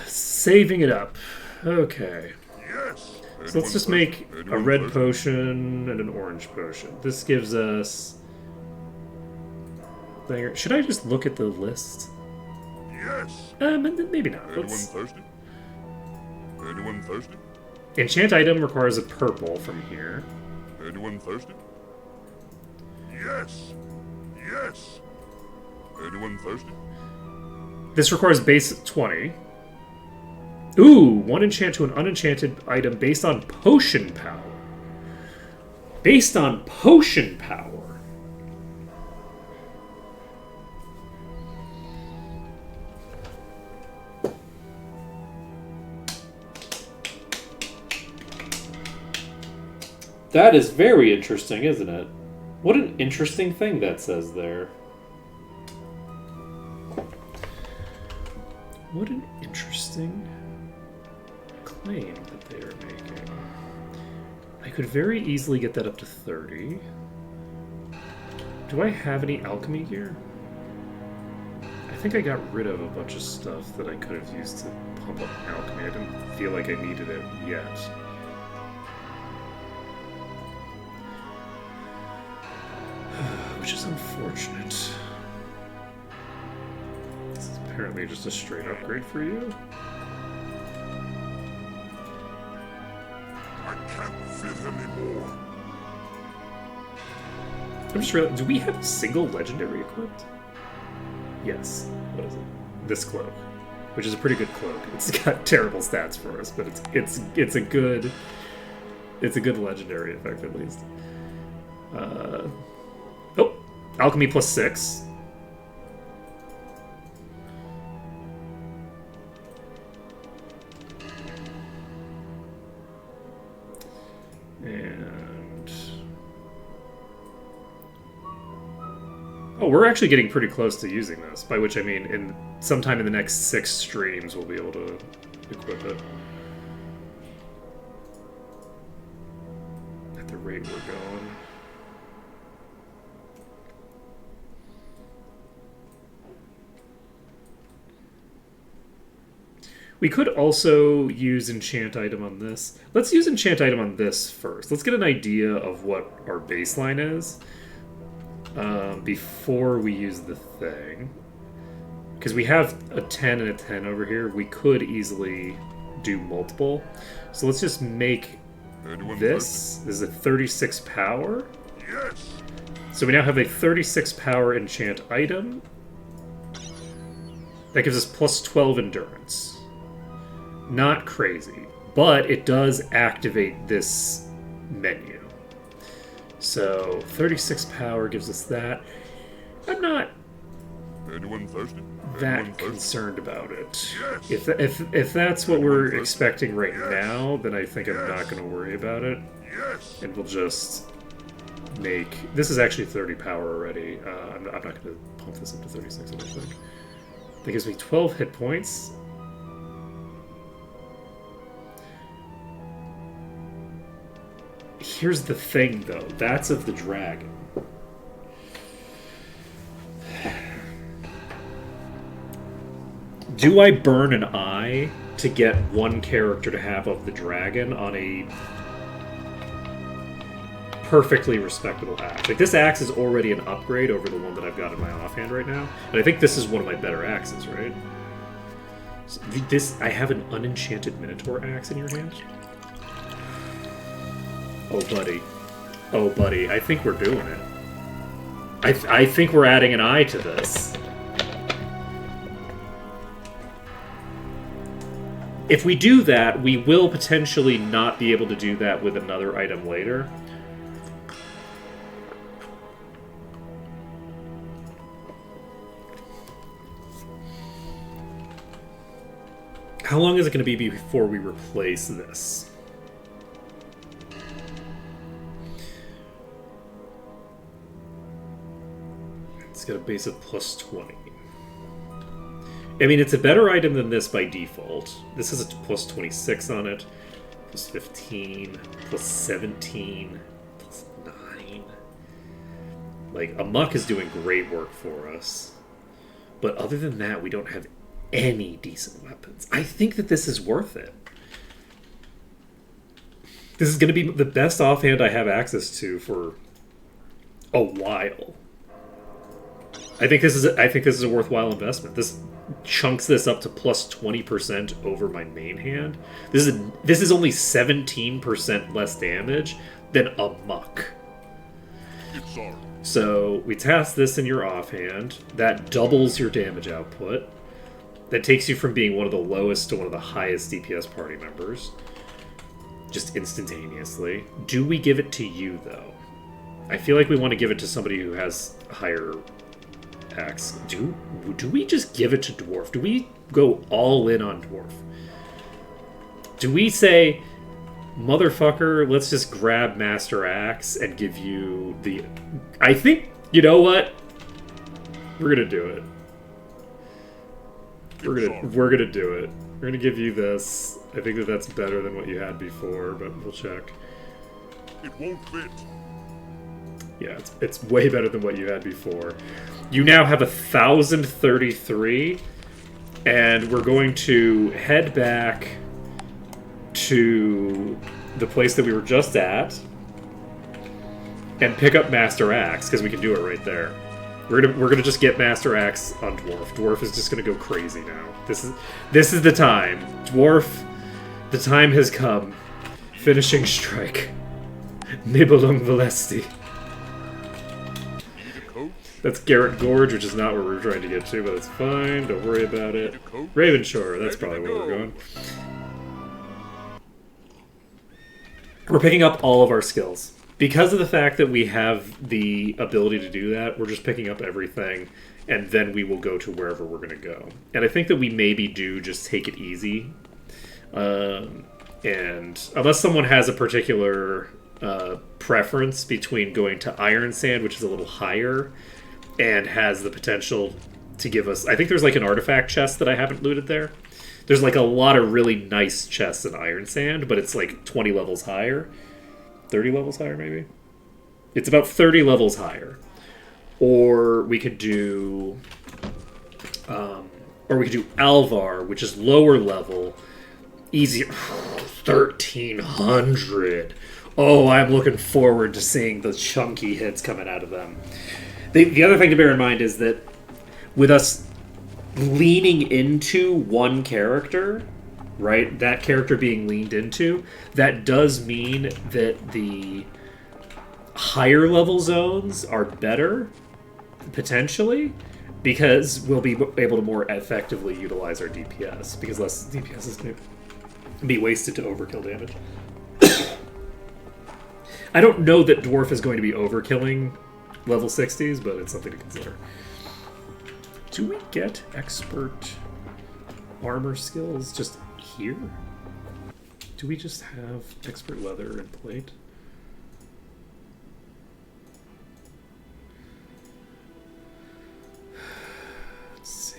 Saving it up. Okay. Yes. So let's just make a red potion and an orange potion. This gives us... Should I just look at the list? Yes. Maybe not. Anyone thirsty? Anyone thirsty? Enchant item requires a purple from here. Anyone thirsty? Yes. Yes. Anyone thirsty? This requires base 20. Ooh, one enchant to an unenchanted item based on potion power. Based on potion power. That is very interesting, isn't it? What an interesting thing that says there. What an interesting claim that they are making. I could very easily get that up to 30. Do I have any alchemy gear? I think I got rid of a bunch of stuff that I could have used to pump up alchemy. I didn't feel like I needed it yet. Which is unfortunate. This is apparently just a straight upgrade for you. I can't fit anymore. I'm just realizing, do we have a single legendary equipped? Yes. What is it? This cloak, which is a pretty good cloak. It's got terrible stats for us, but it's a good legendary effect at least. Oh, alchemy plus 6. And oh, we're actually getting pretty close to using this, by which I mean sometime in the next 6 streams we'll be able to equip it. At the rate we're going. We could also use enchant item on this. Let's use enchant item on this first. Let's get an idea of what our baseline is before we use the thing. Because we have a 10 and a 10 over here. We could easily do multiple. So let's just make this. This is a 36 power. Yes. So we now have a 36 power enchant item. That gives us plus 12 endurance. Not crazy, but it does activate this menu. So 36 power gives us that. I'm not Anyone thirsty? that concerned about it. Yes. If that's what we're expecting right now, then I think I'm not going to worry about it. Yes. And we'll just make... This is actually 30 power already. I'm not going to pump this up to 36, I don't think. That gives me 12 hit points. Here's the thing, though. That's of the dragon. Do I burn an eye to get one character to have of the dragon on a perfectly respectable axe. Like, this axe is already an upgrade over the one that I've got in my offhand right now. And I think this is one of my better axes, right? So I have an unenchanted Minotaur axe in your hand? Oh, buddy. Oh, buddy. I think we're doing it. I think we're adding an eye to this. If we do that, we will potentially not be able to do that with another item later. How long is it going to be before we replace this? It's got a base of plus 20. I mean, it's a better item than this by default. This has a plus 26 on it, plus 15, plus 17, plus 9. Like, Amok is doing great work for us. But other than that, we don't have any decent weapons. I think that this is worth it. This is going to be the best offhand I have access to for a while. I think this is a worthwhile investment. This chunks this up to plus 20% over my main hand. This is only 17% less damage than Amok. So we task this in your offhand. That doubles your damage output. That takes you from being one of the lowest to one of the highest DPS party members. Just instantaneously. Do we give it to you, though? I feel like we want to give it to somebody who has higher axe. Do we just give it to Dwarf? Do we go all in on Dwarf? Do we say, motherfucker, let's just grab Master Axe and give you the... I think, you know what? We're gonna do it. We're gonna do it. We're gonna give you this. I think that that's better than what you had before, but we'll check. It won't fit. Yeah, it's way better than what you had before. You now have 1,033, and we're going to head back to the place that we were just at and pick up Master Axe, because we can do it right there. We're gonna just get Master Axe on Dwarf. Dwarf is just gonna go crazy now. This is the time. Dwarf, the time has come. Finishing strike. Nibelung Valesti. That's Garrett Gorge, which is not where we're trying to get to, but it's fine. Don't worry about it. Ravenshore, that's probably where we're going. We're picking up all of our skills. Because of the fact that we have the ability to do that, we're just picking up everything, and then we will go to wherever we're going to go. And I think that we maybe do just take it easy. And unless someone has a particular preference between going to Iron Sand, which is a little higher, and has the potential to give us... I think there's like an artifact chest that I haven't looted there. There's like a lot of really nice chests in Iron Sand, but it's like 20 levels higher. 30 levels higher, maybe? It's about 30 levels higher. Or we could do... Alvar, which is lower level. Easier. 1,300. Oh, I'm looking forward to seeing the chunky hits coming out of them. The other thing to bear in mind is that with us leaning into one character, right, that character being leaned into, that does mean that the higher level zones are better, potentially, because we'll be able to more effectively utilize our DPS, because less DPS is going to be wasted to overkill damage. I don't know that Dwarf is going to be overkilling level 60s, but it's something to consider. Do we get expert armor skills just here? Do we just have expert leather and plate? Let's see.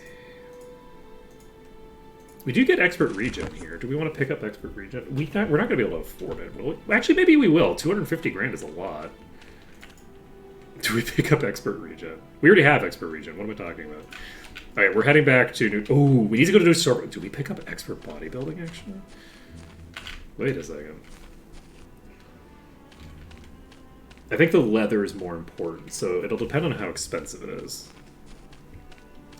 We do get expert regen here. Do we want to pick up expert regen? We're not going to be able to afford it, will we? Actually, maybe we will. 250 grand is a lot. Do we pick up expert regen? We already have expert regen. What am I talking about? All right, we're heading back to New... Ooh, we need to go to New Sorbo. Do we pick up expert bodybuilding, actually? Wait a second. I think the leather is more important, so it'll depend on how expensive it is.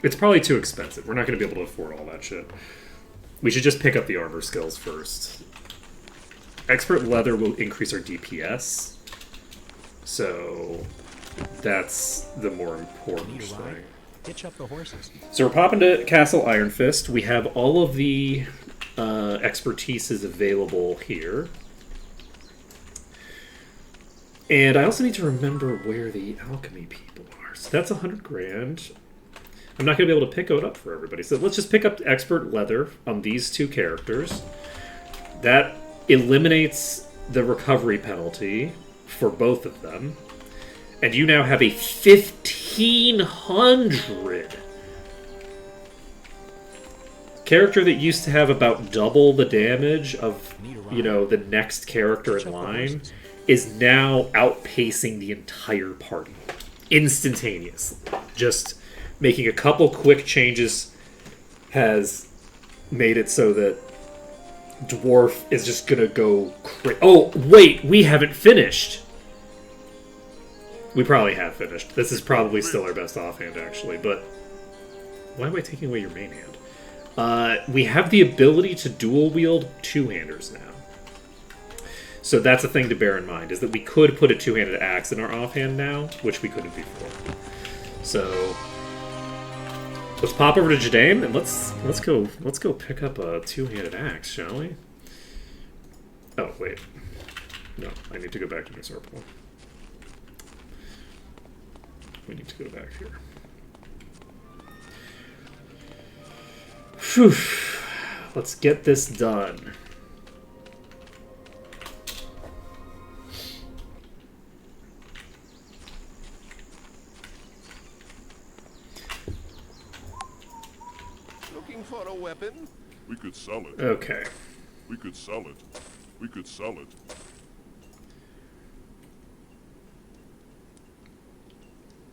It's probably too expensive. We're not going to be able to afford all that shit. We should just pick up the armor skills first. Expert leather will increase our DPS, so that's the more important thing. Hitch up the horses. So we're popping to Castle Iron Fist. We have all of the expertises available here. And I also need to remember where the alchemy people are. So that's 100 grand. I'm not going to be able to pick it up for everybody. So let's just pick up expert leather on these two characters. That eliminates the recovery penalty for both of them. And you now have a 1,500 character that used to have about double the damage of, you know, the next character in line is now outpacing the entire party instantaneously. Just making a couple quick changes has made it so that Dwarf is just gonna go crazy. Oh, wait, we haven't finished. We probably have finished. This is probably still our best offhand, actually, but why am I taking away your main hand? We have the ability to dual wield two-handers now. So that's a thing to bear in mind, is that we could put a two-handed axe in our offhand now, which we couldn't before. So let's pop over to Jadaim and let's go pick up a two-handed axe, shall we? Oh wait, no, I need to go back to my sword pool. We need to go back here. Whew. Let's get this done. Looking for a weapon? We could sell it. Okay. We could sell it. We could sell it.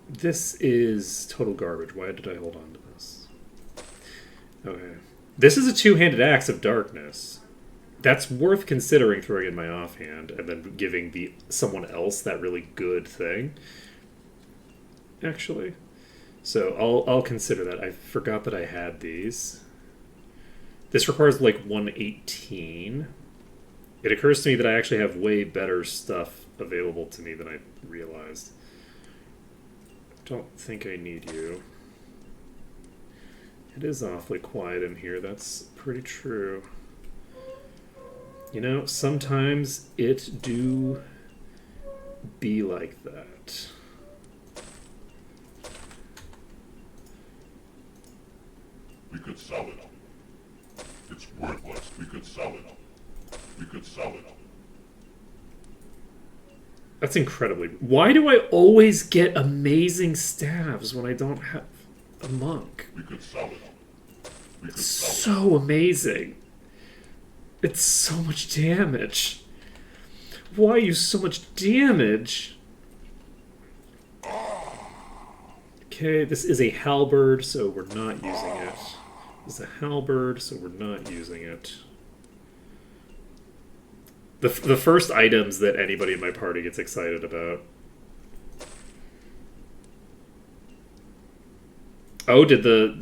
This is total garbage. Why did I hold on to this? Okay. This is a two-handed axe of darkness. That's worth considering throwing in my offhand and then giving someone else that really good thing. Actually. So I'll consider that. I forgot that I had these. This requires like 118. It occurs to me that I actually have way better stuff available to me than I realized. Don't think I need you. It is awfully quiet in here, that's pretty true. You know, sometimes it do be like that. We could sell it. It's worthless. We could sell it. We could sell it. That's incredibly... Why do I always get amazing staves when I don't have a monk? We could sell it. We could It's sell so amazing. It's so much damage. Why use so much damage? Okay, this is a halberd, so we're not using it. This is a halberd, so we're not using it. The first items that anybody in my party gets excited about. Oh, did a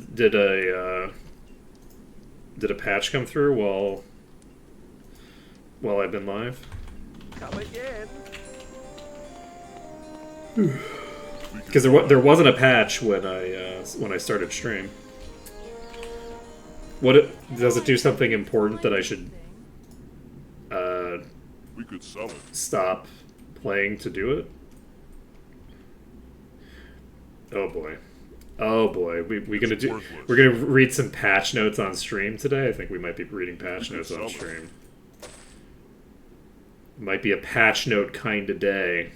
patch come through while I've been live? Come again. Because there wasn't a patch when I started stream. Does it do something important that I should we could sell it. stop playing to do it? Oh boy. Oh boy. We're gonna read some patch notes on stream today. I think we might be reading patch notes on stream. Might be a patch note kind of day.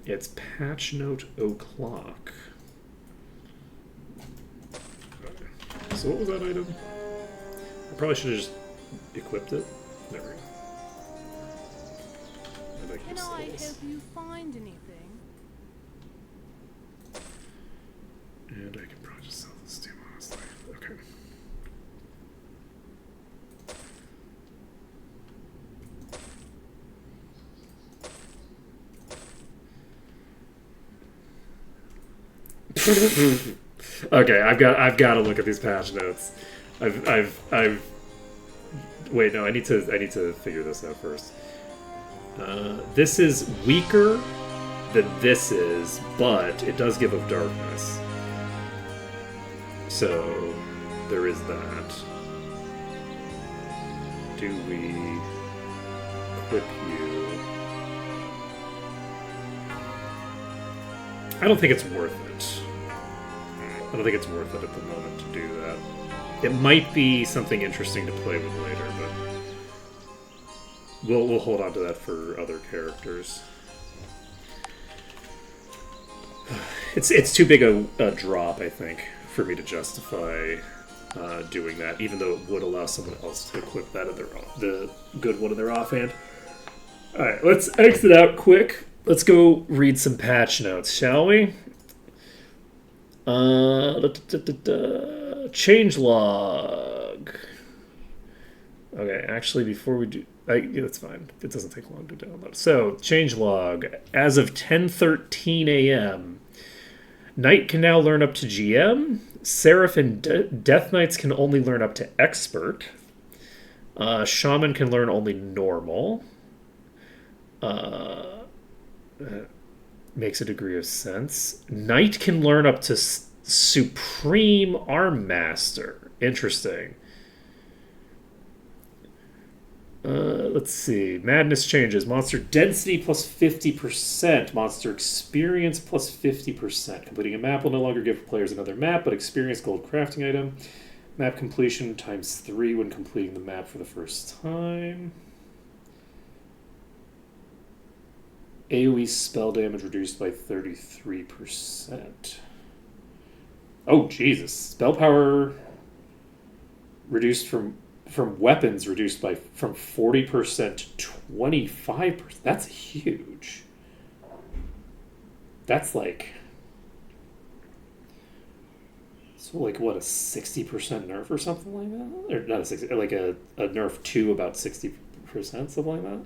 It's patch note o'clock. So what was that item? I probably should have just equipped it. There we go. I like Can this I little- help you find anything? And I can probably just sell this too, honestly. Okay. Okay, I've got to look at these patch notes. I've. Wait, no, I need to figure this out first. This is weaker than this is, but it does give up darkness. So there is that. Do we equip you? I don't think it's worth it. I don't think it's worth it at the moment to do that. It might be something interesting to play with later, but we'll hold on to that for other characters. It's too big a drop, I think, for me to justify doing that, even though it would allow someone else to equip that in the good one in their offhand. Alright, let's exit out quick. Let's go read some patch notes, shall we? Change log. Okay, actually, before we do... yeah, that's fine. It doesn't take long to download. So, change log. As of 10:13 a.m., Knight can now learn up to GM. Seraph and Death Knights can only learn up to Expert. Shaman can learn only Normal. Makes a degree of sense. Knight can learn up to Supreme Arm Master. Interesting. Let's see. Madness changes. Monster density plus 50%. Monster experience plus 50%. Completing a map will no longer give players another map, but experience gold crafting item. Map completion times 3 when completing the map for the first time. AoE spell damage reduced by 33%. Oh, Jesus. Spell power reduced from weapons reduced from 40% to 25%. That's huge. That's like... So like what, a 60% nerf or something like that? Or not a 60, like a nerf to about 60%, something like that?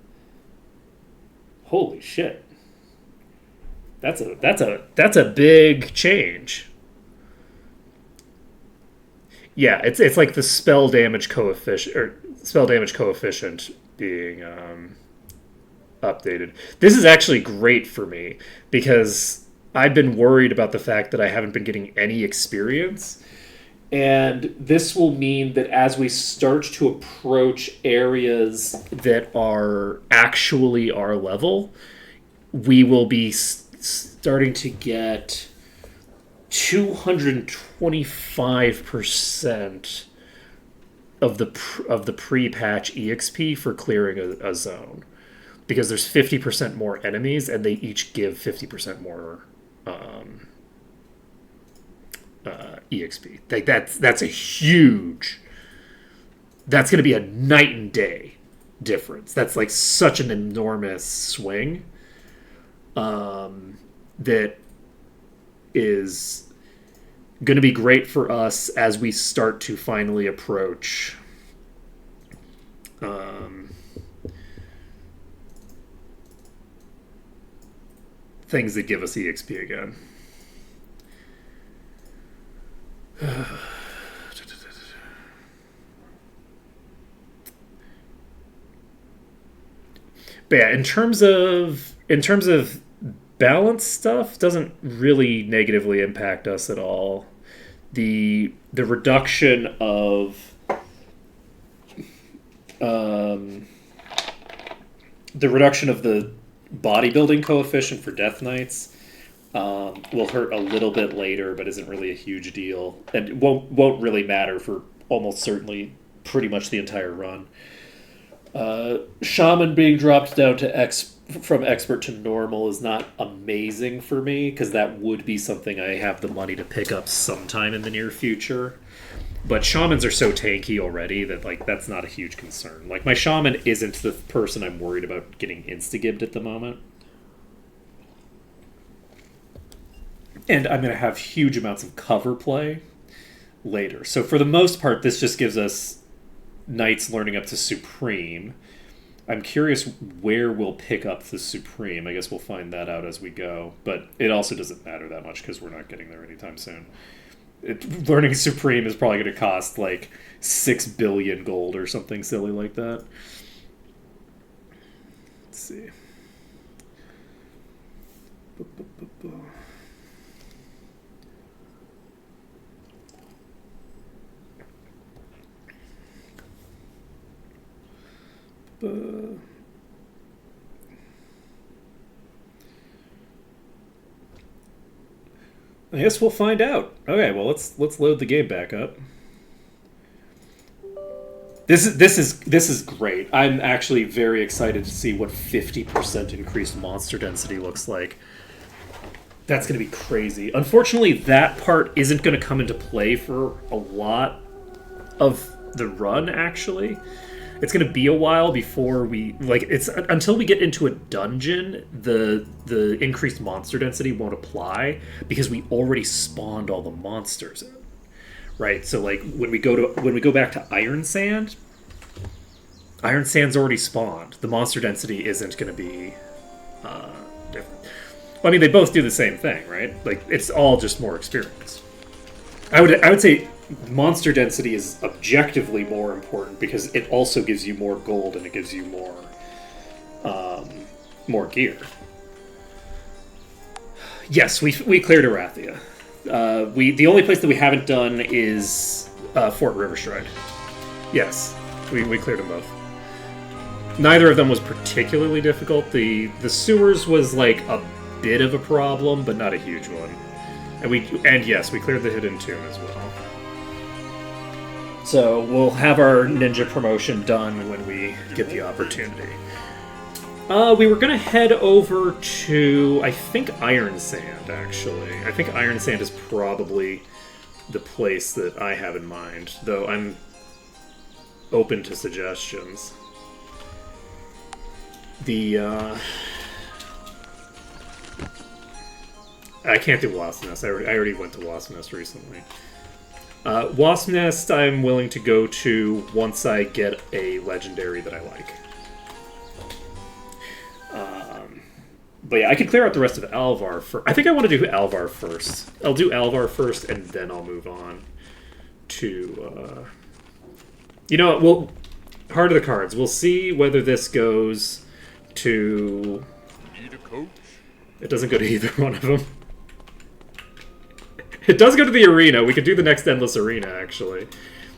Holy shit. That's a big change. Yeah, it's like the spell damage coefficient being updated. This is actually great for me because I've been worried about the fact that I haven't been getting any experience. And this will mean that as we start to approach areas that are actually our level, we will be starting to get 225% of the pre-patch EXP for clearing a zone, because there's 50% more enemies and they each give 50% more EXP. Like that's a huge. That's going to be a night and day difference. That's like such an enormous swing. That is going to be great for us as we start to finally approach things that give us EXP again. But yeah, in terms of balance stuff, doesn't really negatively impact us at all. The reduction of the bodybuilding coefficient for Death Knights will hurt a little bit later, but isn't really a huge deal, and won't really matter for almost certainly pretty much the entire run. Shaman being dropped down to from expert to normal is not amazing for me, because that would be something I have the money to pick up sometime in the near future. But shamans are so tanky already that like that's not a huge concern. Like my shaman isn't the person I'm worried about getting insta-gibbed at the moment. And I'm going to have huge amounts of cover play later. So for the most part, this just gives us Knights learning up to Supreme. I'm curious where we'll pick up the Supreme. I guess we'll find that out as we go. But it also doesn't matter that much because we're not getting there anytime soon. Learning Supreme is probably going to cost like 6 billion gold or something silly like that. Let's see. I guess we'll find out. Okay, well let's load the game back up. This is great. I'm actually very excited to see what 50% increased monster density looks like. That's going to be crazy. Unfortunately, that part isn't going to come into play for a lot of the run, actually. It's going to be a while before we... it's until we get into a dungeon, the increased monster density won't apply because we already spawned all the monsters in. Right? So, when we go back to Iron Sand, Iron Sand's already spawned. The monster density isn't going to be different. Well, I mean, they both do the same thing, right? It's all just more experience. I would say monster density is objectively more important because it also gives you more gold and it gives you more gear. Yes, we cleared Arathia. The only place that we haven't done is Fort Riverstride. Yes, we cleared them both. Neither of them was particularly difficult. The sewers was like a bit of a problem, but not a huge one. And yes, we cleared the Hidden Tomb as well. So we'll have our ninja promotion done when we get the opportunity. We were going to head over to, I think, Iron Sand, actually. I think Iron Sand is probably the place that I have in mind, though I'm open to suggestions. I can't do Wasp Nest. I already went to Wasp Nest recently. Wasp Nest I'm willing to go to once I get a legendary that I like. But yeah, I could clear out the rest of Alvar first. I think I want to do Alvar first. I'll do Alvar first, and then I'll move on to... You know what? We'll... Heart of the Cards. We'll see whether this goes to... Need a coach? It doesn't go to either one of them. It does go to the arena. We could do the next Endless Arena, actually.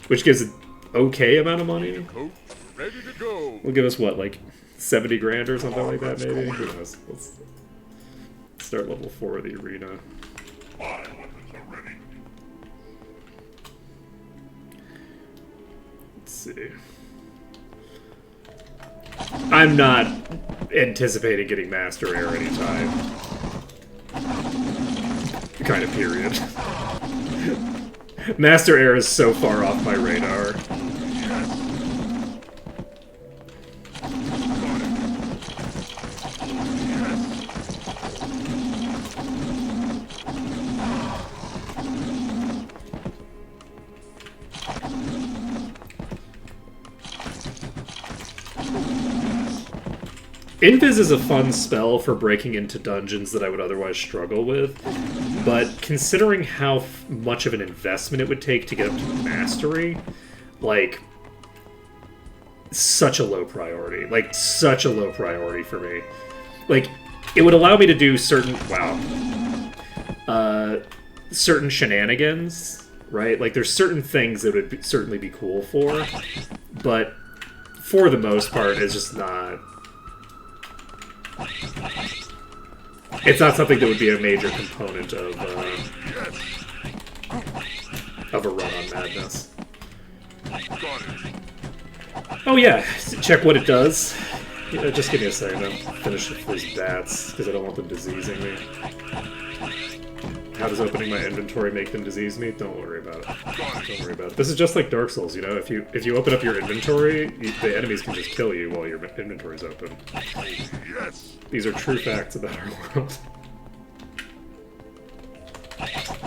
Which gives an okay amount of money. Coach, ready to go. Will give us, what, like 70 grand or something like that, maybe? Who knows? Let's start level 4 of the arena. My weapons are ready. Let's see. I'm not anticipating getting Master Air anytime. Kind of period. Master Air is so far off my radar. Invis is a fun spell for breaking into dungeons that I would otherwise struggle with, but considering how much of an investment it would take to get up to mastery, like, such a low priority. Like, such a low priority for me. Like, it would allow me to do certain... certain shenanigans, right? Like, there's certain things that would certainly be cool for, but for the most part, it's just not... It's not something that would be a major component of a run on Madness. Oh yeah, check what it does. Yeah, just give me a second, I'll finish these bats, because I don't want them diseasing me. How does opening my inventory make them disease me? Don't worry about it. Don't worry about it. This is just like Dark Souls, you know? If you open up your inventory, the enemies can just kill you while your inventory's open. Yes. These are true facts about our world.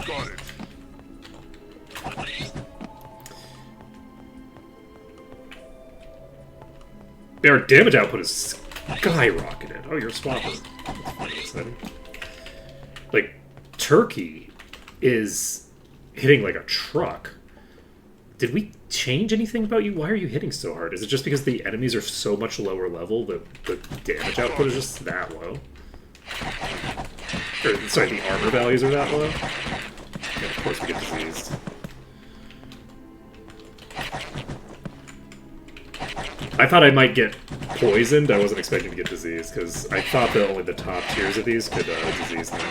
Got it. Our damage output is skyrocketed. Oh, you're a swapper. That's exciting. Like, Turkey is hitting like a truck. Did we change anything about you? Why are you hitting so hard? Is it just because the enemies are so much lower level that the damage output is just that low? Or, sorry, the armor values are that low? Yeah, of course we get diseased. I thought I might get poisoned. I wasn't expecting to get diseased, because I thought that only the top tiers of these could disease them.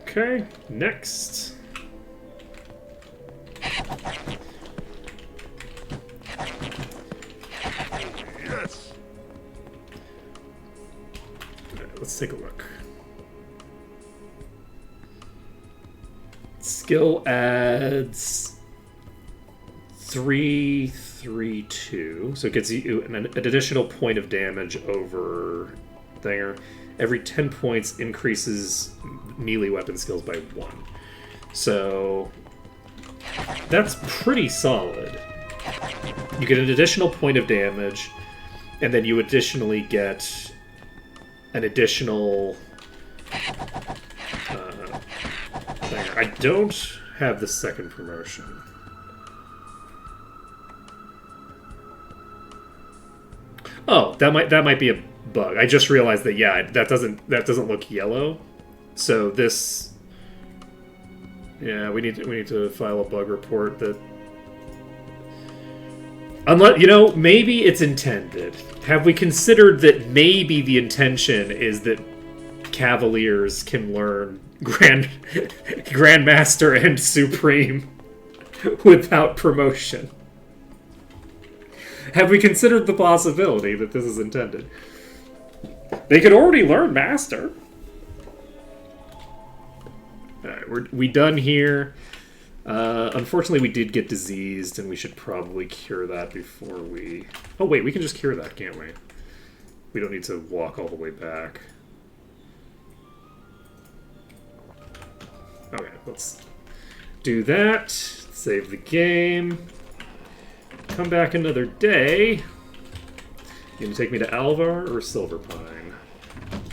Okay, next. Yes. Alright, let's take a look. Skill adds 332, so it gets you an additional point of damage over there. Every 10 points increases melee weapon skills by 1. So that's pretty solid. You get an additional point of damage, and then you additionally get an additional thing. I don't have the second promotion. Oh, that might be a bug. I just realized that, yeah, that doesn't look yellow. So this, yeah, we need to file a bug report that, unless, you know, maybe it's intended. Have we considered that maybe the intention is that Cavaliers can learn Grandmaster and Supreme without promotion? Have we considered the possibility that this is intended? They could already learn Master. Alright, we done here. Unfortunately, we did get diseased, and we should probably cure that before we... Oh, wait, we can just cure that, can't we? We don't need to walk all the way back. Okay, let's do that. Save the game. Come back another day. You gonna take me to Alvar or Silverpine?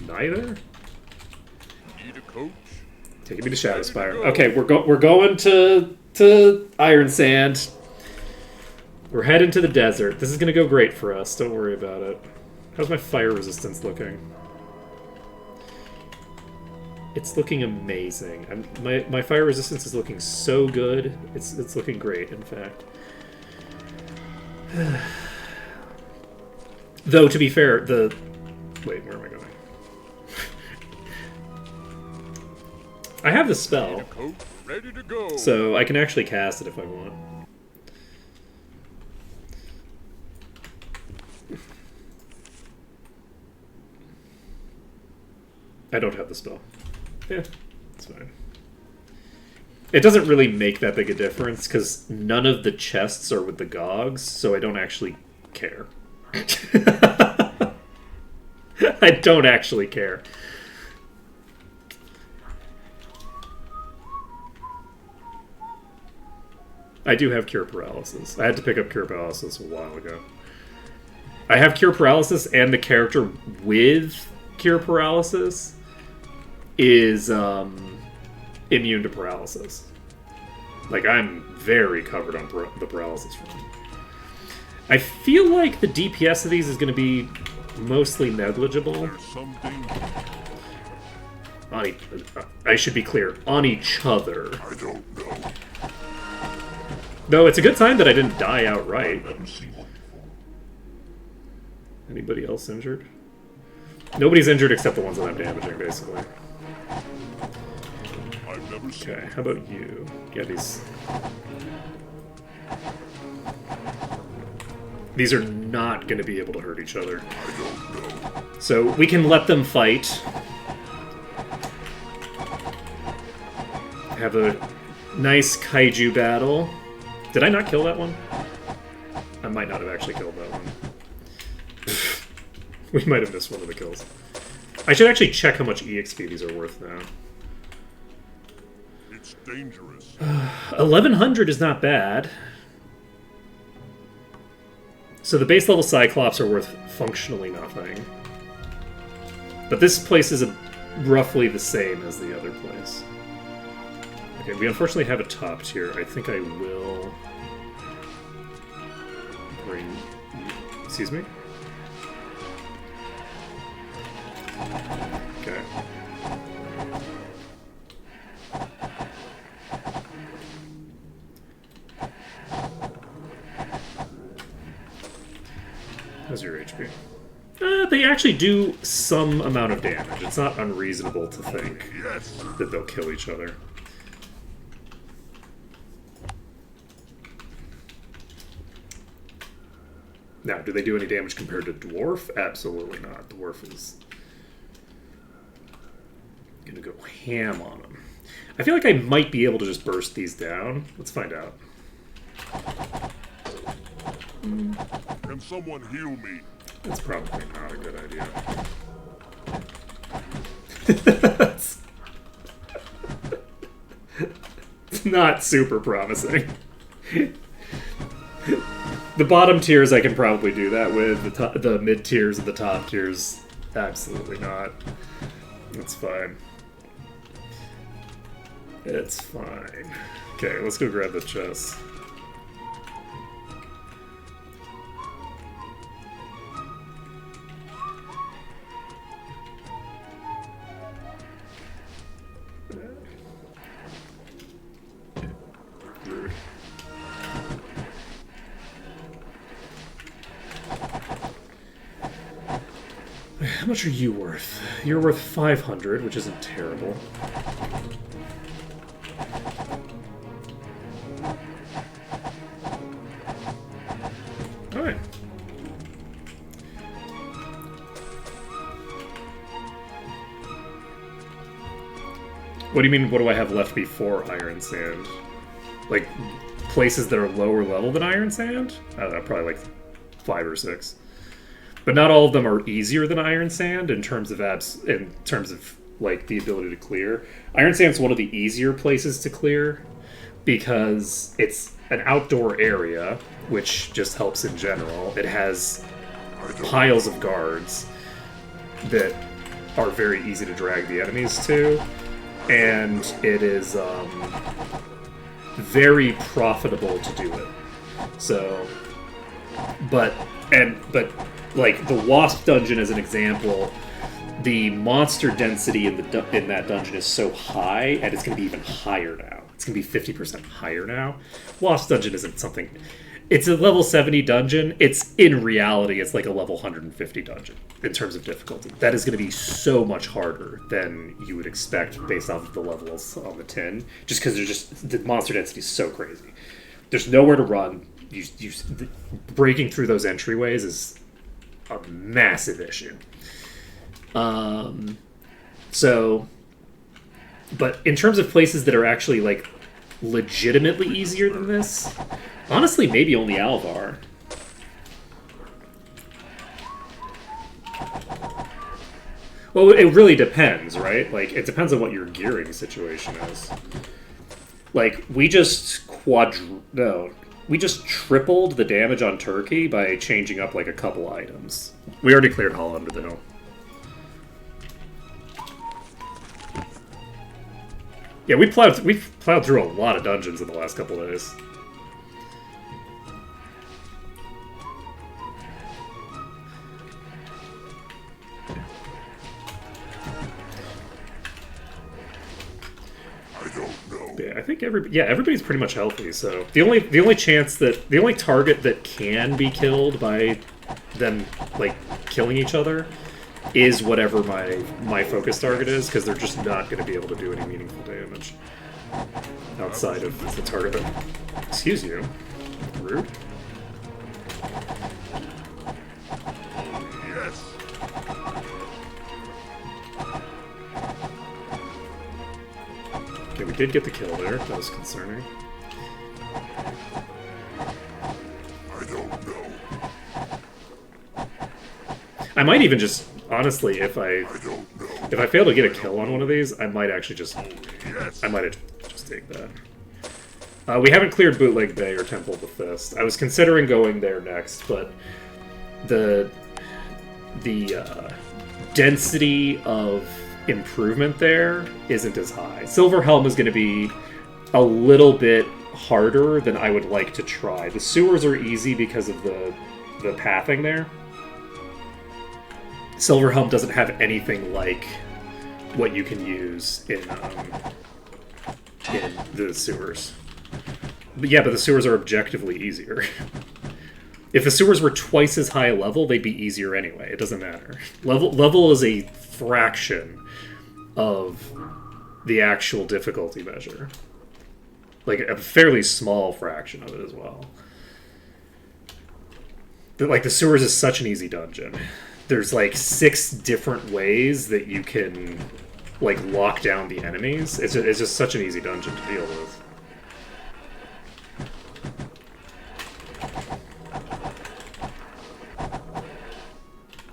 Neither? Need a coach? Taking me to Shadowspire. Okay, we're going to Iron Sand. We're heading to the desert. This is gonna go great for us. Don't worry about it. How's my fire resistance looking? It's looking amazing. My fire resistance is looking so good. It's looking great, in fact. Though, to be fair, the... Wait, where am I going? I have the spell, Coach ready to go. so I can actually cast it if I want. I don't have the spell. Yeah, it's fine. It doesn't really make that big a difference, because none of the chests are with the Gogs, so I don't actually care. I don't actually care. I do have Cure Paralysis. I had to pick up Cure Paralysis a while ago. I have Cure Paralysis, and the character with Cure Paralysis is immune to paralysis. Like, I'm very covered on the paralysis front. I feel like the DPS of these is going to be mostly negligible. There's something On I should be clear, on each other. I don't know. Though it's a good sign that I didn't die outright. Never seen one before. Anybody else injured? Nobody's injured except the ones that I'm damaging, basically. I've never seen. Okay, how about you? Yeah, these are not going to be able to hurt each other. I don't know. So we can let them fight. Have a nice kaiju battle. Did I not kill that one? I might not have actually killed that one. We might have missed one of the kills. I should actually check how much EXP these are worth now. It's dangerous. 1100 is not bad. So the base level Cyclops are worth functionally nothing. But this place is roughly the same as the other place. Okay, we unfortunately have a top tier. I think I will bring... Excuse me? Okay. How's your HP? They actually do some amount of damage. It's not unreasonable to think that they'll kill each other. Now, do they do any damage compared to Dwarf? Absolutely not. Dwarf is gonna go ham on them. I feel like I might be able to just burst these down. Let's find out. Can someone heal me? That's probably not a good idea. It's not super promising. The bottom tiers I can probably do that with. The mid tiers and the top tiers, absolutely not. It's fine. It's fine. Okay, let's go grab the chest. Rude. How much are you worth? You're worth 500, which isn't terrible. Alright. What do you mean, what do I have left before Iron Sand? Like, places that are lower level than Iron Sand? I don't know, probably like 5 or 6. But not all of them are easier than Iron Sand in terms of like the ability to clear. Iron Sand's one of the easier places to clear because it's an outdoor area, which just helps in general. It has piles of guards that are very easy to drag the enemies to, and it is very profitable to do it. So, but like the Wasp dungeon as an example, the monster density in that dungeon is so high, and it's going to be even higher now. It's going to be 50% higher now. Wasp dungeon isn't something... It's a level 70 dungeon. It's, in reality, it's like a level 150 dungeon in terms of difficulty. That is going to be so much harder than you would expect based off of the levels on the tin, just because the monster density is so crazy. There's nowhere to run. Breaking through those entryways is a massive issue. But in terms of places that are actually like legitimately easier than this, honestly, maybe only Alvar. Well, it really depends, right? Like, it depends on what your gearing situation is. Like, we just tripled the damage on Turkey by changing up like a couple items. We already cleared Hall Under the Hill. Yeah, we plowed through a lot of dungeons in the last couple of days. Yeah, I think everybody's pretty much healthy. So the only target that can be killed by them like killing each other is whatever my focus target is, because they're just not going to be able to do any meaningful damage outside of the target. That, excuse you, rude. Okay, we did get the kill there. That was concerning. I don't know. I might even just, honestly, if I fail to get a kill on one of these, I might actually just, I might have just dig that. We haven't cleared Bootleg Bay or Temple of the Fist. I was considering going there next, but the density of improvement there isn't as high. Silver Helm is going to be a little bit harder than I would like to try. The sewers are easy because of the pathing there. Silver Helm doesn't have anything like what you can use in the sewers. But yeah, but the sewers are objectively easier. If the sewers were twice as high a level, they'd be easier anyway. It doesn't matter. Level is a fraction of the actual difficulty measure. Like, a fairly small fraction of it as well. But, like, the sewers is such an easy dungeon. There's, like, 6 different ways that you can, like, lock down the enemies. It's just such an easy dungeon to deal with.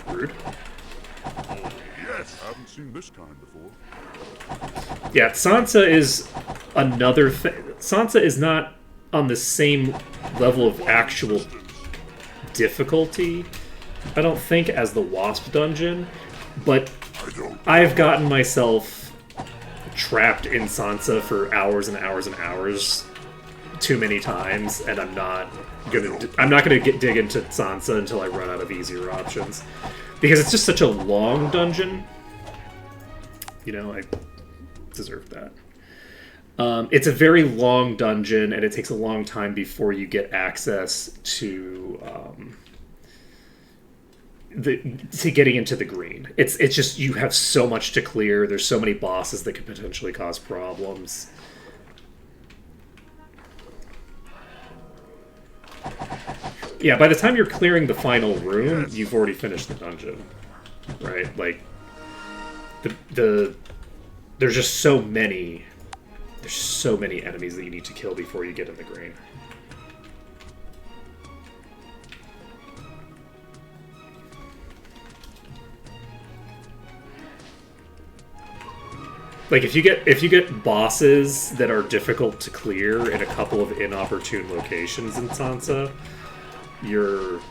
Rude. Yes, I haven't seen this kind before. Yeah, Sansa is another thing. Sansa is not on the same level of actual difficulty, I don't think, as the Wasp dungeon, but I've gotten myself trapped in Sansa for hours and hours and hours too many times, and I'm not gonna dig into Sansa until I run out of easier options, because it's just such a long dungeon. You know, I deserve that. It's a very long dungeon, and it takes a long time before you get access to getting into the green. It's just, you have so much to clear. There's so many bosses that could potentially cause problems. Yeah, by the time you're clearing the final room, you've already finished the dungeon, right? Like, there's just so many. There's so many enemies that you need to kill before you get in the green. Like, if you get bosses that are difficult to clear in a couple of inopportune locations in Sansa, you're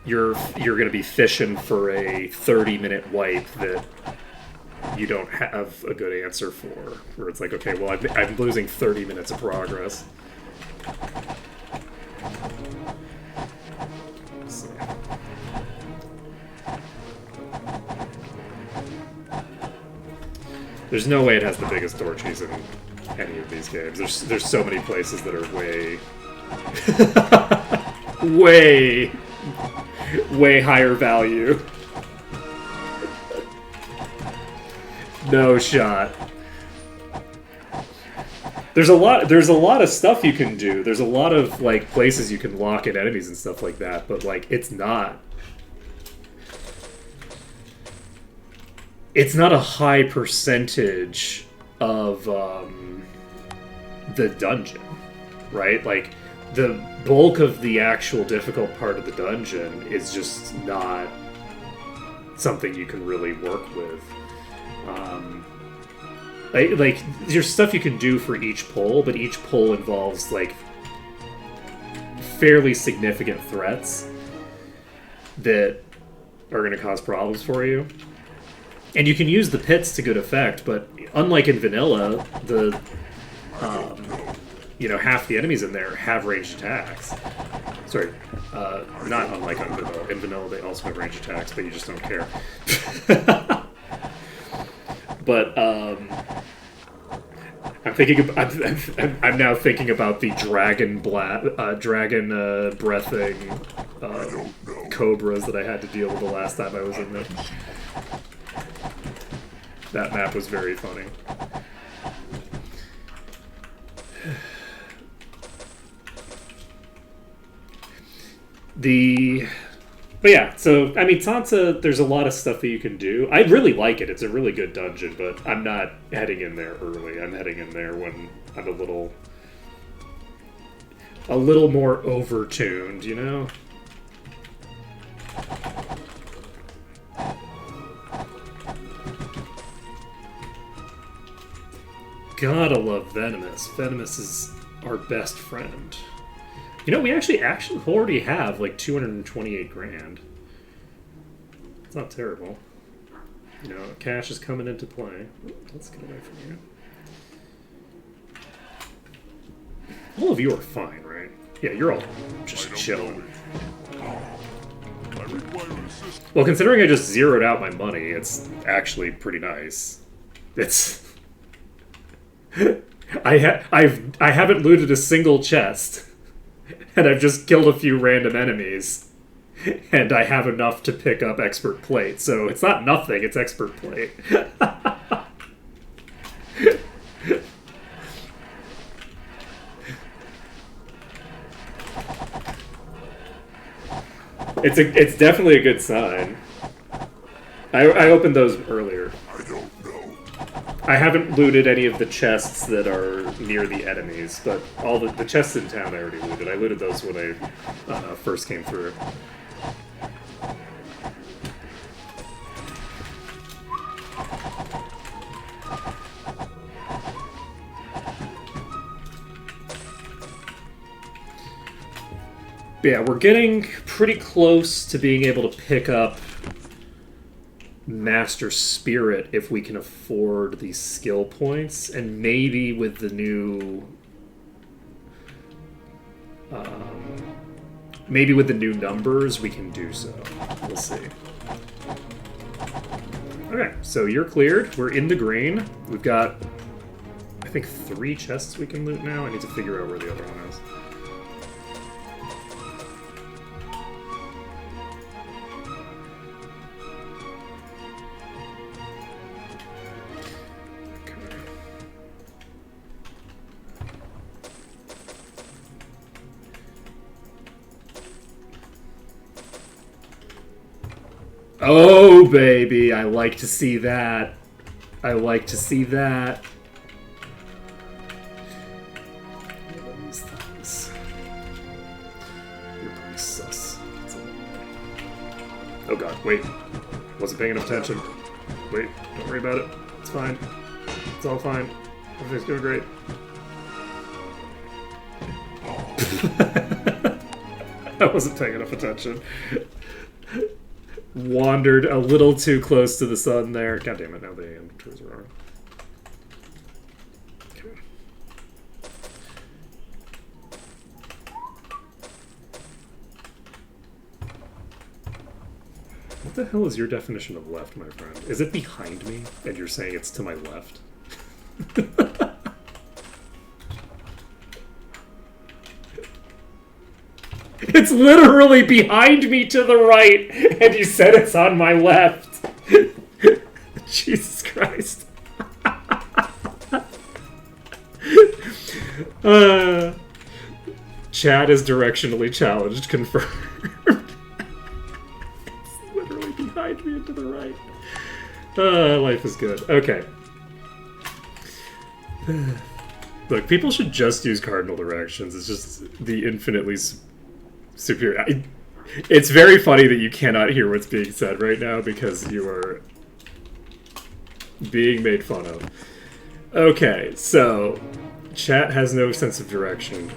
gonna be fishing for a 30-minute wipe that you don't have a good answer for. Where it's like, okay, well, I'm losing 30 minutes of progress. So. There's no way it has the biggest door cheese in any of these games. There's so many places that are way higher value. No shot. There's a lot of stuff you can do. There's a lot of, like, places you can lock in enemies and stuff like that, but, like, it's not a high percentage of the dungeon, right? Like, the bulk of the actual difficult part of the dungeon is just not something you can really work with. Like, there's stuff you can do for each pull, but each pull involves, like, fairly significant threats that are going to cause problems for you. And you can use the pits to good effect, but unlike in vanilla, half the enemies in there have ranged attacks. Sorry, not unlike in vanilla. In vanilla, they also have ranged attacks, but you just don't care. But I'm now thinking about the dragon breathing cobras that I had to deal with the last time I was in there. That map was very funny. But yeah, so, I mean, Sansa, there's a lot of stuff that you can do. I really like it. It's a really good dungeon, but I'm not heading in there early. I'm heading in there when I'm a little more overtuned, you know? Gotta love Venomous. Venomous is our best friend. You know, we actually already have like 228 grand. It's not terrible. You know, cash is coming into play. Let's get away from you. All of you are fine, right? Yeah, you're all just chilling. I require assistance. Well, considering I just zeroed out my money, it's actually pretty nice. It's I haven't looted a single chest, and I've just killed a few random enemies, and I have enough to pick up expert plate. So it's not nothing; it's expert plate. It's definitely a good sign. I opened those earlier. I don't know. I haven't looted any of the chests that are near the enemies, but all the chests in town I already looted. I looted those when I first came through. Yeah, we're getting pretty close to being able to pick up Master Spirit if we can afford these skill points, and maybe with the new numbers we can do so. We'll see. Okay, so you're cleared. We're in the green. We've got, I think, 3 chests we can loot now. I need to figure out where the other one is. Oh, baby, I like to see that. I like to see that. These things. You're pretty sus. Oh god, wait. Wasn't paying enough attention. Wait, don't worry about it. It's fine. It's all fine. Everything's going great. I wasn't paying enough attention. Wandered a little too close to the sun there. God damn it, now the inventories are wrong. Okay. What the hell is your definition of left, my friend? Is it behind me and you're saying it's to my left? It's literally behind me to the right, and you said it's on my left. Jesus Christ. Chat is directionally challenged, confirmed. It's literally behind me and to the right. Life is good. Okay. Look, people should just use cardinal directions. It's just the infinitely superior. It's very funny that you cannot hear what's being said right now because you are being made fun of. Okay, so chat has no sense of direction.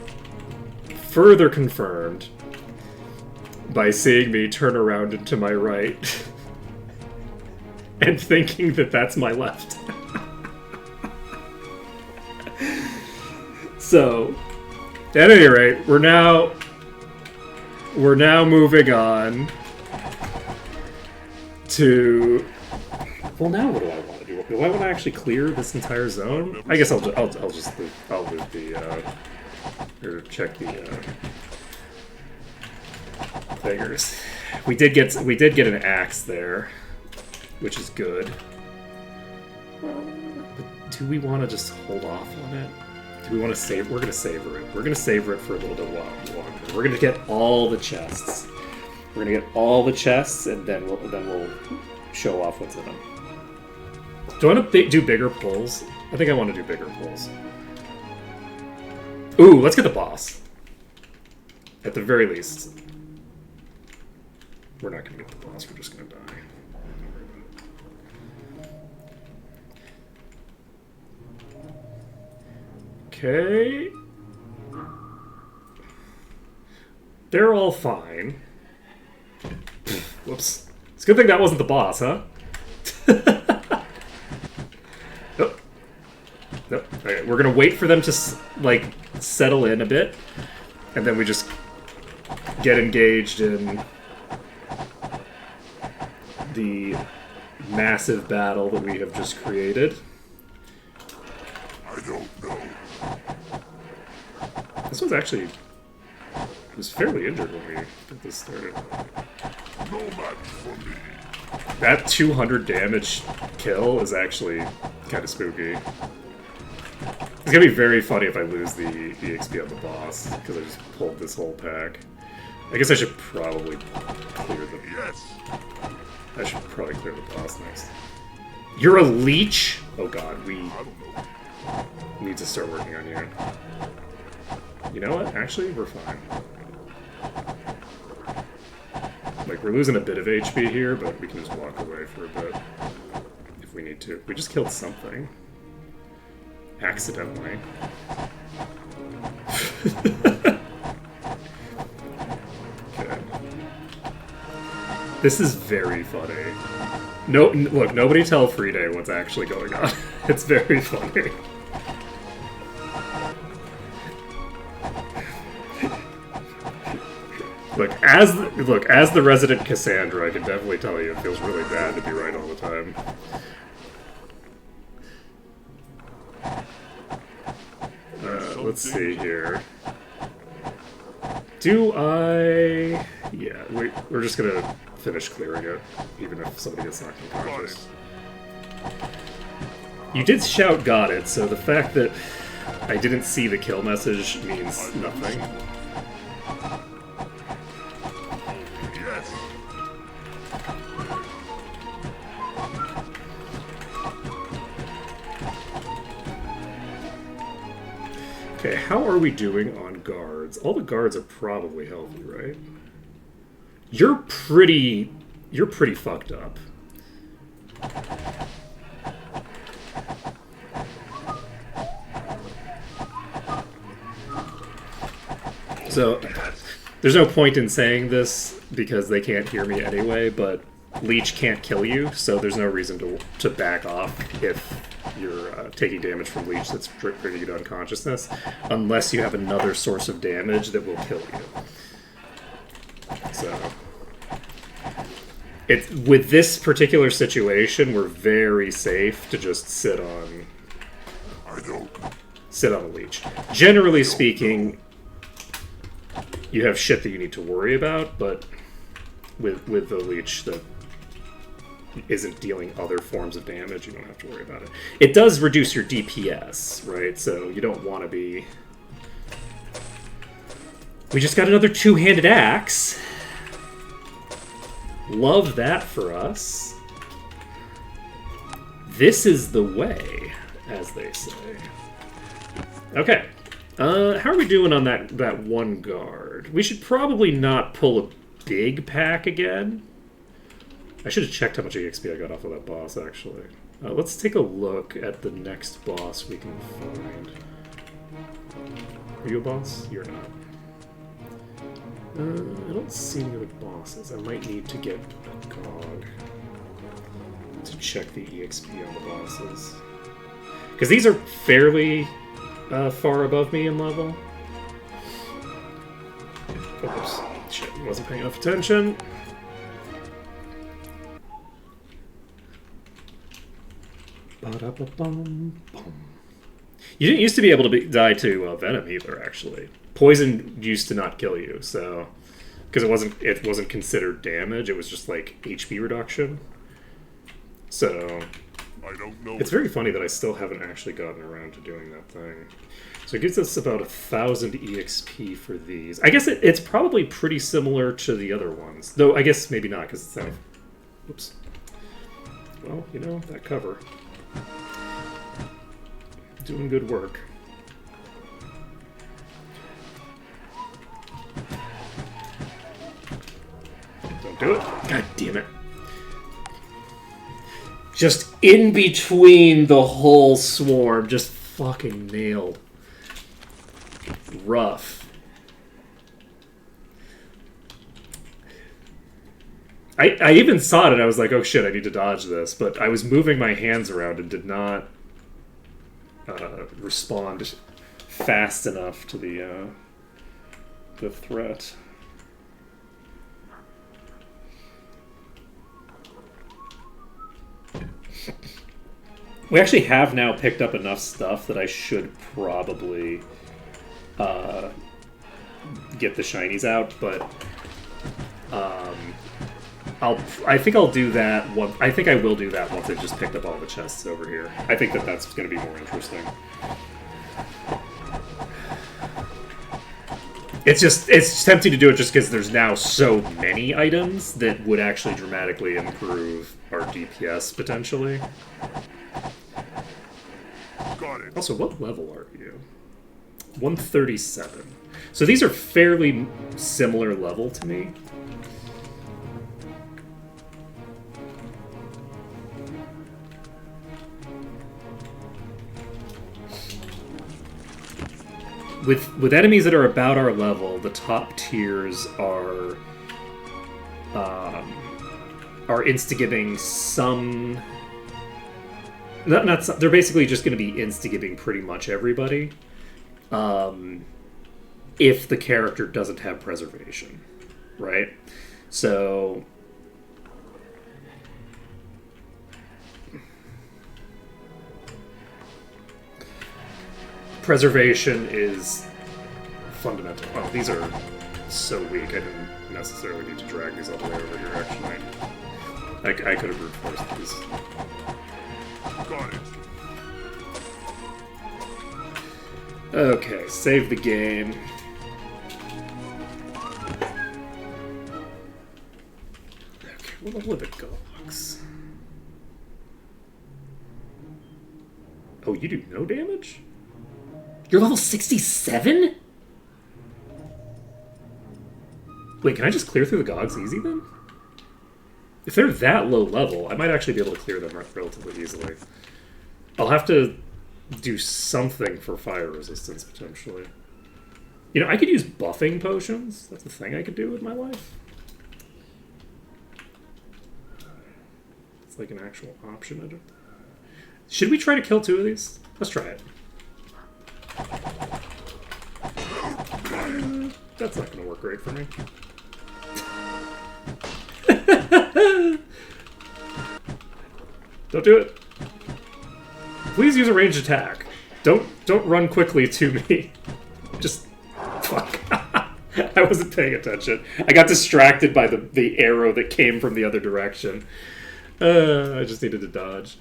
Further confirmed by seeing me turn around and to my right and thinking that that's my left. So, at any rate, we're now moving on to. Well, now what do I want to do? Do I want to actually clear this entire zone? I guess I'll just loot the or check the figures. We did get an axe there, which is good. But do we want to just hold off on it? Do we want to save? We're gonna savor it. We're gonna savor it for a little bit longer. We're gonna get all the chests. We're gonna get all the chests, and then we'll show off what's in them. Do I want to do bigger pulls? I think I want to do bigger pulls. Ooh, let's get the boss. At the very least, we're not gonna get the boss. We're just gonna die. Don't worry about it. Okay. They're all fine. Whoops. It's a good thing that wasn't the boss, huh? Nope. Nope. Okay, we're gonna wait for them to, like, settle in a bit. And then we just get engaged in the massive battle that we have just created. I don't know. This was actually... was fairly injured when we got this started. No match for me. That 200 damage kill is actually kind of spooky. It's gonna be very funny if I lose the EXP on the boss, because I just pulled this whole pack. I guess I should probably clear the... Yes. I should probably clear the boss next. You're a leech? Oh god, we I don't know. need to start working on you. You know what? Actually, we're fine. Like, we're losing a bit of HP here, but we can just walk away for a bit if we need to. We just killed something. Accidentally. Okay. This is very funny. No, look, nobody tell Friday what's actually going on. It's very funny. Look, as the resident Cassandra, I can definitely tell you it feels really bad to be right all the time. Let's see here. Do I... Yeah, we're just gonna finish clearing it, even if somebody gets knocked unconscious. You did shout "got it," so the fact that I didn't see the kill message means nothing. Yes. Okay, how are we doing on guards? All the guards are probably healthy, right? You're pretty fucked up. So, there's no point in saying this because they can't hear me anyway, but Leech can't kill you, so there's no reason to back off if you're taking damage from Leech that's bringing you to unconsciousness, unless you have another source of damage that will kill you. So, with this particular situation, we're very safe to just sit on a Leech. Generally speaking, you have shit that you need to worry about, but with the Leech that isn't dealing other forms of damage, you don't have to worry about it. It does reduce your DPS, right? So you don't want to be... We just got another two-handed axe. Love that for us. This is the way, as they say. Okay. How are we doing on that one guard? We should probably not pull a big pack again. I should have checked how much EXP I got off of that boss, actually. Let's take a look at the next boss we can find. Are you a boss? You're not. I don't see any other bosses. I might need to get a GOG to check the EXP on the bosses. Because these are fairly far above me in level. Oops. Shit, wasn't paying enough attention. Ba-da-ba-bum-bum. You didn't used to be able to die to Venom either, actually. Poison used to not kill you, so... Because it wasn't considered damage, it was just like HP reduction. So... I don't know. It's very funny that I still haven't actually gotten around to doing that thing. So it gives us about 1,000 EXP for these. I guess it's probably pretty similar to the other ones. Though, I guess maybe not, because it's out of... Oops. Well, you know, that cover. Doing good work. Don't do it. God damn it. Just in between the whole swarm. Just fucking nailed. rough. I even saw it and I was like, oh shit, I need to dodge this. But I was moving my hands around and did not respond fast enough to the threat. We actually have now picked up enough stuff that I should probably get the shinies out, but I think I'll do that. I think I will do that once I've just picked up all the chests over here. I think that's going to be more interesting. It's tempting to do it just because there's now so many items that would actually dramatically improve our DPS potentially. Got it. Also, what level are you? 137. So these are fairly similar level to me. With enemies that are about our level, the top tiers are insta-giving some. Not some, they're basically just going to be insta-giving pretty much everybody, if the character doesn't have preservation, right? So. Preservation is fundamental. Oh, these are so weak. I didn't necessarily need to drag these all the way over here, actually. I could have brute forced these. Got it. Okay, save the game. Okay, what level are the Gogs? Oh, you do no damage? You're level 67? Wait, can I just clear through the Gogs easy then? If they're that low level, I might actually be able to clear them relatively easily. I'll have to do something for fire resistance, potentially. You know, I could use buffing potions. That's a thing I could do with my life. It's like an actual option. I don't... Should we try to kill 2 of these? Let's try it. That's not going to work great for me. Don't do it. Please use a ranged attack. Don't run quickly to me. Just fuck. I wasn't paying attention. I got distracted by the arrow that came from the other direction. I just needed to dodge.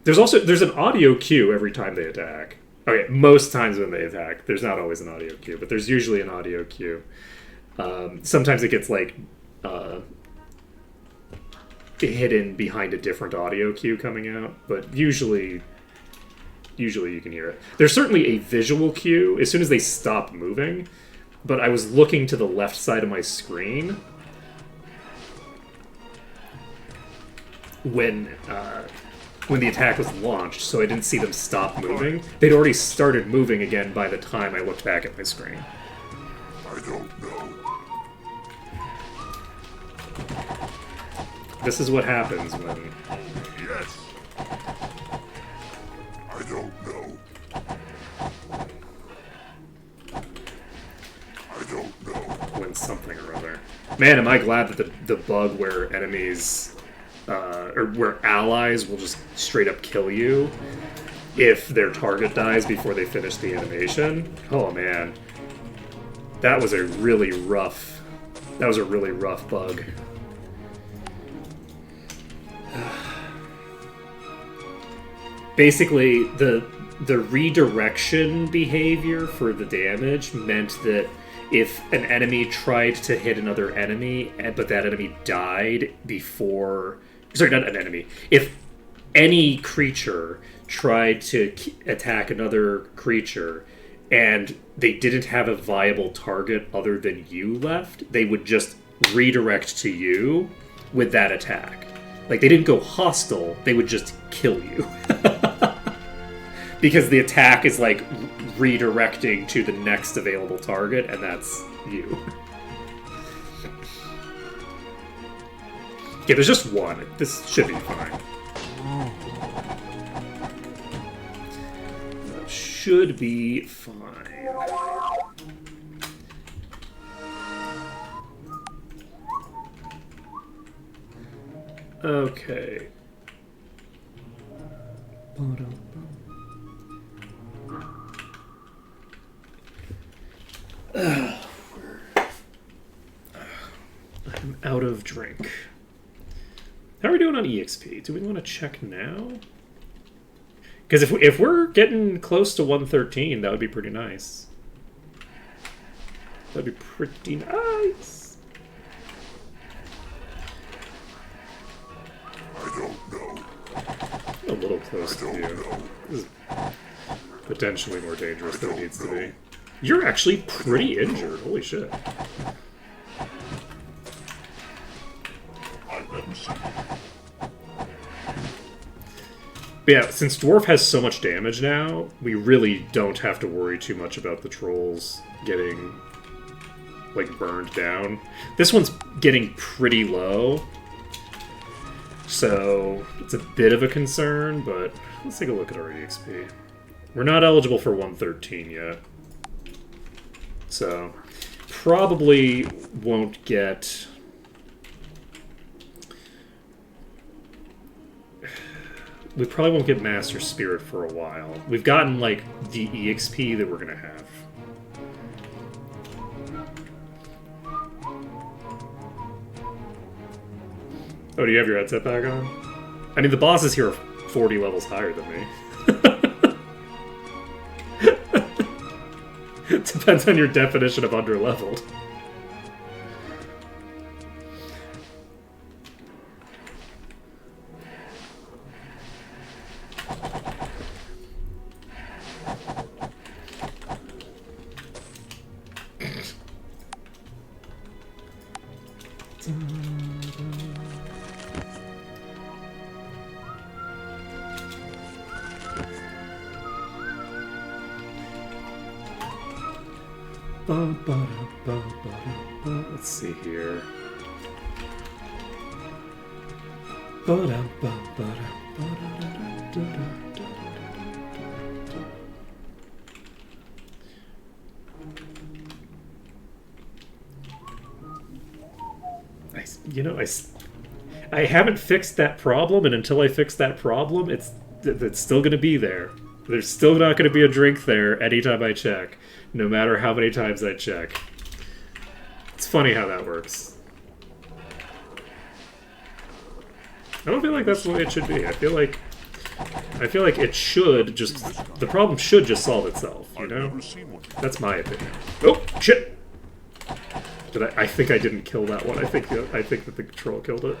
There's an audio cue every time they attack. Okay, most times when they attack, there's not always an audio cue, but there's usually an audio cue. Sometimes it gets like hidden behind a different audio cue coming out, but usually you can hear it. There's certainly a visual cue as soon as they stop moving, but I was looking to the left side of my screen when the attack was launched, so I didn't see them stop moving. They'd already started moving again by the time I looked back at my screen. I don't know. This is what happens when... Yes. I don't know. I don't know. When something or other. Man, am I glad that the bug where enemies... or where allies will just straight up kill you if their target dies before they finish the animation. Oh man. That was a really rough bug. Basically, the redirection behavior for the damage meant that if an enemy tried to hit another enemy, but that enemy died before... Sorry, not an enemy. If any creature tried to attack another creature and they didn't have a viable target other than you left, they would just redirect to you with that attack. Like, they didn't go hostile, they would just kill you. Because the attack is, like, redirecting to the next available target, and that's you. Yeah, there's just one. This should be fine. That should be fine. Okay. I'm out of drink. How are we doing on EXP? Do we want to check now? Because if we're getting close to 113, that would be pretty nice. That'd be pretty nice. I don't know. A little close to you. This is potentially more dangerous than it needs to be. You're actually pretty injured. Holy shit. I've never seen it. But yeah, since Dwarf has so much damage now, we really don't have to worry too much about the trolls getting, like, burned down. This one's getting pretty low, so it's a bit of a concern, but let's take a look at our EXP. We're not eligible for 113 yet, so probably won't get... We probably won't get Master Spirit for a while. We've gotten, like, the EXP that we're gonna have. Oh, do you have your headset back on? I mean, the bosses here are 40 levels higher than me. Depends on your definition of under-leveled. Let's see here. I haven't fixed that problem, and until I fix that problem, it's still going to be there. There's still not going to be a drink there anytime I check, no matter how many times I check. It's funny how that works. I don't feel like that's the way it should be. I feel like it should just... The problem should just solve itself, you know? That's my opinion. Oh, shit! I think I didn't kill that one. I think that the troll killed it.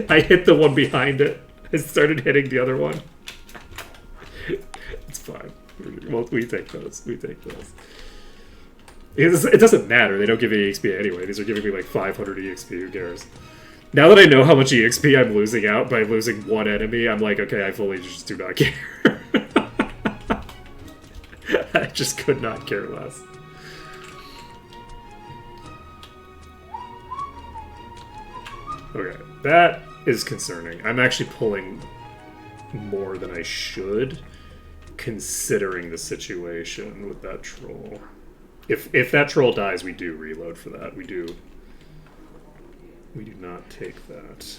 I hit the one behind it. I started hitting the other one. It's fine. Well, we take those. We take those. It doesn't matter. They don't give me EXP anyway. These are giving me like 500 EXP. Who cares? Now that I know how much EXP I'm losing out by losing one enemy, I'm like, okay, I fully just do not care. I just could not care less. Okay, that is concerning. I'm actually pulling more than I should, considering the situation with that troll. If that troll dies, we do reload for that. We do not take that.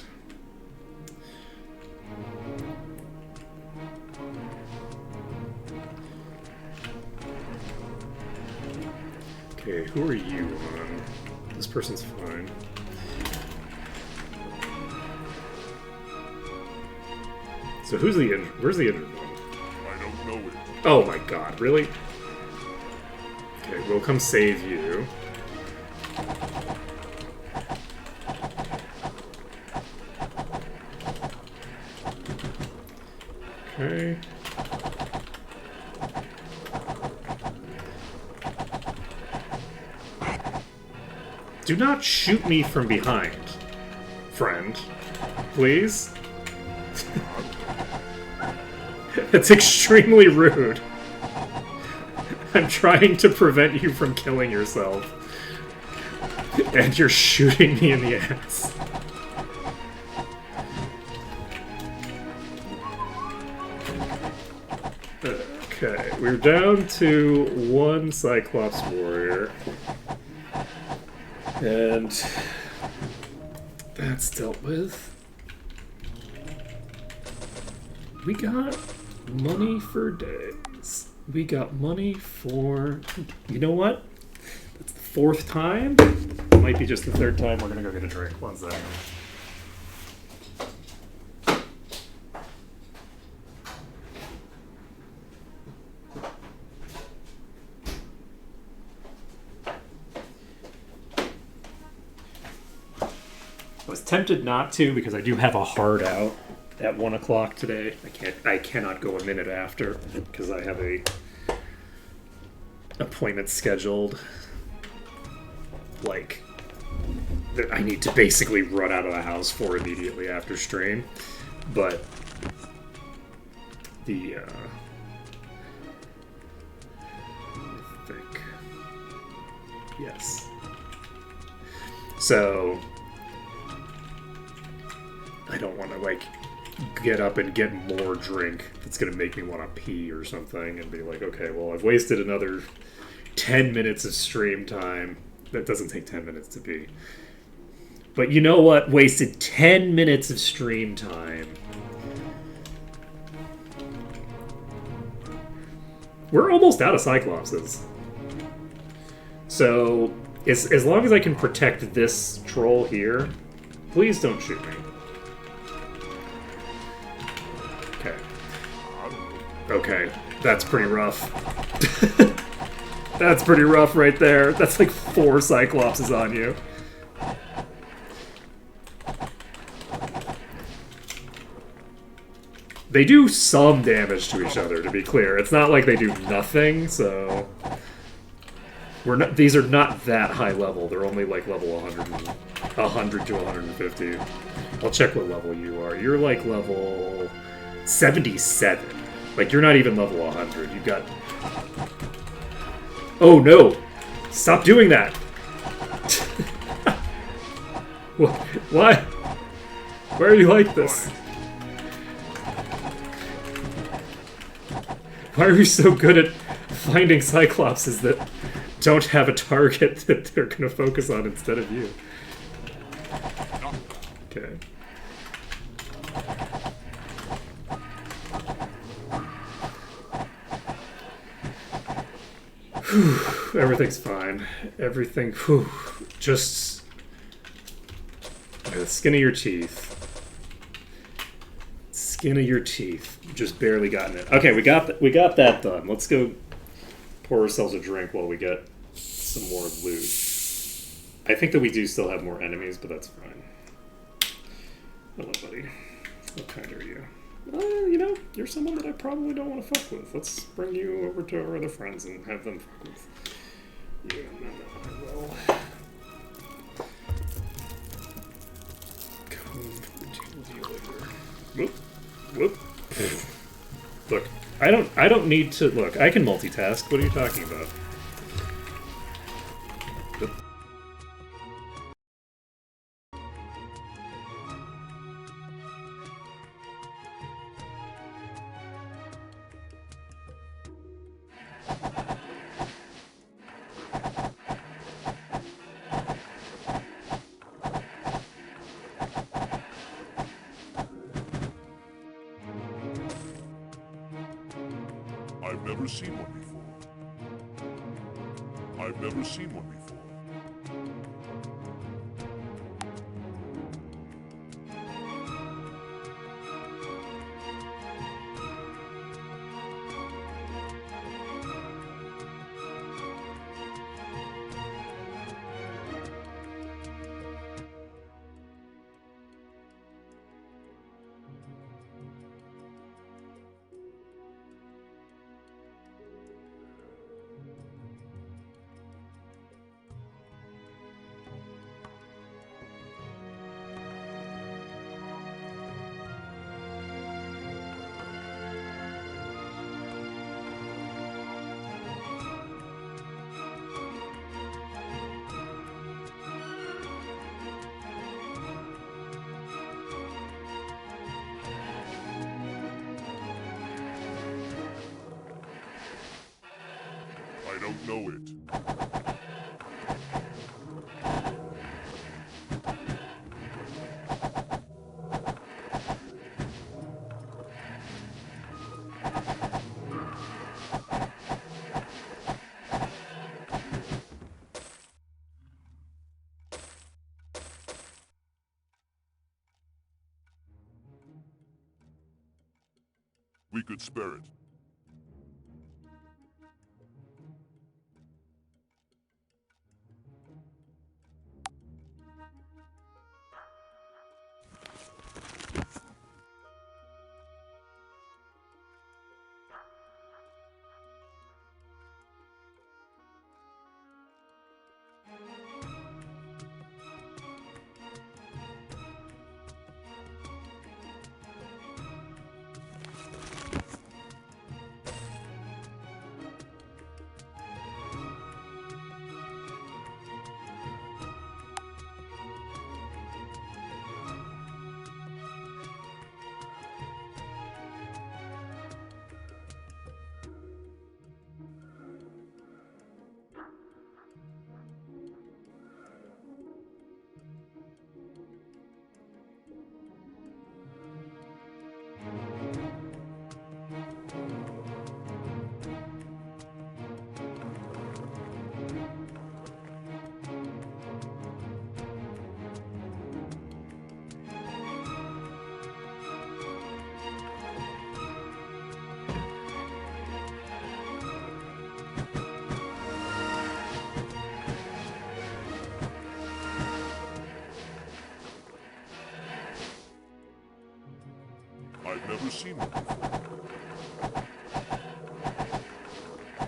Okay, who are you on? This person's fine. So where's the injured one? I don't know it. Oh my god, really? Okay, we'll come save you. Okay. Do not shoot me from behind, friend. Please? It's extremely rude. I'm trying to prevent you from killing yourself. And you're shooting me in the ass. Okay, we're down to one Cyclops warrior. And that's dealt with. We got money for days. We got money for... You know what? That's the fourth time. It might be just the third time. We're gonna go get a drink. One second. I was tempted not to because I do have a hard out at 1 o'clock today. I cannot go a minute after because I have a appointment scheduled. Like, that I need to basically run out of the house for immediately after stream. But the I think, yes. So I don't want to, like, get up and get more drink that's going to make me want to pee or something and be like, okay, well, I've wasted another 10 minutes of stream time. That doesn't take 10 minutes to pee. But you know what? Wasted 10 minutes of stream time. We're almost out of Cyclopses. So, as long as I can protect this troll here, please don't shoot me. Okay. Okay, that's pretty rough. That's pretty rough right there. That's like 4 Cyclopses on you. They do some damage to each other, to be clear. It's not like they do nothing, so... These are not that high level. They're only like level 100 to 150. I'll check what level you are. You're like level 77. Like, you're not even level 100. You've got... Oh, no! Stop doing that! Why? Why are you like this? Why are you so good at finding Cyclopses that don't have a target that they're going to focus on instead of you? Okay. Whew, everything's fine. Everything, whew, just the skin of your teeth. Skin of your teeth. Just barely gotten it. Okay, we got that done. Let's go pour ourselves a drink while we get some more loot. I think that we do still have more enemies, but that's fine. Hello, buddy. What kind are you? You know, you're someone that I probably don't want to fuck with. Let's bring you over to our other friends and have them fuck with you. No, I will. Come deal with you later. Whoop. Whoop. Look, I don't need to... Look, I can multitask. What are you talking about? Whoop. I've never seen one before. I've never seen one before. know it. We could spare it. I've never seen one before.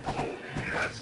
Oh, yes!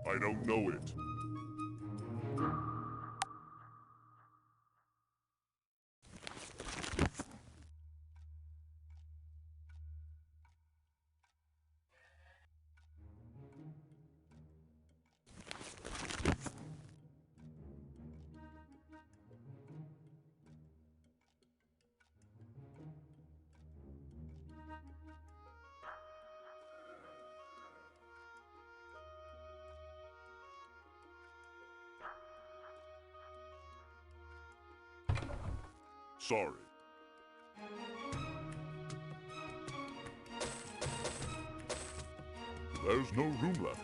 I don't know it. Sorry. There's no room left.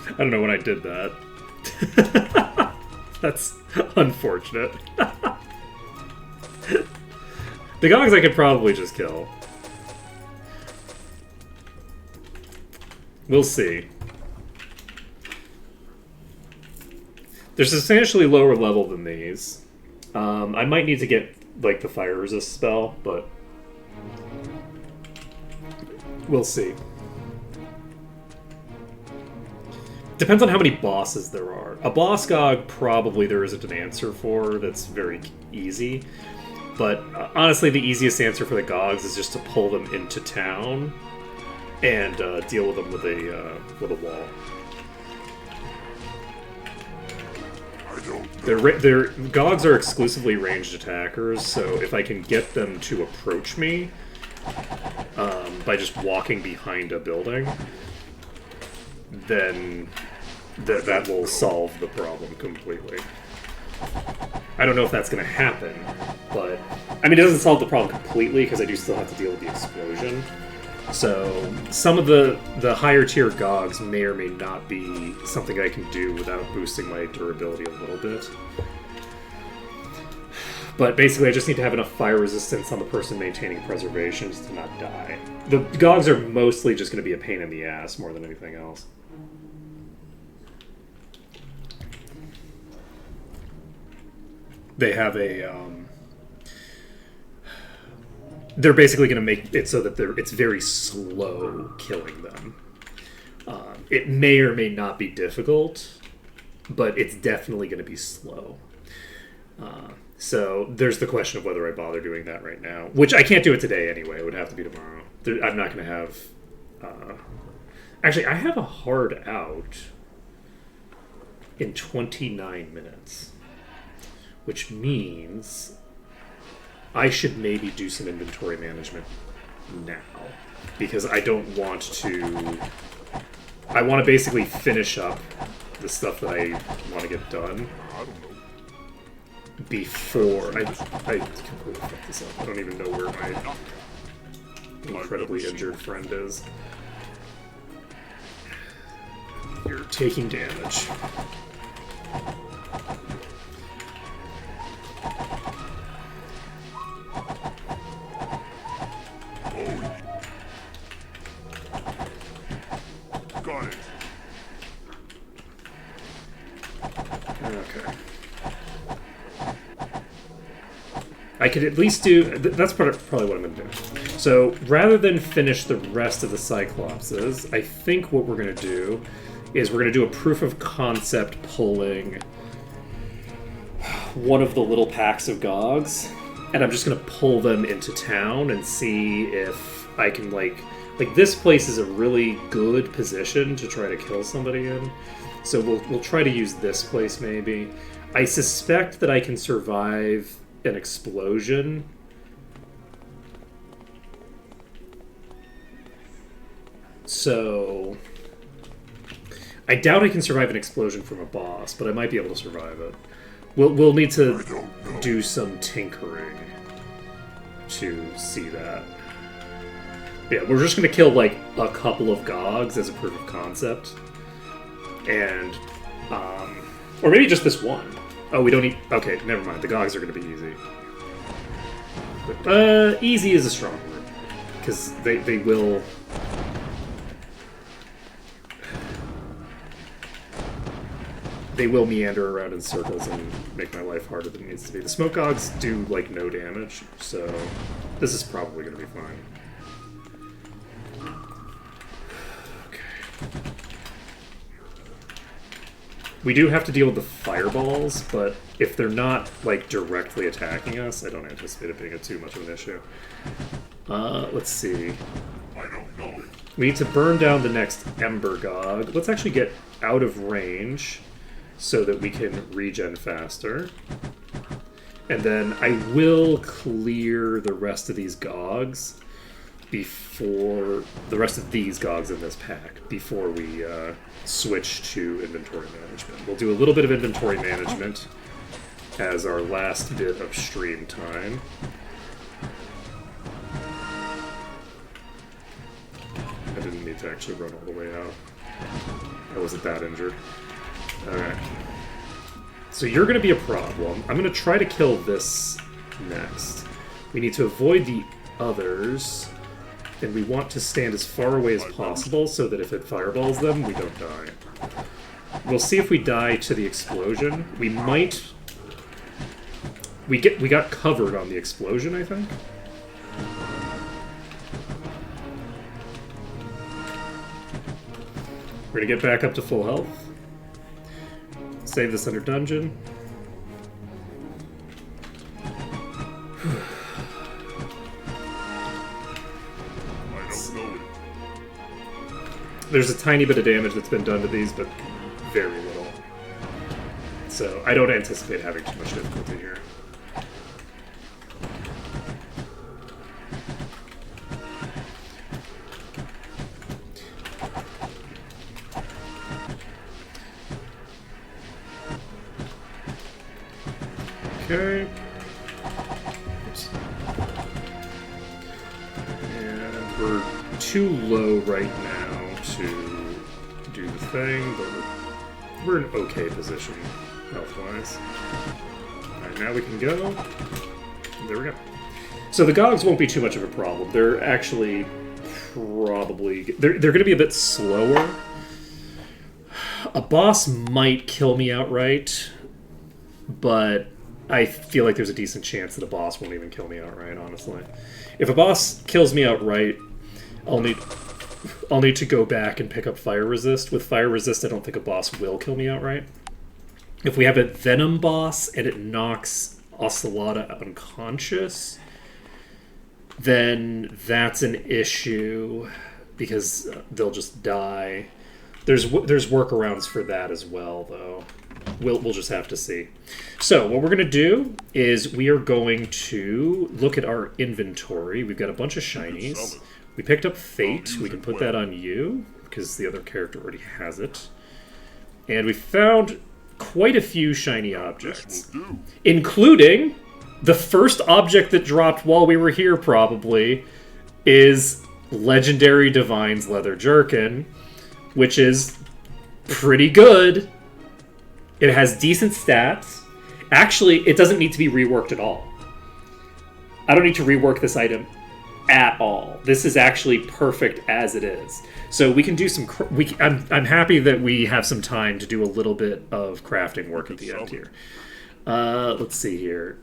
I don't know when I did that. That's unfortunate. The Gogs I could probably just kill. We'll see. They're substantially lower level than these. I might need to get, like, the fire resist spell, but we'll see. Depends on how many bosses there are. A boss Gog probably there isn't an answer for that's very easy. But honestly, the easiest answer for the Gogs is just to pull them into town and deal with them with a wall. Their Gogs are exclusively ranged attackers, so if I can get them to approach me by just walking behind a building, then that will solve the problem completely. I don't know if that's going to happen, but I mean, it doesn't solve the problem completely because I do still have to deal with the explosion. So some of the higher tier Gogs may or may not be something I can do without boosting my durability a little bit. But basically, I just need to have enough fire resistance on the person maintaining preservations to not die. The Gogs are mostly just going to be a pain in the ass more than anything else. They have a... they're basically going to make it so that it's very slow killing them. It may or may not be difficult, but it's definitely going to be slow. So there's the question of whether I bother doing that right now, which I can't do it today anyway. It would have to be tomorrow. I'm not going to have... actually, I have a hard out in 29 minutes, which means I should maybe do some inventory management now, because I don't want to... I want to basically finish up the stuff that I want to get done before... I completely fucked this up. I don't even know where my incredibly injured friend is. You're taking damage. Got it. Okay. I could at least do... That's probably what I'm going to do. So, rather than finish the rest of the Cyclopses, I think what we're going to do is we're going to do a proof of concept pulling one of the little packs of Gogs, and I'm just going to pull them into town and see if I can, like, this place is a really good position to try to kill somebody in. So we'll try to use this place, maybe. I suspect that I can survive an explosion. So... I doubt I can survive an explosion from a boss, but I might be able to survive it. We'll need to do some tinkering to see that. Yeah, we're just going to kill, like, a couple of Gogs as a proof of concept. And, or maybe just this one. Oh, we don't need... Okay, never mind. The Gogs are going to be easy. But, easy is a strong word. Because they will... They will meander around in circles and make my life harder than it needs to be. The Smoke Gogs do, like, no damage, so this is probably going to be fine. Okay. We do have to deal with the fireballs, but if they're not, like, directly attacking us, I don't anticipate it being too much of an issue. Let's see. I don't know it. We need to burn down the next Ember Gog. Let's actually get out of range so that we can regen faster. And then I will clear the rest of these Gogs before... the rest of these Gogs in this pack before we switch to inventory management. We'll do a little bit of inventory management as our last bit of stream time. I didn't need to actually run all the way out. I wasn't that injured. Alright. So you're going to be a problem. I'm going to try to kill this next. We need to avoid the others, and we want to stand as far away as possible so that if it fireballs them, we don't die. We'll see if we die to the explosion. We might... We got covered on the explosion, I think. We're going to get back up to full health. Save this under dungeon. I don't know it. There's a tiny bit of damage that's been done to these, but very little. So I don't anticipate having too much difficulty here. Okay. Oops. And we're too low right now to do the thing, but we're in okay position health-wise. Alright, now we can go. There we go. So the Gogs won't be too much of a problem. They're actually probably... They're going to be a bit slower. A boss might kill me outright, but I feel like there's a decent chance that a boss won't even kill me outright, honestly. If a boss kills me outright, I'll need to go back and pick up Fire Resist. With Fire Resist, I don't think a boss will kill me outright. If we have a Venom boss and it knocks Ocelota unconscious, then that's an issue because they'll just die. There's workarounds for that as well, though. We'll just have to see. So what we're going to do is we are going to look at our inventory. We've got a bunch of shinies. We picked up Fate. We can put that on you because the other character already has it. And we found quite a few shiny objects, including the first object that dropped while we were here probably is Legendary Divine's Leather Jerkin, which is pretty good. It has decent stats. Actually, it doesn't need to be reworked at all. I don't need to rework this item at all. This is actually perfect as it is. So we can do some... I'm happy that we have some time to do a little bit of crafting work at the end here. Let's see here.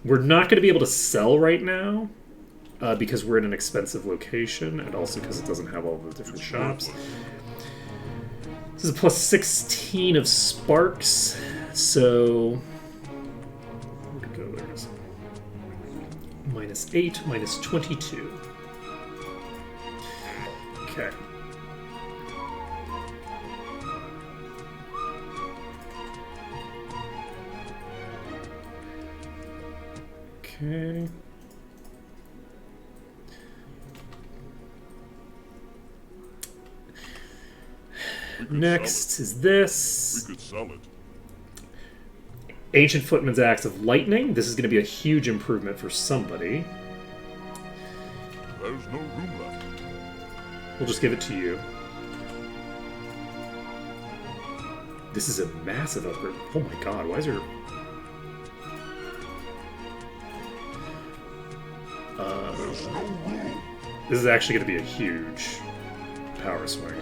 We're not going to be able to sell right now because we're in an expensive location and also because it doesn't have all the different shops. This is a plus 16 of sparks, so... Where'd it go? There it is. Minus 8, minus 22. Okay. Okay. Next is this. We could sell it. Ancient Footman's Axe of Lightning. This is going to be a huge improvement for somebody. There's no room left. We'll just give it to you. This is a massive upgrade. Oh my god, why is there... This is actually going to be a huge power swing.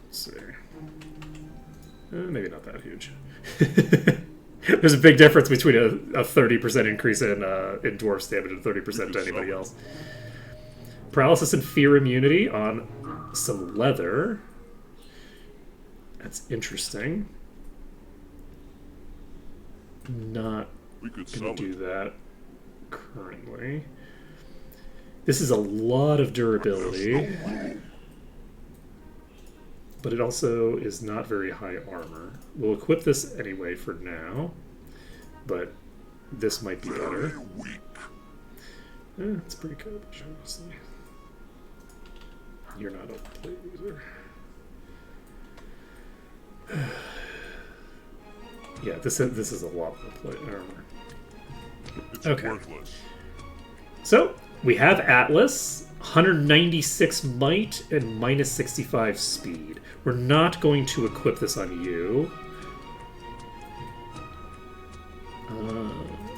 Let's see. Maybe not that huge. There's a big difference between a 30% increase in dwarf damage and 30% to anybody else. Paralysis and fear immunity on some leather. That's interesting. Not going to do that currently. This is a lot of durability. But it also is not very high armor. We'll equip this anyway for now, but this might be better. It's pretty good, honestly. You're not a plate user. Yeah, this is a lot more plate armor. It's okay. Worthless. So we have Atlas, 196 might and minus 65 speed. We're not going to equip this on you.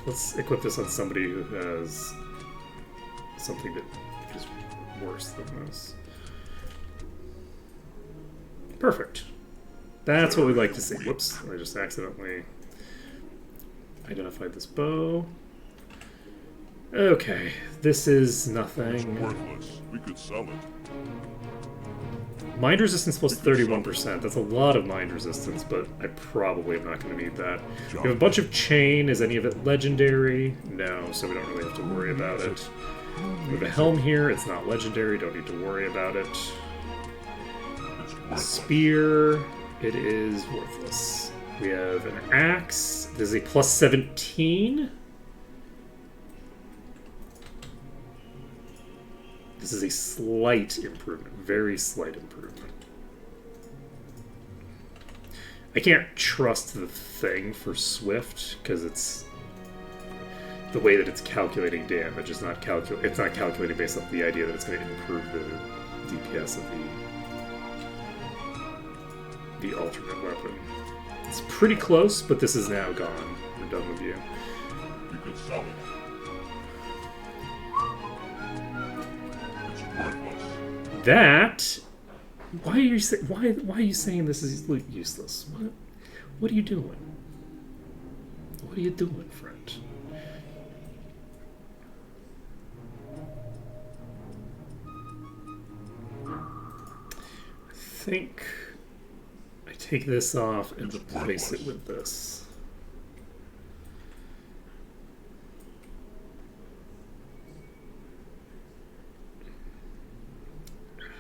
Let's equip this on somebody who has something that is worse than this. Perfect. That's what we like to see. Whoops, I just accidentally identified this bow. Okay, this is nothing. It's worthless. We could sell it. Mind resistance plus 31%. That's a lot of mind resistance, but I probably am not going to need that. We have a bunch of chain. Is any of it legendary? No, so we don't really have to worry about it. We have a helm here. It's not legendary. Don't need to worry about it. Spear. It is worthless. We have an axe. This is a plus 17. This is a slight improvement, very slight improvement. I can't trust the thing for Swift because it's the way that it's calculating damage is not it's not calculating based off the idea that it's going to improve the DPS of the alternate weapon. It's pretty close, but this is now gone. We're done with you. We could sell it. It's worthless. That. Why are you why are you saying this is useless? What are you doing? What are you doing, friend? I think I take this off and replace it with this.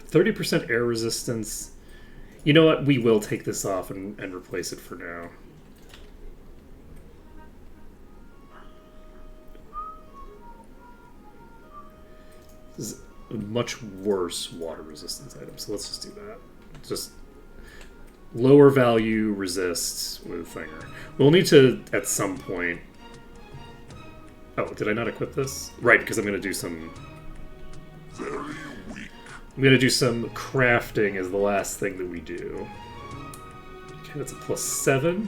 30% air resistance. You know what? We will take this off and replace it for now. This is a much worse water resistance item, so let's just do that. Just lower value resists with Thinger. We'll need to, at some point... Oh, did I not equip this? Right, because I'm going to do some... Very weak. I'm going to do some crafting as the last thing that we do. Okay, that's a +7.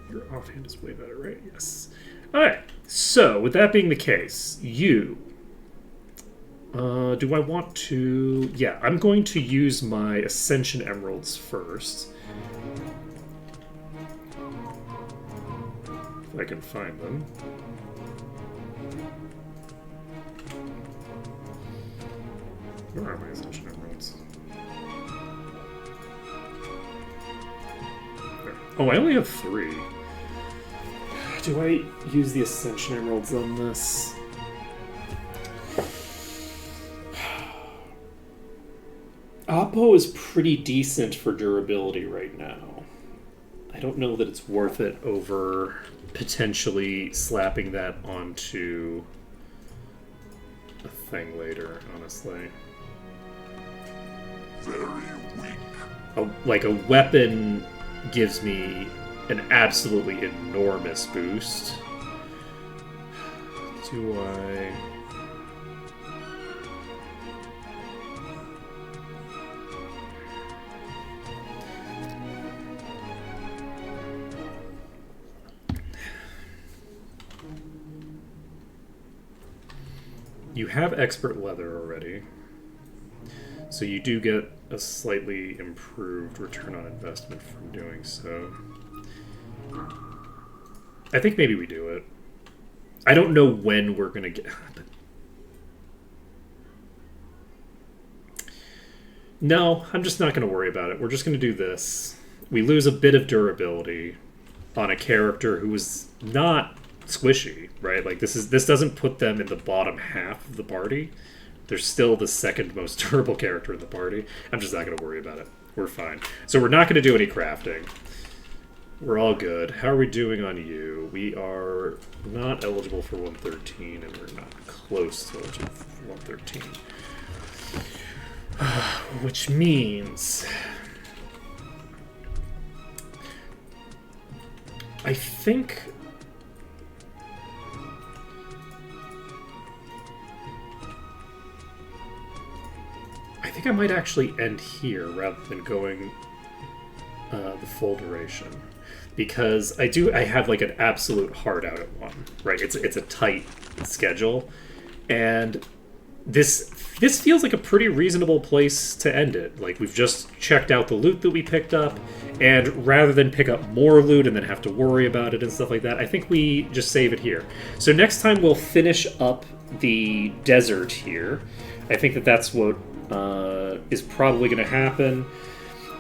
Your offhand is way better, right? Yes. Alright, so with that being the case, you... do I want to... Yeah, I'm going to use my Ascension Emeralds first. If I can find them. Where are my Ascension Emeralds? There. Oh, I only have 3. Do I use the Ascension Emeralds on this? Oppo is pretty decent for durability right now. I don't know that it's worth it over potentially slapping that onto a thing later, honestly. Very weak. Like a weapon gives me an absolutely enormous boost. Do I... You have Expert Leather already, so you do get a slightly improved return on investment from doing so. I think maybe we do it. I don't know when we're going to get... No, I'm just not going to worry about it. We're just going to do this. We lose a bit of durability on a character who is not squishy, right? Like this doesn't put them in the bottom half of the party. They're still the second most durable character in the party. I'm just not going to worry about it. We're fine. So we're not going to do any crafting. We're all good. How are we doing on you? We are not eligible for 113, and we're not close to eligible for 113. Which means... I think... I might actually end here rather than going the full duration, because I have like an absolute hard out at 1, right? It's a tight schedule, and this feels like a pretty reasonable place to end it. Like we've just checked out the loot that we picked up, and rather than pick up more loot and then have to worry about it and stuff like that, I think we just save it here. So next time we'll finish up the desert here. I think that's what is probably going to happen,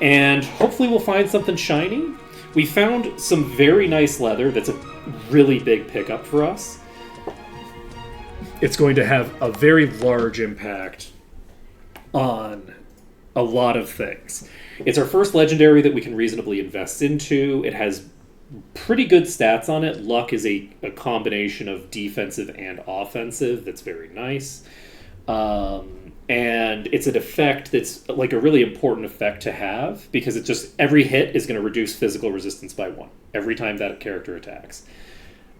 and hopefully we'll find something shiny. We found some very nice leather that's a really big pickup for us. It's going to have a very large impact on a lot of things. It's our first legendary that we can reasonably invest into. It has pretty good stats on it. Luck is a combination of defensive and offensive that's very nice. And it's an effect that's like a really important effect to have, because it just, every hit is going to reduce physical resistance by 1 every time that character attacks.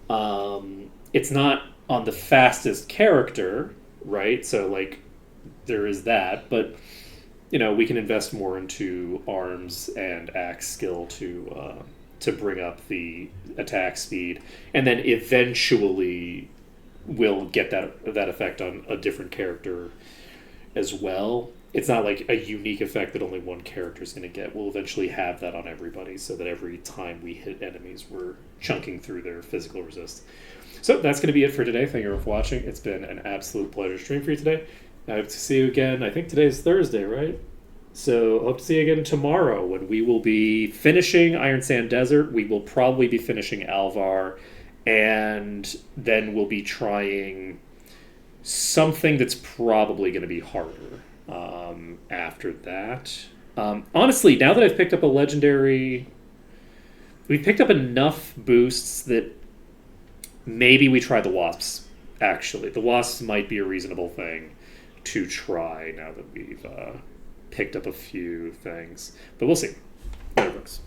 It's not on the fastest character, right? So like there is that, but we can invest more into arms and axe skill to bring up the attack speed, and then eventually we'll get that effect on a different character as well. It's not like a unique effect that only one character is going to get. We'll eventually have that on everybody, so that every time we hit enemies, we're chunking through their physical resist. So that's going to be it for today. Thank you for watching. It's been an absolute pleasure streaming for you today. I hope to see you again. I think today is Thursday, right? So hope to see you again tomorrow when we will be finishing Iron Sand Desert. We will probably be finishing Alvar, and then we'll be trying something that's probably going to be harder after that. Honestly, now that I've picked up a legendary, we've picked up enough boosts that maybe we try the Wasps, actually. The Wasps might be a reasonable thing to try now that we've picked up a few things. But we'll see. Later, folks.